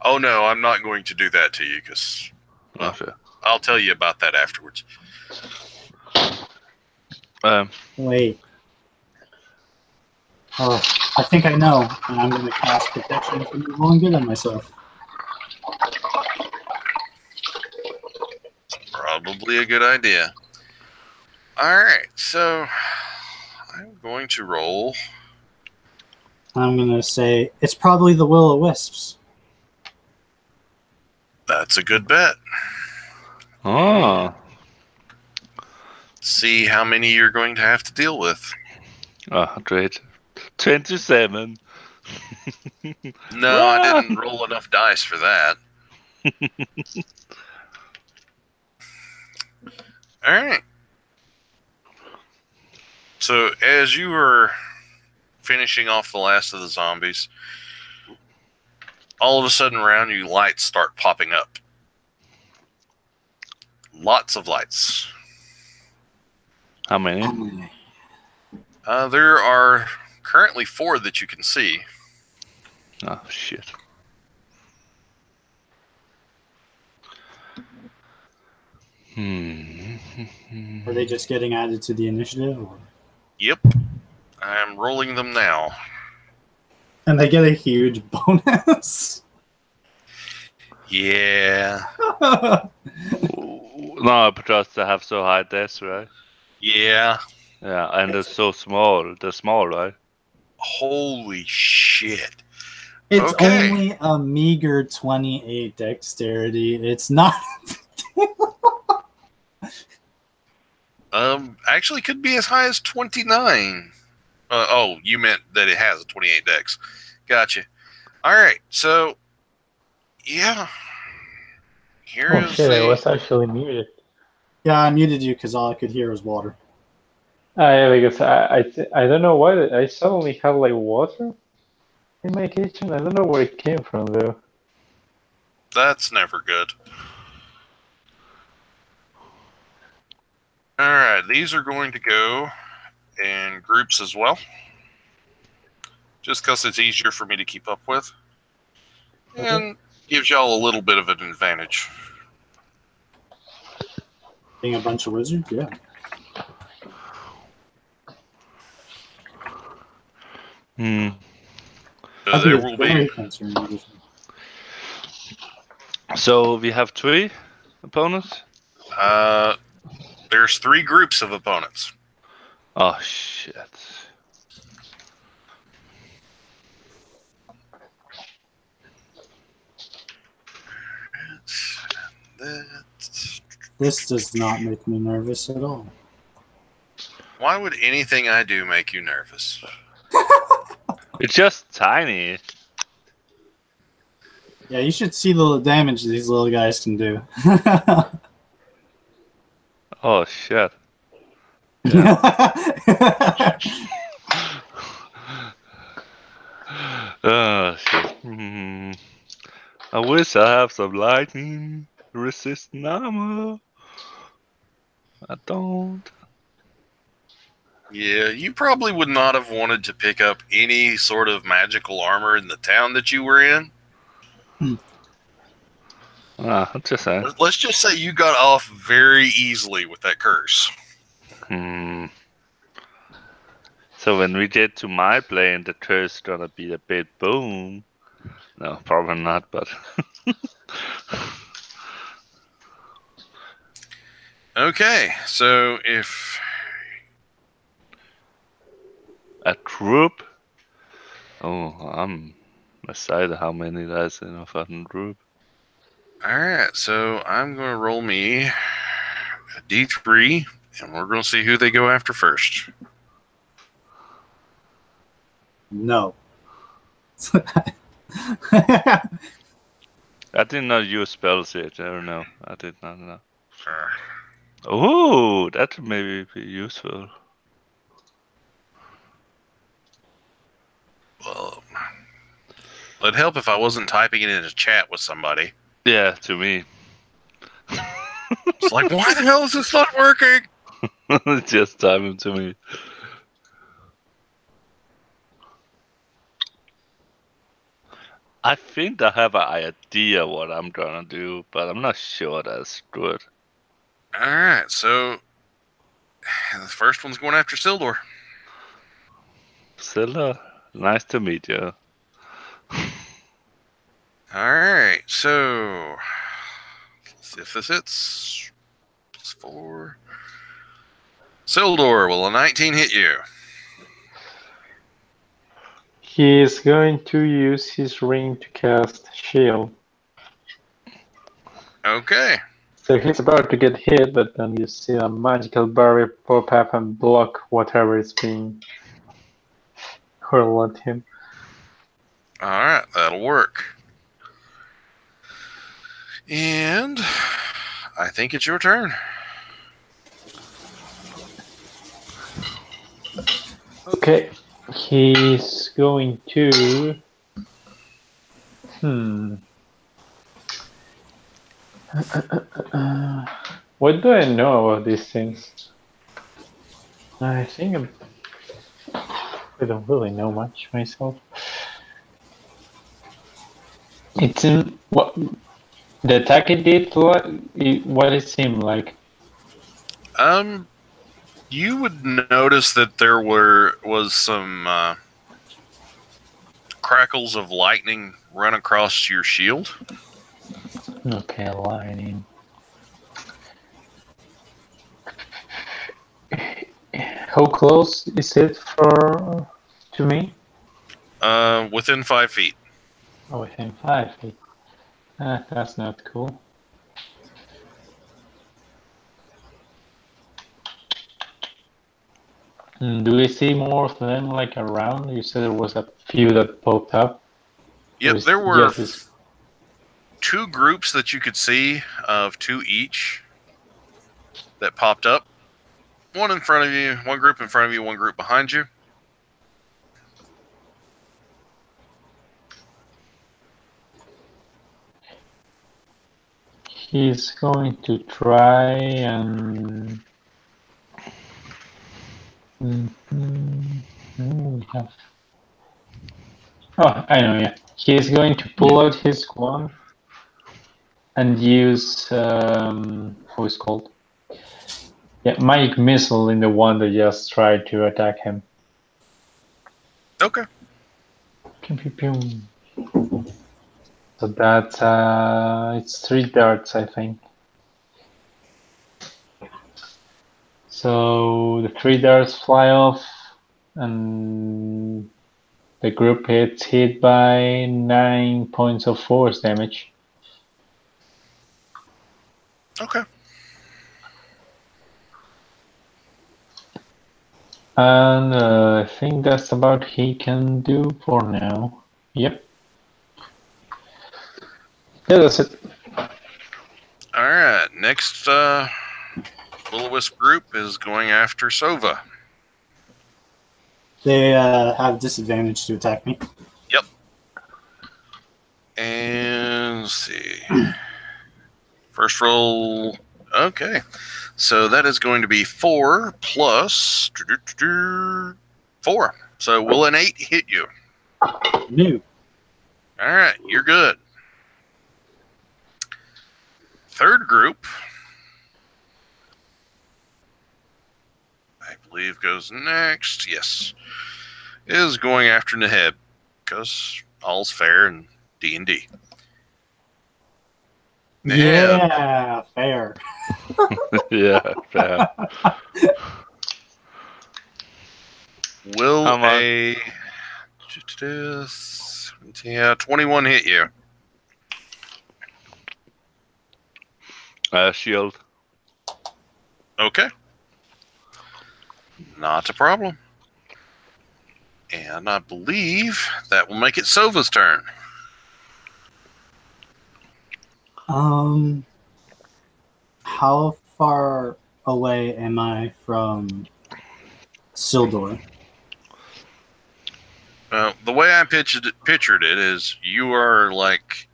Oh no, I'm not going to do that to you because Okay. I'll tell you about that afterwards. Wait. Oh, I think I know, and I'm going to cast protection from evil and good on myself. Probably a good idea. Alright, so I'm going to roll. I'm going to say, it's probably the will-o-wisps. That's a good bet. Oh. See how many you're going to have to deal with. Oh, great. 27. No, I didn't roll enough dice for that. Alright. So, as you were finishing off the last of the zombies, all of a sudden around you, lights start popping up. Lots of lights. How many? There are currently 4 that you can see. Oh, shit. Are they just getting added to the initiative? Or? Yep. I'm rolling them now. And they get a huge bonus? Yeah. No, because they have so high deaths, right? Yeah. Yeah, and they're so small. They're small, right? Holy shit. It's Okay. only a meager 28 dexterity. It's not... Actually could be as high as 29. Oh, you meant that it has a 28 dex. Gotcha. Alright, so, yeah. Here Oh is shit, I the... was actually muted. Yeah, I muted you because all I could hear was water. Yeah, because I don't know why I suddenly have like water in my kitchen. I don't know where it came from though. That's never good. Alright, these are going to go in groups as well. Just because it's easier for me to keep up with. And gives y'all a little bit of an advantage. Being a bunch of wizards, yeah. Hmm. So I'd there be will very be. concerned with So we have 3 opponents? There's 3 groups of opponents. Oh, shit. this does not make me nervous at all. Why would anything I do make you nervous? It's just tiny. Yeah, you should see the damage these little guys can do. Oh, shit. Oh, shit. I wish I have some lightning resistant armor. I don't. Yeah, you probably would not have wanted to pick up any sort of magical armor in the town that you were in. I'm just saying. Let's just say you got off very easily with that curse. So when we get to my plane, the curse is gonna be a bit boom. No, probably not, but Okay, so if a group. Oh, I'm excited how many there's in a fucking group. alright, so I'm gonna roll me a D3 and we're gonna see who they go after first. No. I did not use spells yet. I don't know. I did not know. Oh, that would maybe be useful. Well, it'd help if I wasn't typing it in a chat with somebody. Yeah, to me. It's like, why the hell is this not working? Just time him to me. I think I have an idea what I'm gonna do, but I'm not sure that's good. Alright, so the first one's going after Sildor. Scylla, nice to meet you. Alright, so let's see if this hits. +4. Sildor, will a 19 hit you? He is going to use his ring to cast shield. Okay. So he's about to get hit, but then you see a magical barrier pop up and block whatever is being hurled at him. Alright, that'll work. And I think it's your turn. Okay, he's going to. What do I know about these things? I think I don't really know much myself. It's in what the attack it did. What it seemed like. You would notice that there was some crackles of lightning run across your shield. Okay, lightning. How close is it to me? Within 5 feet. Oh, within 5 feet. That's not cool. Do we see more of them like around? You said there was a few that popped up. Yep, there were 2 groups that you could see of 2 each that popped up. One in front of you, one group in front of you, one group behind you. He's going to try and... Oh, I know, yeah. He's going to pull out his wand and use... how is it called? Yeah, magic missile in the one that just tried to attack him. Okay. Pew, pew, pew. So that's it's 3 darts, I think. So the 3 darts fly off, and the group gets hit by 9 points of force damage. Okay. And I think that's about he can do for now. Yep. Yeah, that's it. All right. Next, Will Wisp group is going after Sova. They have disadvantage to attack me. And let's see. First roll. Okay. So that is going to be 4 plus 4. So will an 8 hit you? No. All right. You're good. Third group, I believe, goes next. Yes. Is going after Neheb because all's fair in D&D. Yeah, fair. Yeah, fair. Will How much? a 21 hit you? Shield. Okay. Not a problem. And I believe that will make it Sova's turn. How far away am I from Sildor? The way I pictured it is you are like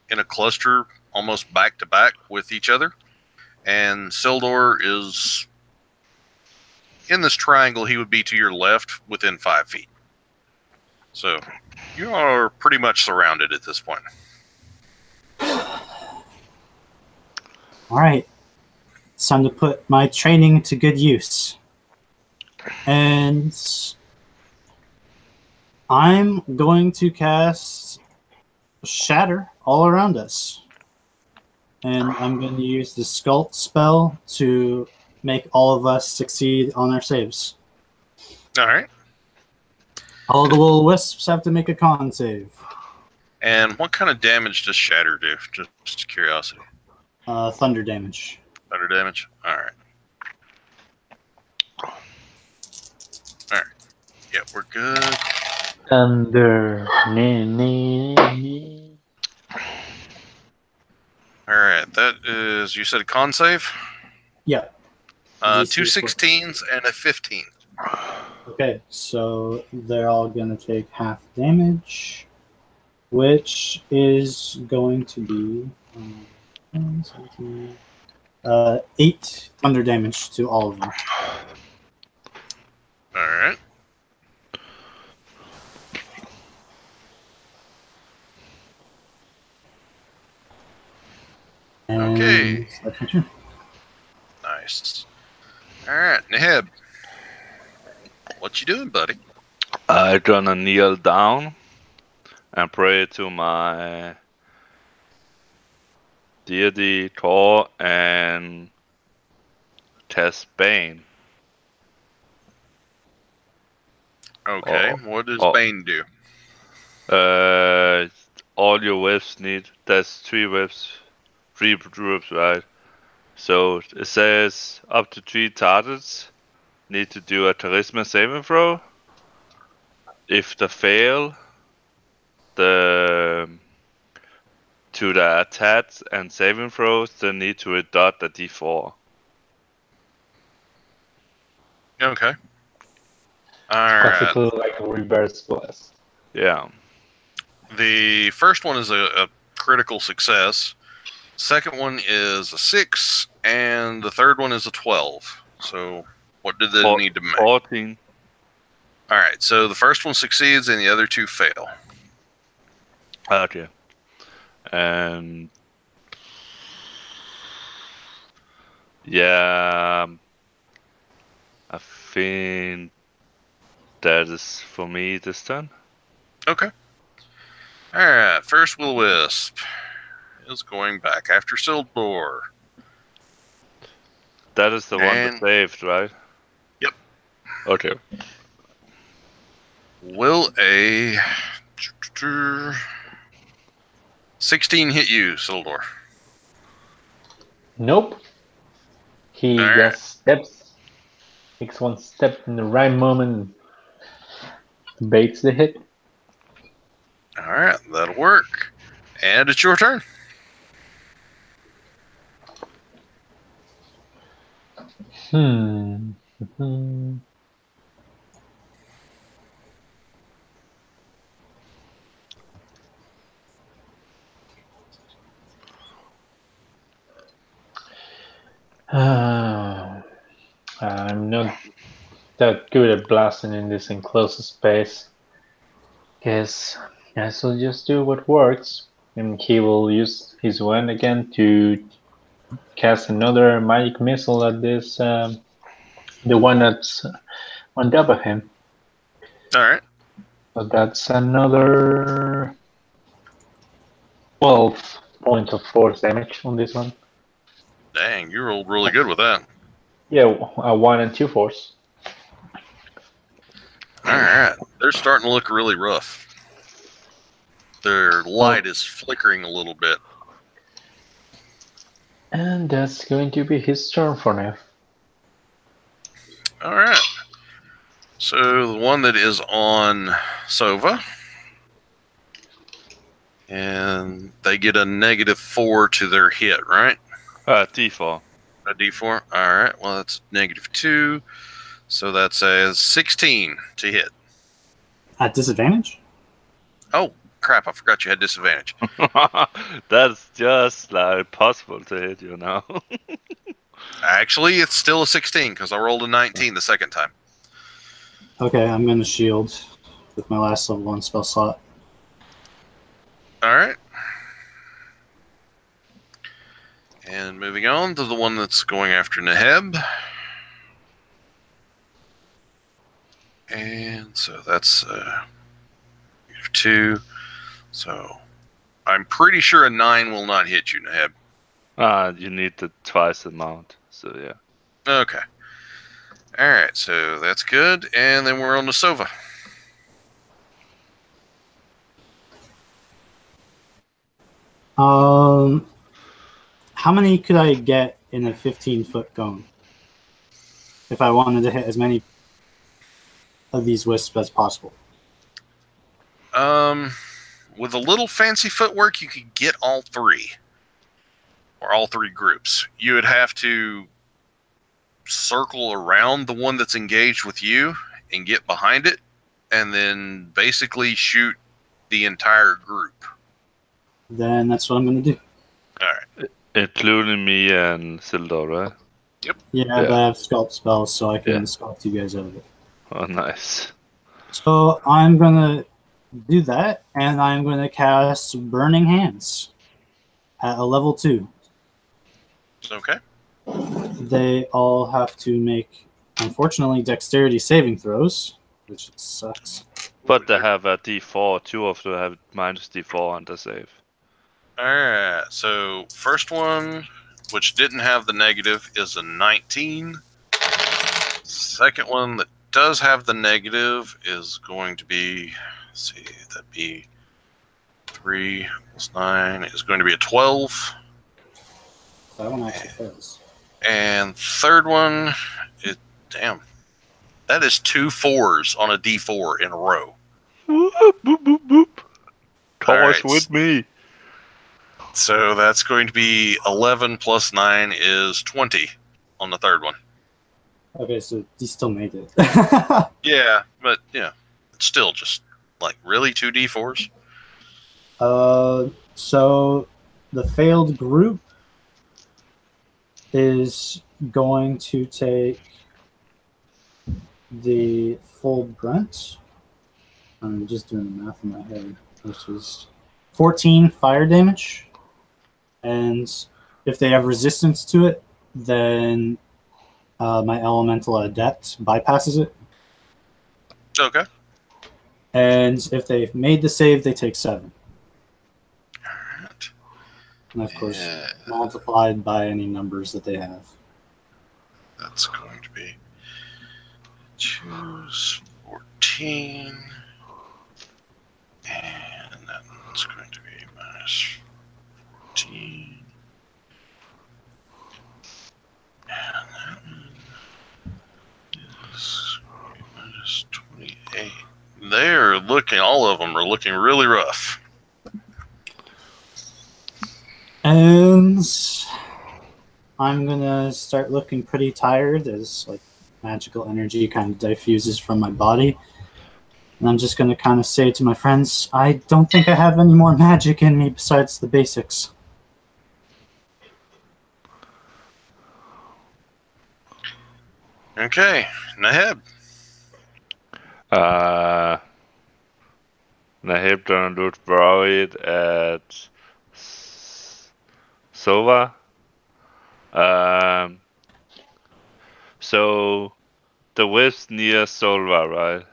in a cluster almost back to back with each other. And Sildor is in this triangle. He would be to your left within 5 feet. So you are pretty much surrounded at this point. All right. It's time to put my training to good use. And I'm going to cast Shatter all around us. And I'm going to use the Sculpt spell to make all of us succeed on our saves. All right. All the little wisps have to make a con save. And what kind of damage does Shatter do? Just curiosity. Thunder damage. Thunder damage? All right. All right. Yeah, we're good. Thunder. All right. That is, you said con save? Yeah. Two 16s and a 15. Okay, so they're all going to take half damage, which is going to be 8 thunder damage to all of them. All right. And Okay. that's my turn. Nice. All right, Neheb. What you doing, buddy? I'm gonna kneel down and pray to my deity Thor and test Bane. Okay. What does oh. Bane do? All your whips need. There's 3 whips, 3 whips, right? So it says up to 3 targets need to do a charisma saving throw. If they fail, to the attacks and saving throws, they need to deduct a d4. Okay. All right. Basically like a reverse blast. Yeah. The first one is a critical success. Second one is a 6, and the third one is a 12. So, what did they need to make? 14. All right. So the first one succeeds, and the other 2 fail. Okay. And yeah, I think that is for me this turn. Okay. Alright, first Will-O-Wisp is going back after Sildor. That is the one that And- saved, right? Yep. Okay. Will a 16 hit you, Sildor? Nope. He Alright. just takes one step in the right moment, baits the hit. Alright, that'll work. And it's your turn. Hmm. Hmm. I'm not that good at blasting in this enclosed space. Guess I shall just do what works, and he will use his wand again to cast another magic missile at this, the one that's on top of him. Alright. So that's another 12 points of force damage on this one. Dang, you rolled really good with that. Yeah, 1 and 2 force. Alright, they're starting to look really rough. Their light is flickering a little bit. And that's going to be his turn for now. Alright. So the one that is on Sova. And they get a -4 to their hit, right? D4. A D4? Alright, well that's -2. So that's a 16 to hit. At disadvantage? Oh, crap, I forgot you had disadvantage. That's just like possible to hit you now. Actually, it's still a 16 because I rolled a 19 the second time. Okay, I'm going to shield with my last level 1 spell slot. Alright. And moving on to the one that's going after Neheb. And so that's 2. So I'm pretty sure a 9 will not hit you, Neheb. You need the twice amount. So yeah. Okay. Alright, so that's good. And then we're on to Sova. How many could I get in a 15-foot cone? If I wanted to hit as many of these wisps as possible. With a little fancy footwork, you could get all 3. Or all 3 groups. You would have to circle around the one that's engaged with you and get behind it, and then basically shoot the entire group. Then that's what I'm going to do. Alright. Including me and Sildor, right? Yeah, but I have sculpt spells, so I can sculpt you guys out of it. Oh, nice. So I'm going to do that, and I'm going to cast Burning Hands at a level 2. Okay. They all have to make, unfortunately, dexterity saving throws, which sucks. But they have a D4. 2 of them have -D4 on the save. Alright, so first one, which didn't have the negative, is a 19. Second one that does have the negative is going to be, let's see, that'd be 3 plus 9 is going to be a 12. That one actually does. And third one, damn, that is 2 4s on a D4 in a row. Whoop, boop, boop, boop. Toys Alright. with me. So that's going to be 11 plus 9 is 20 on the third one. Okay, so he still made it. Yeah, but yeah, it's still just like really 2 D4s. So the failed group is going to take the full brunt. I'm just doing the math in my head, which is 14 fire damage. And if they have resistance to it, then my elemental adept bypasses it. Okay. And if they've made the save, they take 7. And of course, Yeah, multiplied by any numbers that they have. that's going to be choose 14. And that one's going to be minus 14. And that one is minus 28. They're looking, all of them are looking really rough. And I'm gonna start looking pretty tired as like magical energy kind of diffuses from my body. And I'm just gonna kind of say to my friends, I don't think I have any more magic in me besides the basics. Okay, Naheb. Nahib gonna look worried at Sova. So the wisp near Solva, right?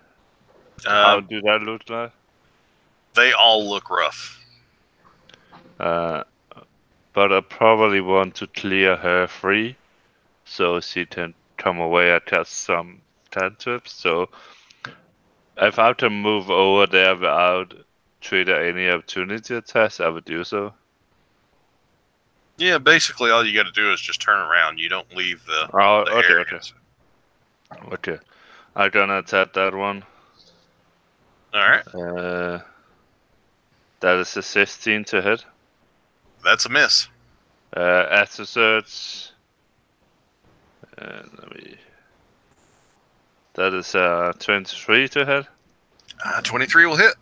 How do that look like? They all look rough. But I probably want to clear her free so she can come away and cast some cantrips. So if I can move over there without triggering any opportunity attacks, I would do so. Yeah, basically all you got to do is just turn around. You don't leave the area. Okay. I'm gonna attack that one. Alright, That is a 16 to hit. that's a miss. After search. That is 23 to hit. 23 will hit.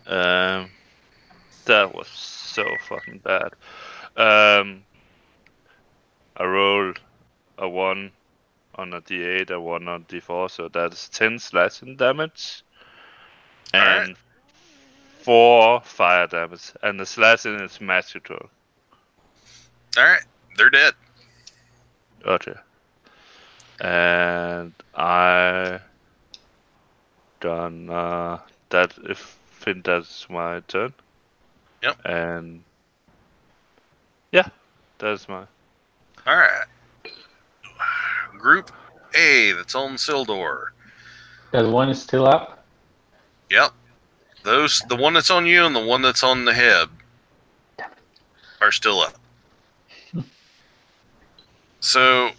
That was so fucking bad. I rolled a 1 on a d8, a 1 on d4, so that is 10 slashing damage. And 4 fire damage. And the slashing is magical. Alright, they're dead. Okay. And I done that. If think that's my turn. Yep. And yeah, that's my. Alright. Group A that's on Sildor. That one is still up. Yep. The one that's on you and the one that's on the Heb are still up. So,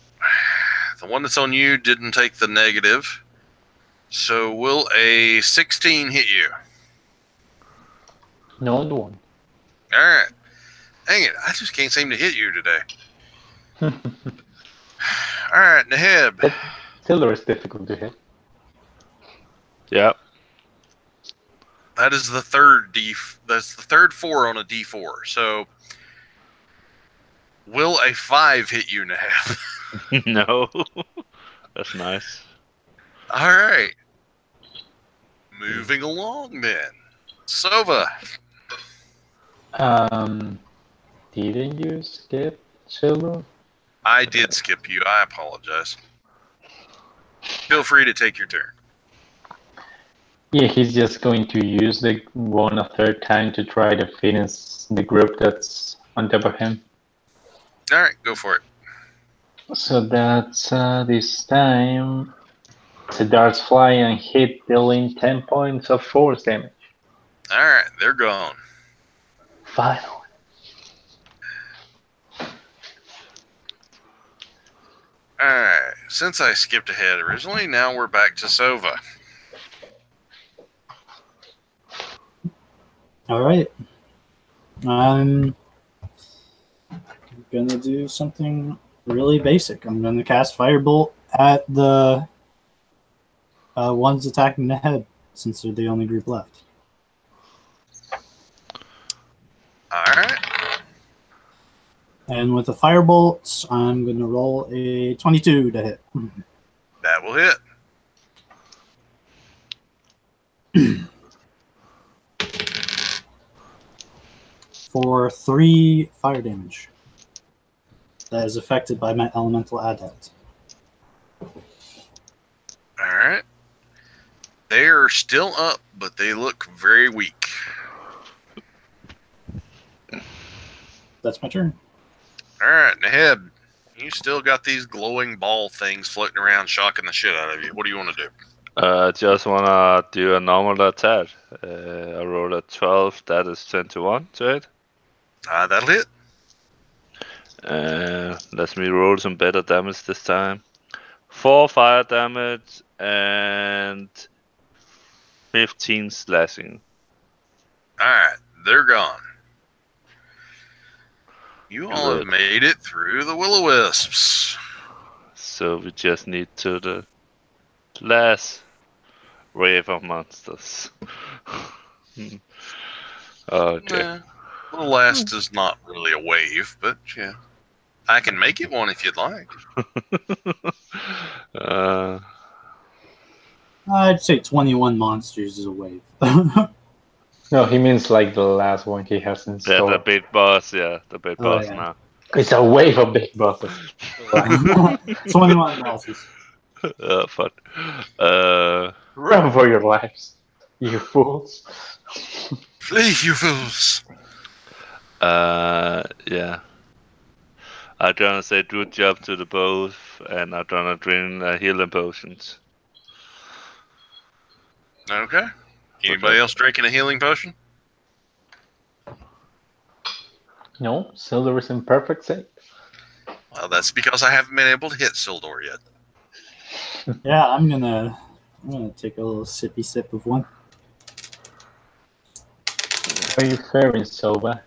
the one that's on you didn't take the negative. So, will a 16 hit you? No other one. Alright. Dang it, I just can't seem to hit you today. Alright, Naheb. Sildor is difficult to hit. Yeah. That is the third that's the third 4 on a D4. So, will a 5 hit you, Naheb? No. That's nice. Alright. Moving along then. Sova. Didn't you skip Sildor? I did skip you. I apologize. Feel free to take your turn. Yeah, he's just going to use the one a third time to try to finish the group that's on top of him. Alright, go for it. So that's this time. The darts fly and hit, dealing 10 points of force damage. Alright, they're gone. Finally. Alright, since I skipped ahead originally, now we're back to Sova. Alright. I'm gonna do something really basic. I'm gonna cast Firebolt at the ones attacking the head, since they're the only group left. Alright. And with the Firebolt, I'm gonna roll a 22 to hit. That will hit. For 3 fire damage. That is affected by my elemental adept. Alright. They are still up, but they look very weak. that's my turn. All right, Naheb, you still got these glowing ball things floating around, shocking the shit out of you. What do you want to do? Just wanna do a normal attack. I rolled a 12. That is 21 to hit. That'll hit. Let me roll some better damage this time. 4 fire damage and 15 slashing. All right, they're gone. You all have Good. made it through the will-o-wisps. So we just need to the last wave of monsters. Okay. Nah, the last is not really a wave, but yeah. I can make it one if you'd like. I'd say 21 monsters is a wave. No, he means like the last one he has in Yeah, store. the big boss. Yeah, the big Oh, boss yeah. now. It's a wave of big bosses. 21 bosses. Fuck. Run for your lives, you fools. Flee, you fools! Yeah. I'm gonna say good job to the both, and I'm gonna drink healing potions. Okay. Anybody else drinking a healing potion? No, Silver is in perfect shape. Well, that's because I haven't been able to hit Sildor yet. Yeah, I'm gonna take a little sippy sip of one. How are you faring, Silva?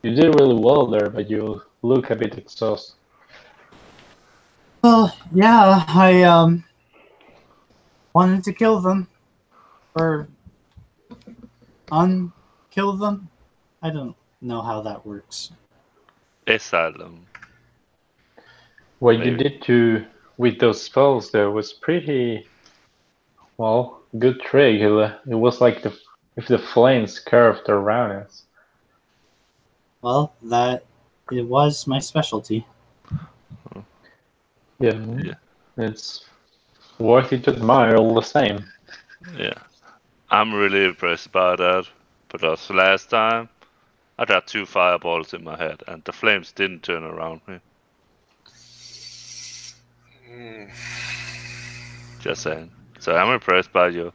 You did really well there, but you look a bit exhausted. Well, yeah, I wanted to kill them. Or unkill them. I don't know how that works. Asylum. What you Maybe. did with those spells there was pretty, well, good trick. It was like if the flames curved around us. Well, it was my specialty. Yeah, it's worth it to admire all the same. Yeah. I'm really impressed by that, because last time I got 2 fireballs in my head, and the flames didn't turn around me. Just saying. So I'm impressed by you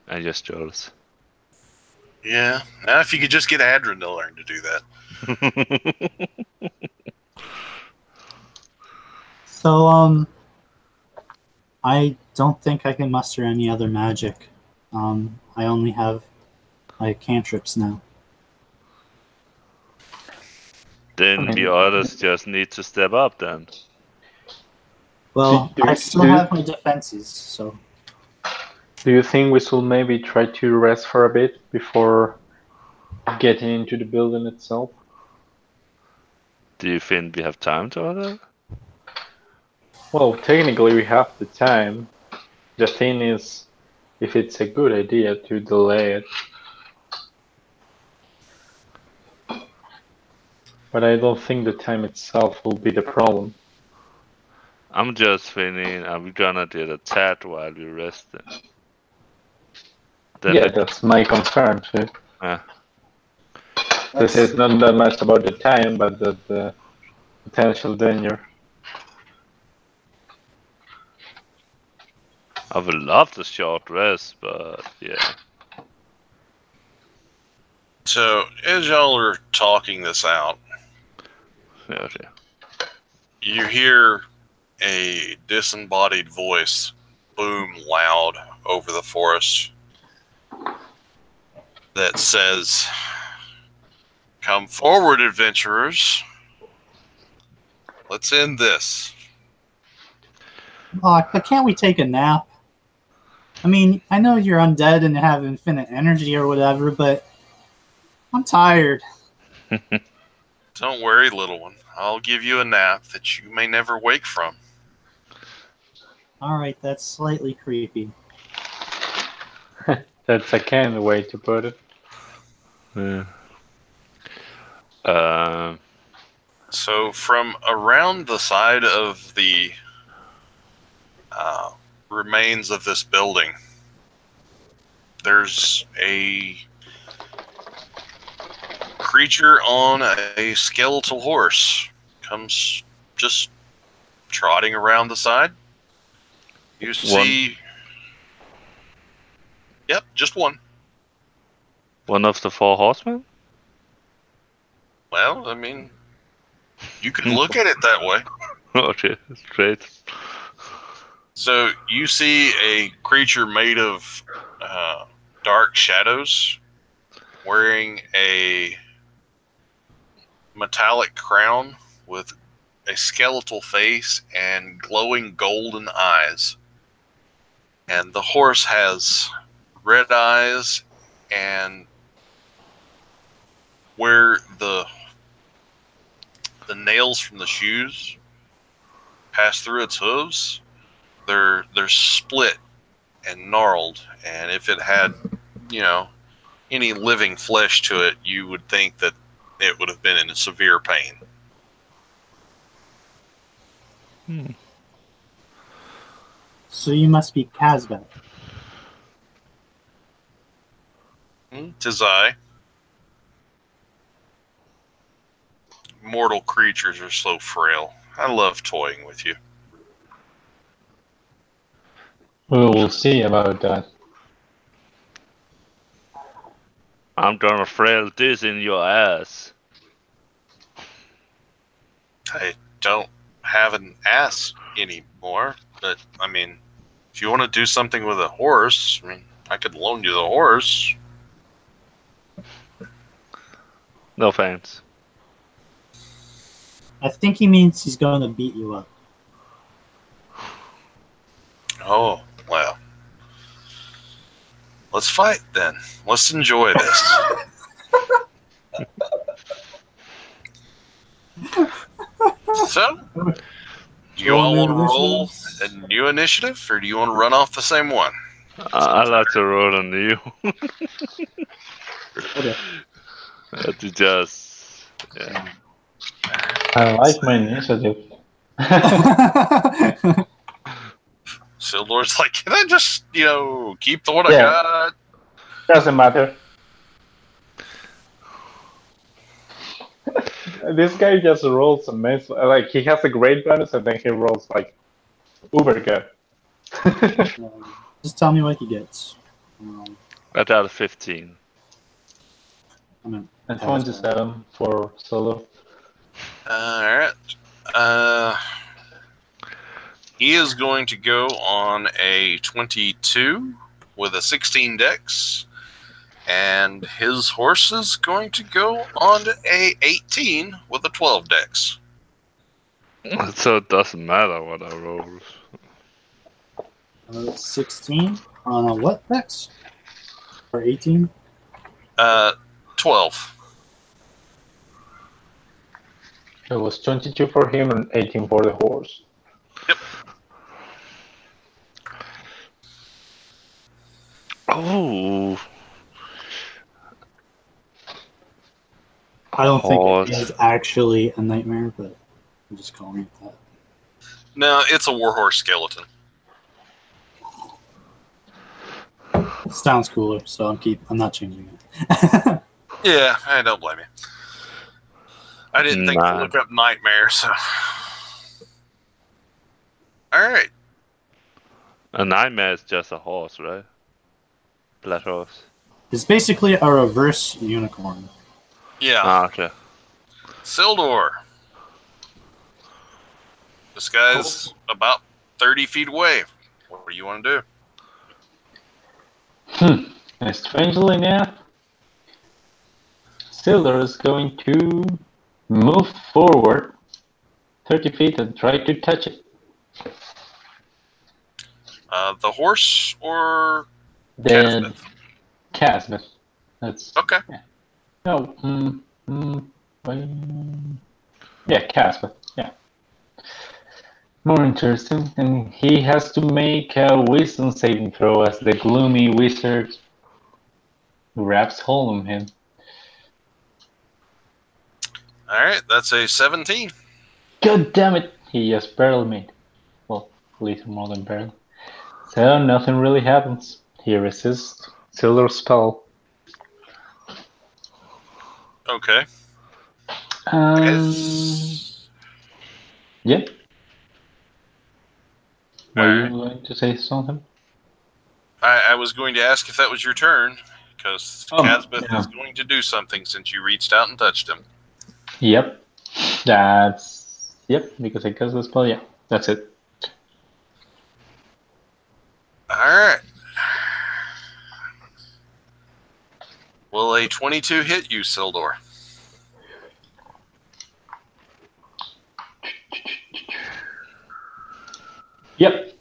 and your skills. Yeah. Now, if you could just get Adrin to learn to do that. So, I don't think I can muster any other magic. I only have like cantrips now. Then the others just need to step up then. Well, Do- I still have my defenses, so Do you think we should maybe try to rest for a bit before getting into the building itself? Do you think we have time to order? Well, technically we have the time. The thing is, if it's a good idea to delay it. But I don't think the time itself will be the problem. I'm just thinking, are we gonna do the attack while we resting? Then Yeah, that's my concern too. This that's, is not that much about the time, but the potential danger. I would love the short rest, but yeah. So, as y'all are talking this out, Yeah, okay. you hear a disembodied voice boom loud over the forest that says, "Come forward, adventurers. Let's end this." but can't we take a nap? I mean, I know you're undead and have infinite energy or whatever, but I'm tired. Don't worry, little one. I'll give you a nap that you may never wake from. All right, that's slightly creepy. That's a kind of way to put it. Yeah. So, from around the side of the remains of this building, there's a creature on a skeletal horse comes just trotting around the side. You see... Yep, just one. One of the 4 horsemen? Well, I mean, you can look at it that way. Okay, great. So you see a creature made of dark shadows, wearing a metallic crown with a skeletal face and glowing golden eyes. And the horse has red eyes, and where the nails from the shoes pass through its hooves, they're split and gnarled, and if it had, any living flesh to it, you would think that it would have been in severe pain. So you must be Casbeth. 'Tis I. Mortal creatures are so frail. I love toying with you. We will see about that. I'm gonna frail this in your ass. I don't have an ass anymore, but I mean, if you want to do something with a horse, I mean, I could loan you the horse. No thanks. I think he means he's going to beat you up. Oh, well. Let's fight then. Let's enjoy this. So, do you all want to roll a new initiative, or do you want to run off the same one? I like to roll on you. Okay. To just, yeah. I like my initiative. Sildor's like, can I just, keep the one I Yeah. got? Doesn't matter. This guy just rolls amazing. Like, he has a great bonus and then he rolls like uber good. Just tell me what he gets. I got a 15. I'm And 27 for solo. Alright. He is going to go on a 22 with a 16 dex. And his horse is going to go on a 18 with a 12 dex. So it doesn't matter what I roll. 16 on a what dex? Or 18? 12. It was 22 for him and 18 for the horse. Yep. Oh. I don't think Horse. it is actually a nightmare, but I'm just calling it that. No, it's a warhorse skeleton. Sounds cooler, so I'm not changing it. Yeah, I don't blame you. I didn't think to Nah. look up nightmare, so. Alright. A nightmare is just a horse, right? Black horse. It's basically a reverse unicorn. Yeah. Ah, okay. Sildor. This guy's about 30 feet away. What do you want to do? And strangely enough, Sildor is going to move forward 30 feet and try to touch it. The horse or Then Casbeth. That's okay. no. Yeah, Casbeth. Yeah. More interesting, and he has to make a wisdom saving throw as the gloomy wizard grabs hold of him. All right, that's a 17. God damn it! He just barely made. Well, a little more than barely. So nothing really happens. He resists Sildor's spell. Okay. Yeah. Were Alright. you going to say something? I was going to ask if that was your turn, because Casbeth yeah. is going to do something since you reached out and touched him. Yep. Because I cast the spell, yeah. That's it. Alright. Will a 22 hit you, Sildor? Yep.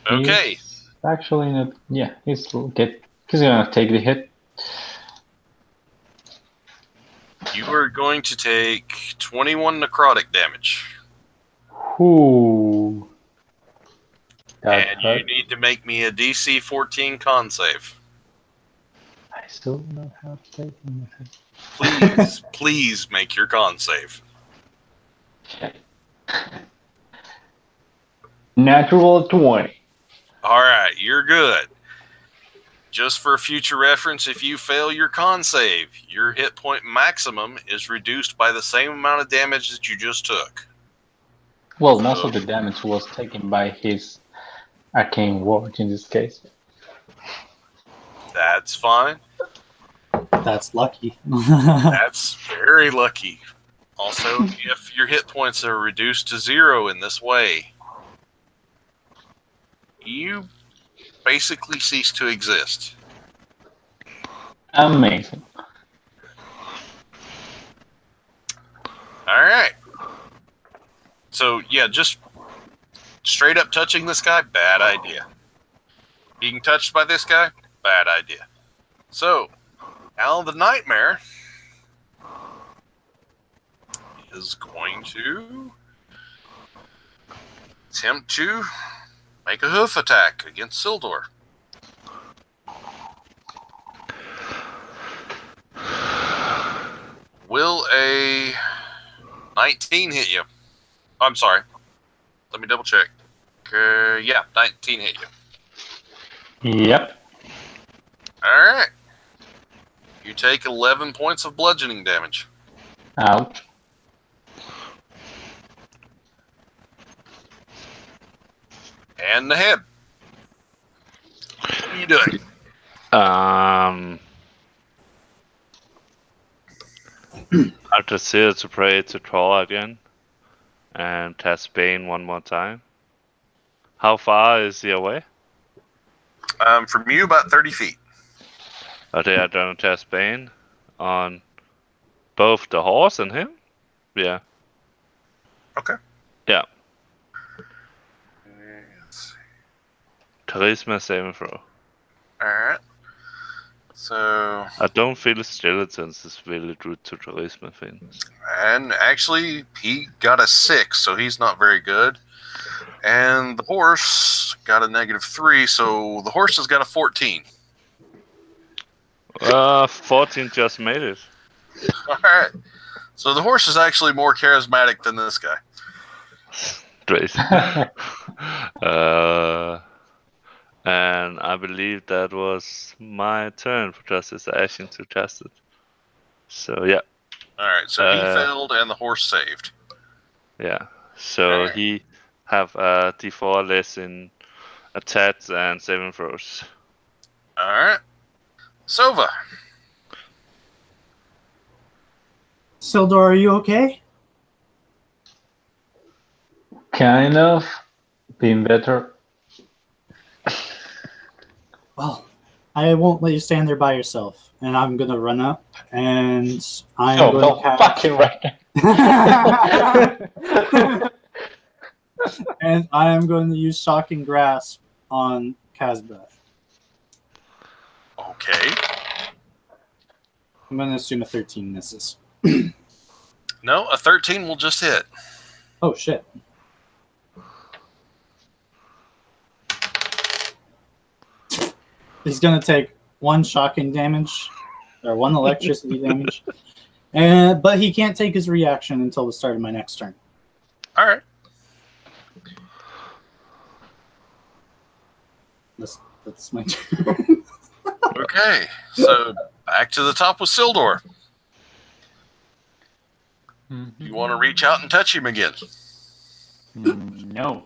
Okay. He's actually not. Yeah, he's okay. He's gonna take the hit. You are going to take 21 necrotic damage. Ooh. That And hurt. you need to make me a DC 14 con save. I still don't have faith in it. Please, please make your con save. Natural 20. Alright, you're good. Just for future reference, if you fail your con save, your hit point maximum is reduced by the same amount of damage that you just took. Well, most of the damage was taken by his arcane ward in this case. That's fine. That's lucky. That's very lucky. Also, if your hit points are reduced to 0 in this way, you basically cease to exist. Amazing. Alright. So, yeah, just straight up touching this guy, bad idea. Being touched by this guy, bad idea. So, now the Nightmare is going to attempt to make a hoof attack against Sildor. Will a 19 hit you? I'm sorry. Let me double check. Yeah, 19 hit you. Yep. Alright. You take 11 points of bludgeoning damage. Ouch. And the head. What are you doing? After Seer to pray to draw again and test Bane one more time. How far is he away? From you, about 30 feet. Okay, I'm gonna test Bane on both the horse and him. Yeah. Okay. Yeah. Let's see. Charisma saving throw. Alright. So, I don't feel skeletons is really good to charisma things. and actually, he got a 6, so he's not very good. And the horse got a -3, so the horse has got a 14. 14 just made it. Alright. So the horse is actually more charismatic than this guy. Great. And I believe that was my turn because it's action to test it. So yeah. Alright, so he failed and the horse saved. Yeah. So Alright. he have a D4 less in attacks and saving throws. Alright. Sova. Sildor, are you okay? Kind of. Been better. Well, I won't let you stand there by yourself, and I'm gonna run up, and I'm No, going don't to fucking right. and I am going to use Shocking Grasp on Casbeth. Okay. I'm going to assume a 13 misses. No, a 13 will just hit. Oh, shit. He's going to take 1 shocking damage, or 1 electricity damage, but he can't take his reaction until the start of my next turn. Alright. That's my turn. Okay, so back to the top with Sildor. You want to reach out and touch him again? No.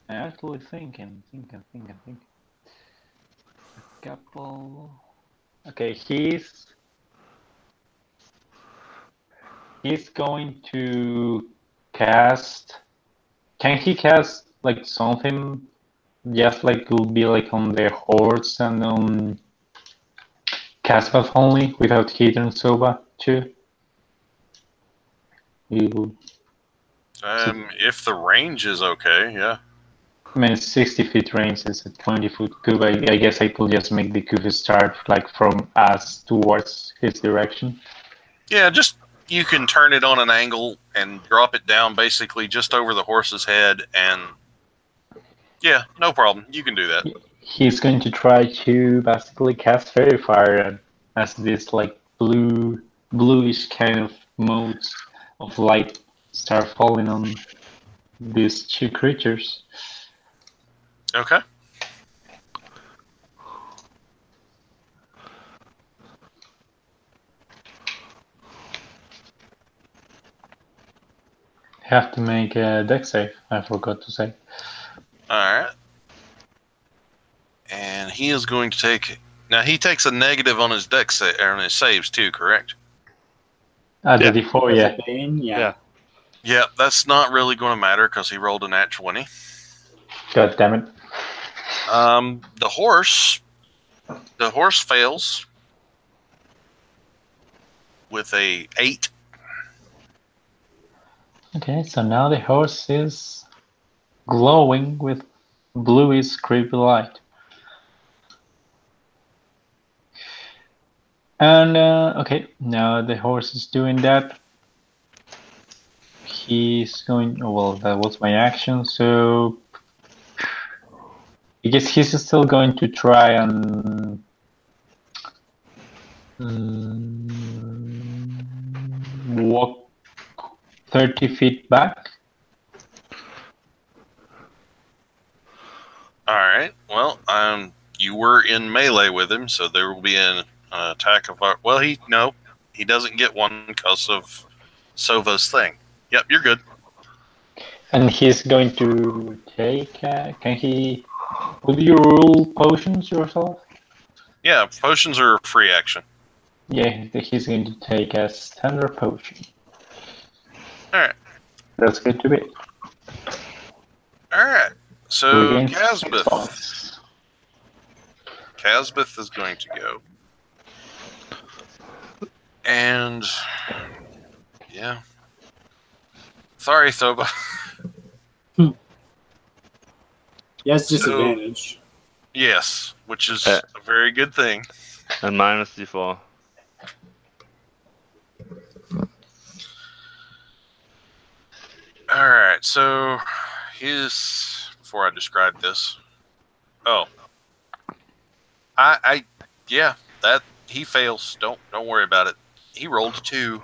Actually thinking. A couple. Okay, he's going to cast. Can he cast like something? Just like will be like on the horse and on Casbah only without hitting Silva too. You. If the range is okay, yeah. I mean, 60 feet range is a 20-foot cube. I guess I could just make the cube start like from us towards his direction. Yeah, just you can turn it on an angle and drop it down basically just over the horse's head, and yeah, no problem. You can do that. He's going to try to basically cast Fairy Fire as this like bluish kind of modes of light start falling on these two creatures. Okay. Have to make a dex save, I forgot to say. Alright. And he is going to take... Now, he takes a negative on his dex on his saves too, correct? The D4, yeah. Bane, Yeah. Yeah, that's not really going to matter because he rolled a nat 20. God damn it. The horse fails with a 8. Okay, so now the horse is glowing with bluish creepy light. And, okay, now the horse is doing that. He's going... Oh, well, that was my action, so... I guess he's still going to try and... walk 30 feet back. Alright, well, you were in melee with him, so there will be an attack of... Well, he doesn't get one because of Sova's thing. Yep, you're good. And he's going to take... can he... Would you rule potions yourself? Yeah, potions are a free action. Yeah, he's going to take a standard potion. Alright. That's good to be. Alright, so Regain Casbeth. Casbeth is going to go. And... Yeah. Sorry, Thoba. He has disadvantage. Yes, which is a very good thing. And minus D4. Alright, so before I describe this. Oh. Yeah, that he fails. Don't worry about it. He rolled a 2.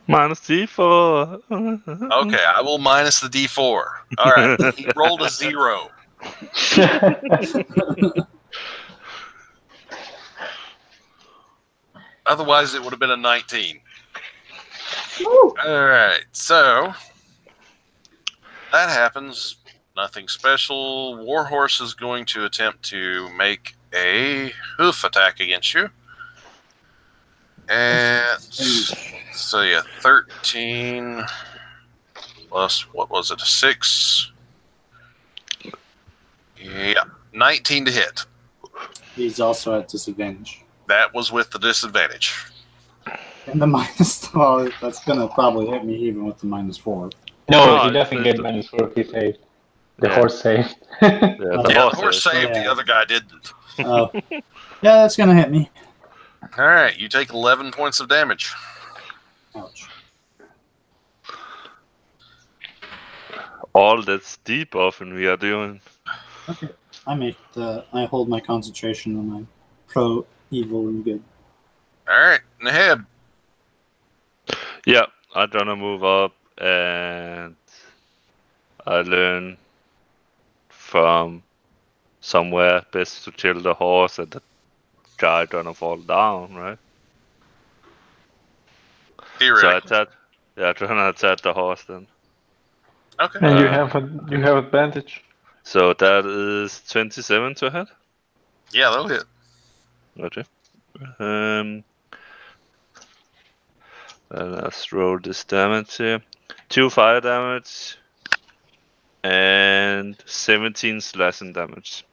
Minus D4. Okay, I will minus the D4. Alright, he rolled a 0. Otherwise, it would have been a 19. Alright, so that happens. Nothing special. Warhorse is going to attempt to make a hoof attack against you. And so, yeah, 13 plus, what was it, a 6? Yeah, 19 to hit. He's also at disadvantage. That was with the disadvantage. And the minus, well, that's going to probably hit me even with the -4. No, he doesn't get -4. He saved. The horse saved. The horse saved, the other guy didn't. Oh. Yeah, that's going to hit me. Alright, you take 11 points of damage. Ouch. All that's debuffing we are doing. Okay. I hold my concentration on my pro, evil, and good. Alright, Naheb. Yeah, I'm gonna move up and I learn from somewhere best to kill the horse and the guy gonna fall down, right? So I Theoretically. attack. Yeah, I'm gonna attack the horse then. Okay. And you have advantage. So that is 27 to hit. Yeah, that'll hit. Okay. Then let's roll this damage here. 2 fire damage and 17 slashing damage.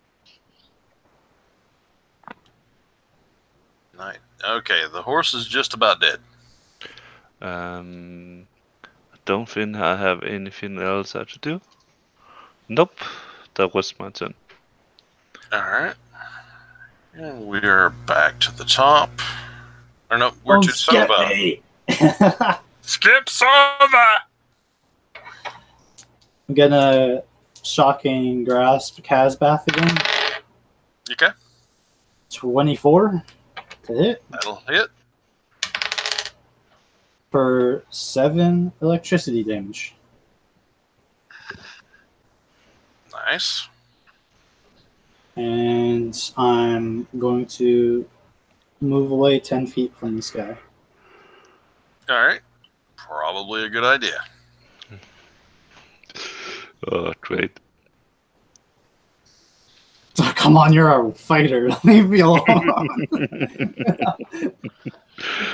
Nice. Okay, the horse is just about dead. I don't think I have anything else I have to do. Nope, that was my turn. Alright. And we are back to the top. Or no, we're Don't to skip Sova. me. Skip Sova! I'm gonna shocking grasp Kazbath again. Okay, 24 to hit that'll hit. for 7 electricity damage. Nice. And I'm going to move away 10 feet from this guy. Alright. Probably a good idea. Oh, great. Oh, come on, you're a fighter. Leave me alone.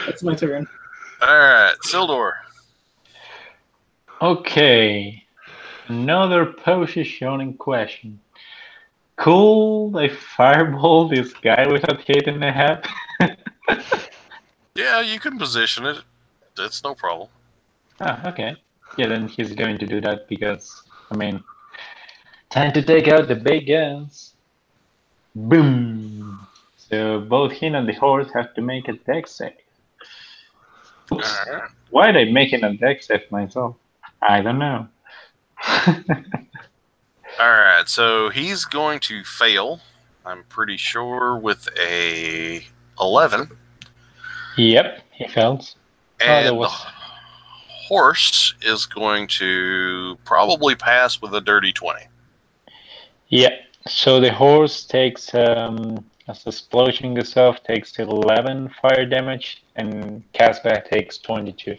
That's my turn. Alright, Sildor. Okay. Another positioning question. Could I fireball this guy without hitting the head? Yeah, you can position it. That's no problem. Ah, okay. Yeah, then he's going to do that because, I mean, time to take out the big guns. Boom! So both him and the horse have to make a dex save. Oops. Alright. Why are they making a dex save myself? I don't know. Alright, so he's going to fail, I'm pretty sure, with a 11. Yep, he fails. And there was- the horse is going to probably pass with a dirty 20. Yeah, so the horse takes, as the explosion goes off, takes 11 fire damage, and Casbah takes 22.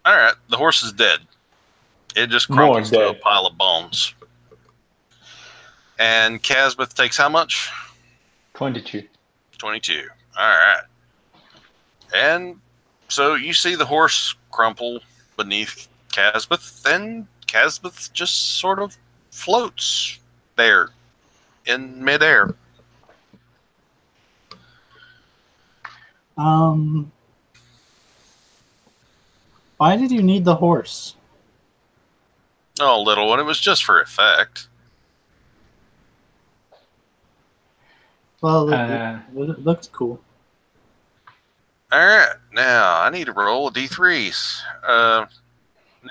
Alright, the horse is dead. It just More crumbles to a dead. pile of bones. And Casbeth takes how much? 22. 22. Alright. And so you see the horse crumple beneath Casbeth, and Casbeth just sort of floats there in midair. Why did you need the horse? Oh, little one, it was just for effect. Well, Uh, it looked cool. Alright, now I need to roll a d3s.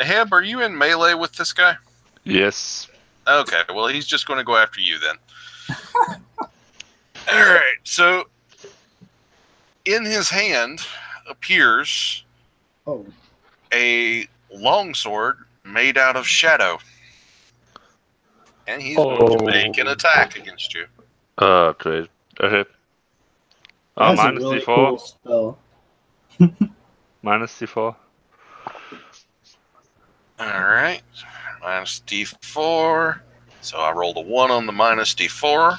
Neheb, are you in melee with this guy? Yes. Okay, well, he's just going to go after you then. Alright, so in his hand appears Oh, a longsword made out of shadow. And he's going to make an attack against you. Great. Okay. Oh, that's a minus really D4. cool spell. Minus D4. Alright, minus d4. So I rolled a 1 on the minus d4.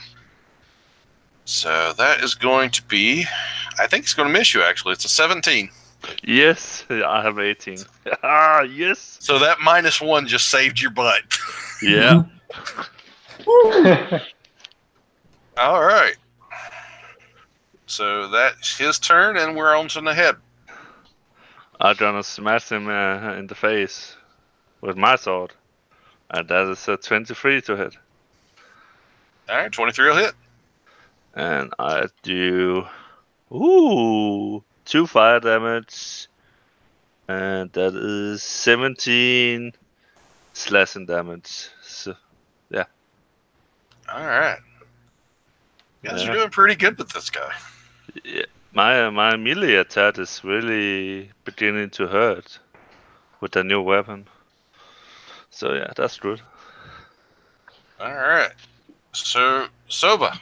So that is going to be, I think it's going to miss you actually. It's a 17. Yes, I have 18. Ah, yes. So that minus 1 just saved your butt. Yeah. Alright. So that's his turn, and we're on to the head. I'm gonna smash him in the face with my sword. And that is a 23 to hit. Alright, 23 will hit. And I do 2 fire damage. And that is 17 slashing damage. So Alright. You guys Yeah. are doing pretty good with this guy. yeah, My melee attack is really beginning to hurt with the new weapon. So yeah, that's good. All right. So, Soba.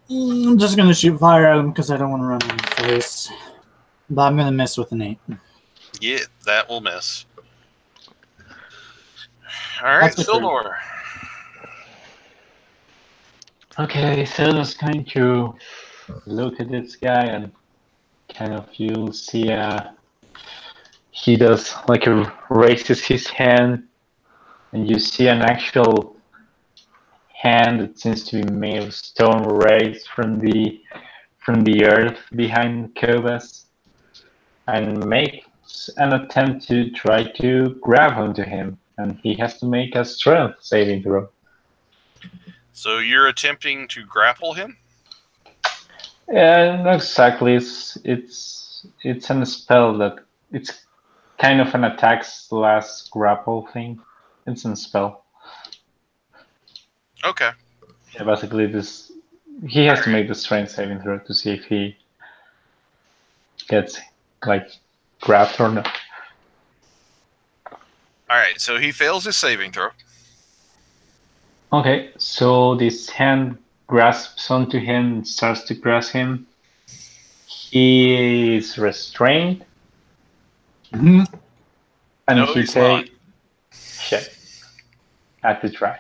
I'm just gonna shoot fire at him because I don't want to run in his face. But I'm gonna miss with an 8. Yeah, that will miss. All right, That's a crit. Sildor. Okay, so I was going to look at this guy and kind of you'll see he does like raises his hand and you see an actual hand that seems to be made of stone raised from the earth behind Kobus and makes an attempt to try to grab onto him, and he has to make a strength saving throw. So you're attempting to grapple him? Yeah, not exactly. It's a spell that it's kind of an attack / grapple thing. It's a spell. Okay. Yeah, basically this he has to make the strength saving throw to see if he gets like grabbed or not. All right, so he fails his saving throw. Okay, so this hand grasps onto him, starts to grasp him. He is restrained, and No, he he's not. takes shit. I have to try.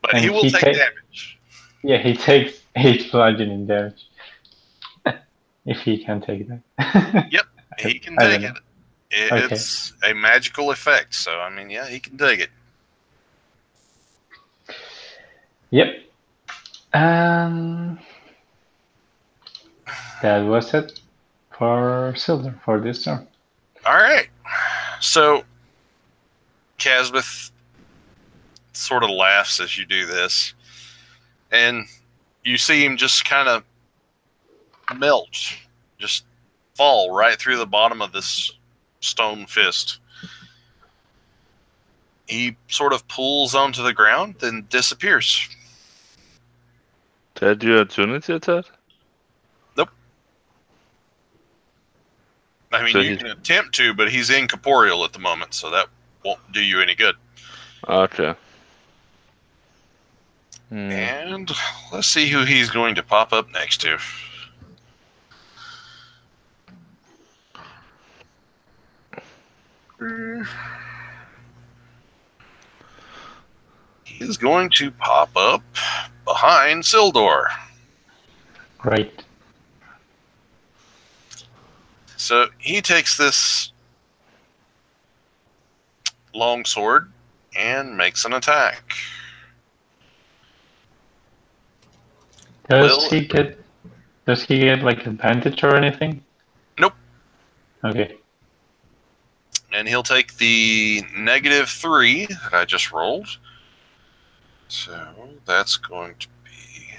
But And he will he take damage. Yeah, he takes 8 bludgeoning damage. If he can take that. Yep, he can I take don't it. know. It's a magical effect, so I mean, yeah, he can take it. Yep. That was it for Silver for this turn. All right. So, Casbeth sort of laughs as you do this, and you see him just kind of melt, just fall right through the bottom of this stone fist. He sort of pulls onto the ground, then disappears. Did you opportunity attack? I mean, So you can attempt to, but he's incorporeal at the moment, so that won't do you any good. Okay. And let's see who he's going to pop up next to. He is going to pop up behind Sildor. Great. So he takes this long sword and makes an attack. Does he get like advantage or anything? Nope. Okay. And he'll take the -3 that I just rolled. So that's going to be...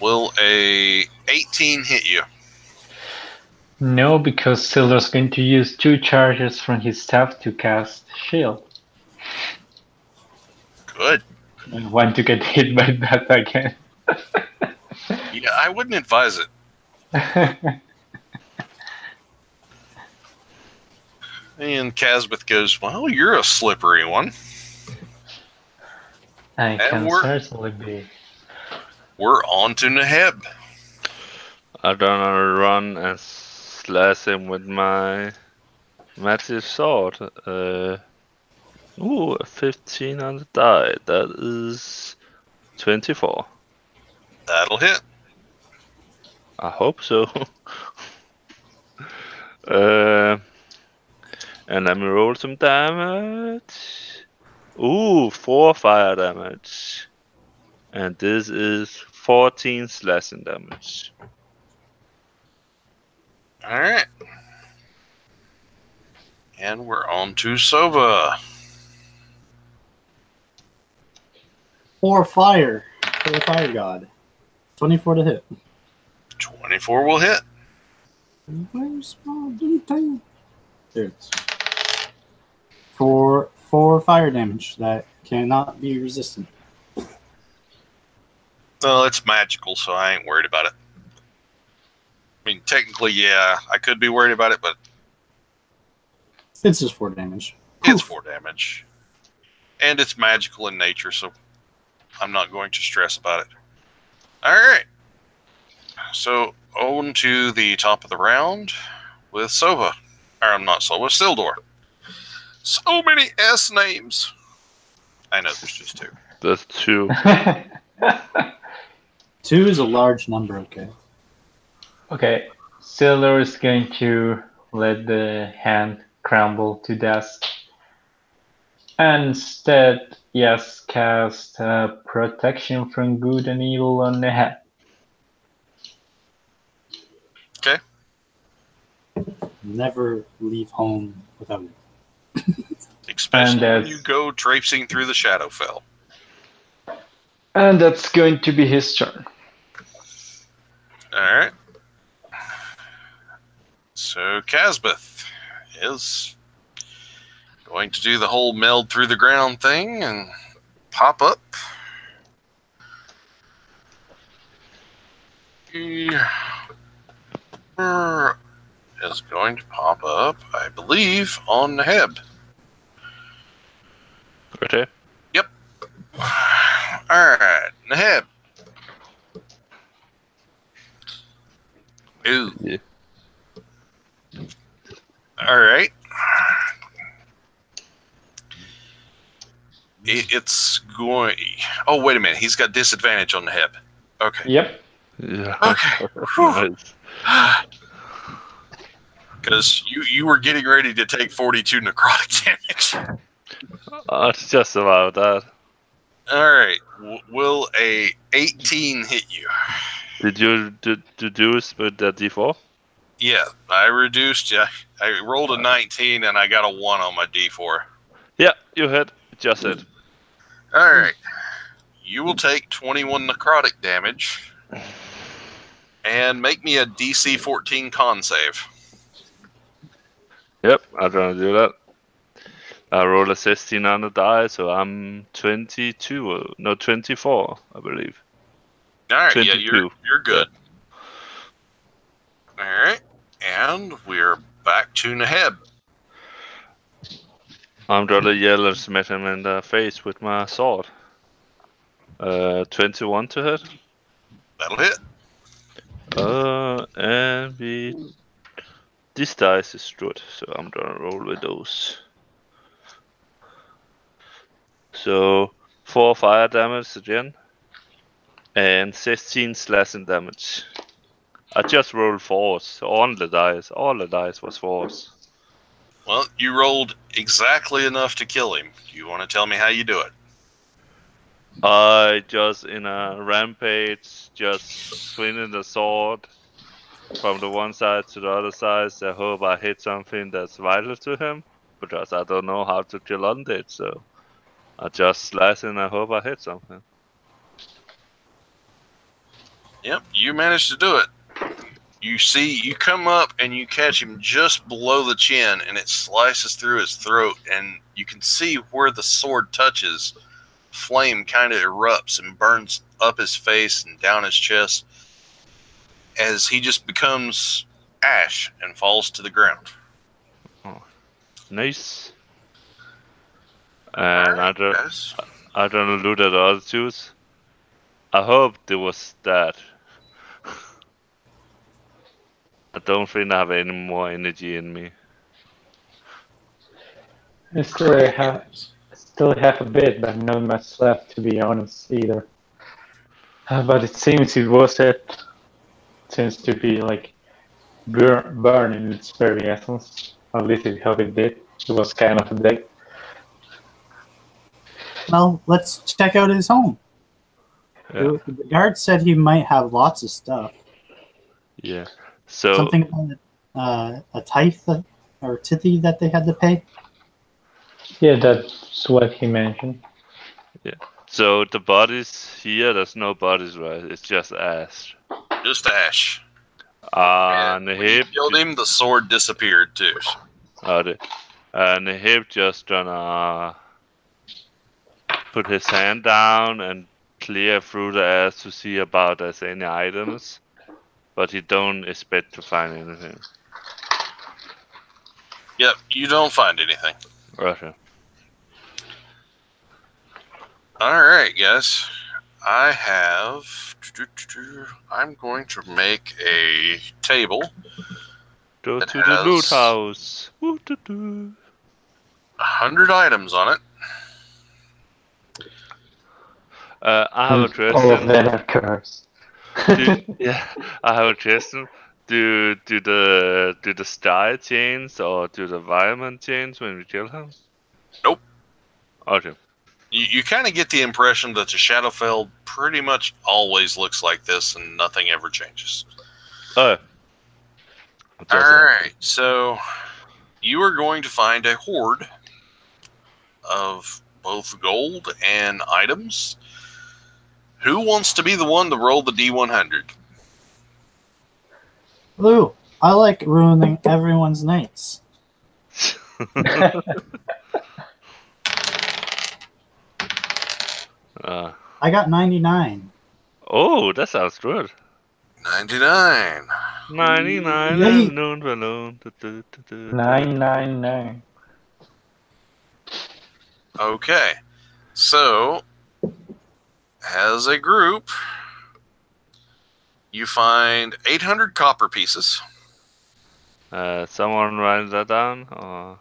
Will a 18 hit you? No, because Silver's going to use 2 charges from his staff to cast Shield. Good. I want to get hit by that again. Yeah, I wouldn't advise it. And Casbeth goes, well, you're a slippery one. I can certainly be. We're on to Neheb. I'm gonna run and slash him with my massive sword. Ooh, a 15 on the die. That is 24. That'll hit. I hope so. And let me roll some damage. Ooh, 4 fire damage. And this is 14 slashing damage. Alright. And we're on to Sova. 4 fire for the fire god. 24 to hit. 24 will hit. Very small detail. There it is. For 4 fire damage that cannot be resisted. Well, it's magical, so I ain't worried about it. I mean, technically, yeah, I could be worried about it, but It's just 4 damage. it's 4 damage. And it's magical in nature, so I'm not going to stress about it. Alright. So, on to the top of the round with Sova. Or, not Sova, Sildor. So many S names. I know there's just 2. That's 2. 2 is a large number, okay? Okay, Sildor is going to let the hand crumble to dust. And instead, yes, cast protection from good and evil on the head. Okay. Never leave home without it. Especially And when you go traipsing through the Shadowfell. And that's going to be his turn. Alright. So Casbeth is going to do the whole meld through the ground thing and pop up. He is going to pop up, I believe, on Neheb. Okay. Alright, Neheb. Ooh. Yeah. Alright. It's going... Oh, wait a minute. He's got disadvantage on Neheb. Okay. Yep. Yeah. Okay. Nice. Because you were getting ready to take 42 necrotic damage. It's just about that. Alright. Will a 18 hit you? Did you deduce with the D4? Yeah, I reduced. Yeah, I rolled a 19 and I got a 1 on my D4. Yeah, you hit. Just hit. Alright. You will take 21 necrotic damage and make me a DC 14 con save. Yep, I'm gonna do that. I rolled a 16 on the die, so I'm 22. No, 24, I believe. Alright, yeah, 22. you're good. Alright, and we're back to Neheb. I'm gonna yell and smack him in the face with my sword. 21 to hit. That'll hit. And this dice is good, so I'm gonna roll with those. So 4 fire damage again, and 16 slashing damage. I just rolled 4s on the dice. All the dice was 4s. Well, you rolled exactly enough to kill him. Do you want to tell me how you do it? I just in a rampage, just swinging the sword from the one side to the other side. I hope I hit something that's vital to him, because I don't know how to kill undead. So I just slash and I hope I hit something. Yep, you managed to do it. You see, you come up and you catch him just below the chin, and it slices through his throat, and you can see where the sword touches. Flame kind of erupts and burns up his face and down his chest as he just becomes ash and falls to the ground. Oh, nice. And I don't look at the other twos. I hope there was that. I don't think I have any more energy in me. I still have a bit, but not much left, to be honest, either. But it seems it was it. Seems to be like burning its very essence. At least it how it did. It was kind of a day. Well, let's check out his home. Yeah. The guard said he might have lots of stuff. Yeah. So Something about a tithe or tithe that they had to pay. Yeah, that's what he mentioned. So the bodies here, there's no bodies, right? It's just ash. Just ash. And the when you hip, killed him, the sword disappeared too. and the hip just gonna put his hand down and clear through the air to see about there's any items, but he don't expect to find anything. Yep, you don't find anything. Okay. All right, guys. I have. I'm going to make a table. Go It to the loot has- house. Woo-doo-doo. 100 items on it. I have a All of question. them are cursed. Yeah, I have a question. Do the style change or do the environment change when we kill him? Nope. Okay. You kind of get the impression that the Shadowfell pretty much always looks like this and nothing ever changes. Oh. All right, so you are going to find a hoard of both gold and items. Who wants to be the one to roll the D100? Lou, I like ruining everyone's nights. I got 99. Oh, that sounds good. 99. 99 Yay. balloon balloon. 999. Okay, so as a group, you find 800 copper pieces. Someone write that down? Or...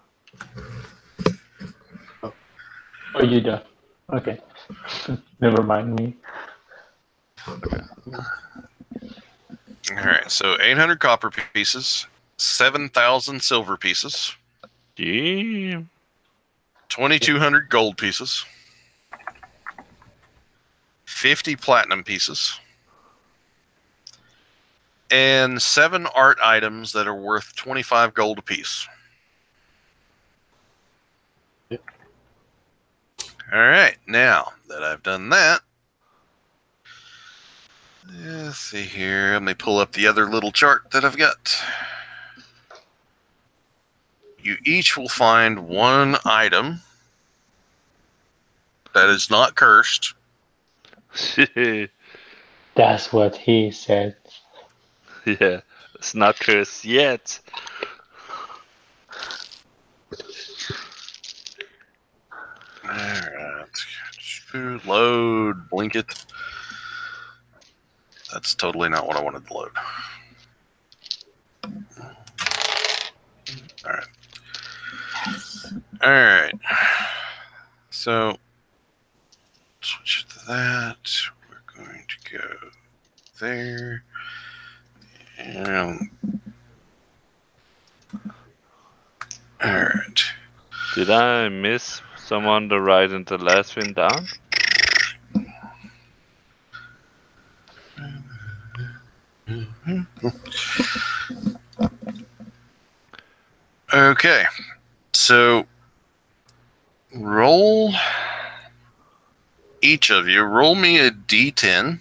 Oh, you do. Okay. Never mind me. All right, so 800 copper pieces, 7,000 silver pieces, Damn. 2,200 gold pieces, 50 platinum pieces, and 7 art items that are worth 25 gold apiece. Yep. All right, now that I've done that, let's see here. Let me pull up the other little chart that I've got. You each will find one item that is not cursed. That's what he said. Yeah, it's not cursed yet. Alright. Load, blink it. That's totally not what I wanted to load. Alright. Alright. So, switch to that. We're going to go there. And. Alright. Did I miss someone to write in the last thing down? Okay. So, roll. Each of you, roll me a d10.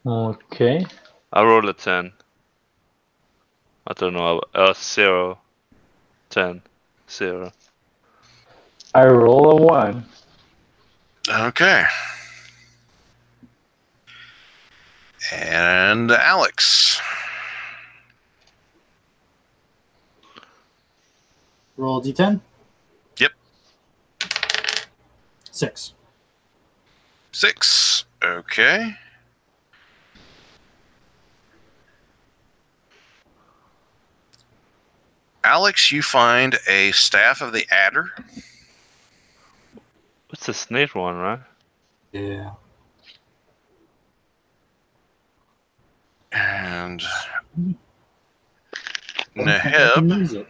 Okay. I rolled a 10. I don't know, 0. 10. 0. I roll a 1. Okay. And Alex. Roll D10. Yep. 6. 6. Okay. Alex, you find a Staff of the Adder. It's a snake one, right? Yeah. And I can Neheb. use it.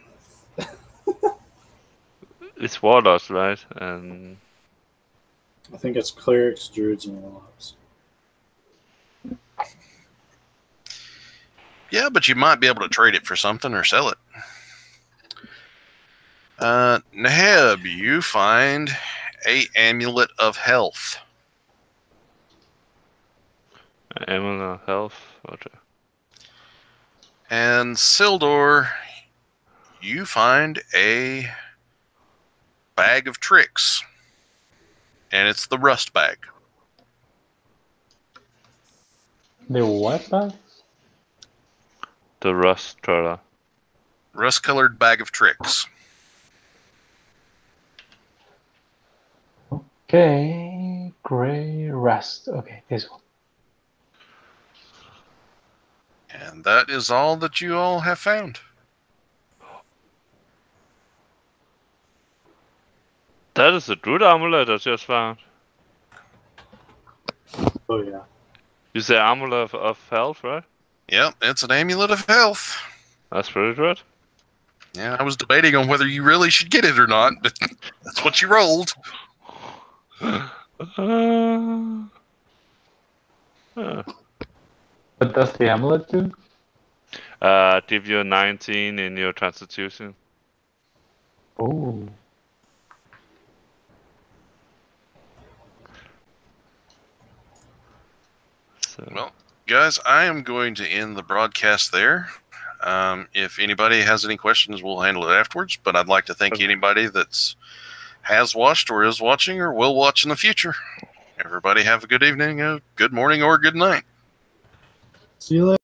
It's warlocks, right? And I think it's clerics, druids, and warlocks. Yeah, but you might be able to trade it for something or sell it. Neheb, you find a Amulet of Health. Amulet of Health. Okay. And Sildor, you find a bag of tricks. And it's the rust bag. The what bag? The rust color. Rust-colored bag of tricks. Okay, gray rust. Okay, this one. And that is all that you all have found. That is a good amulet I just found. Oh yeah. You say amulet of health, right? Yep, it's an amulet of health. That's pretty good. Yeah, I was debating on whether you really should get it or not, but that's what you rolled. What does the amulet do? Give you a 19 in your constitution. Oh. So. Well, guys, I am going to end the broadcast there. If anybody has any questions, we'll handle it afterwards. But I'd like to thank anybody that's has watched or is watching or will watch in the future. Everybody have a good evening, a good morning, or a good night. See you later.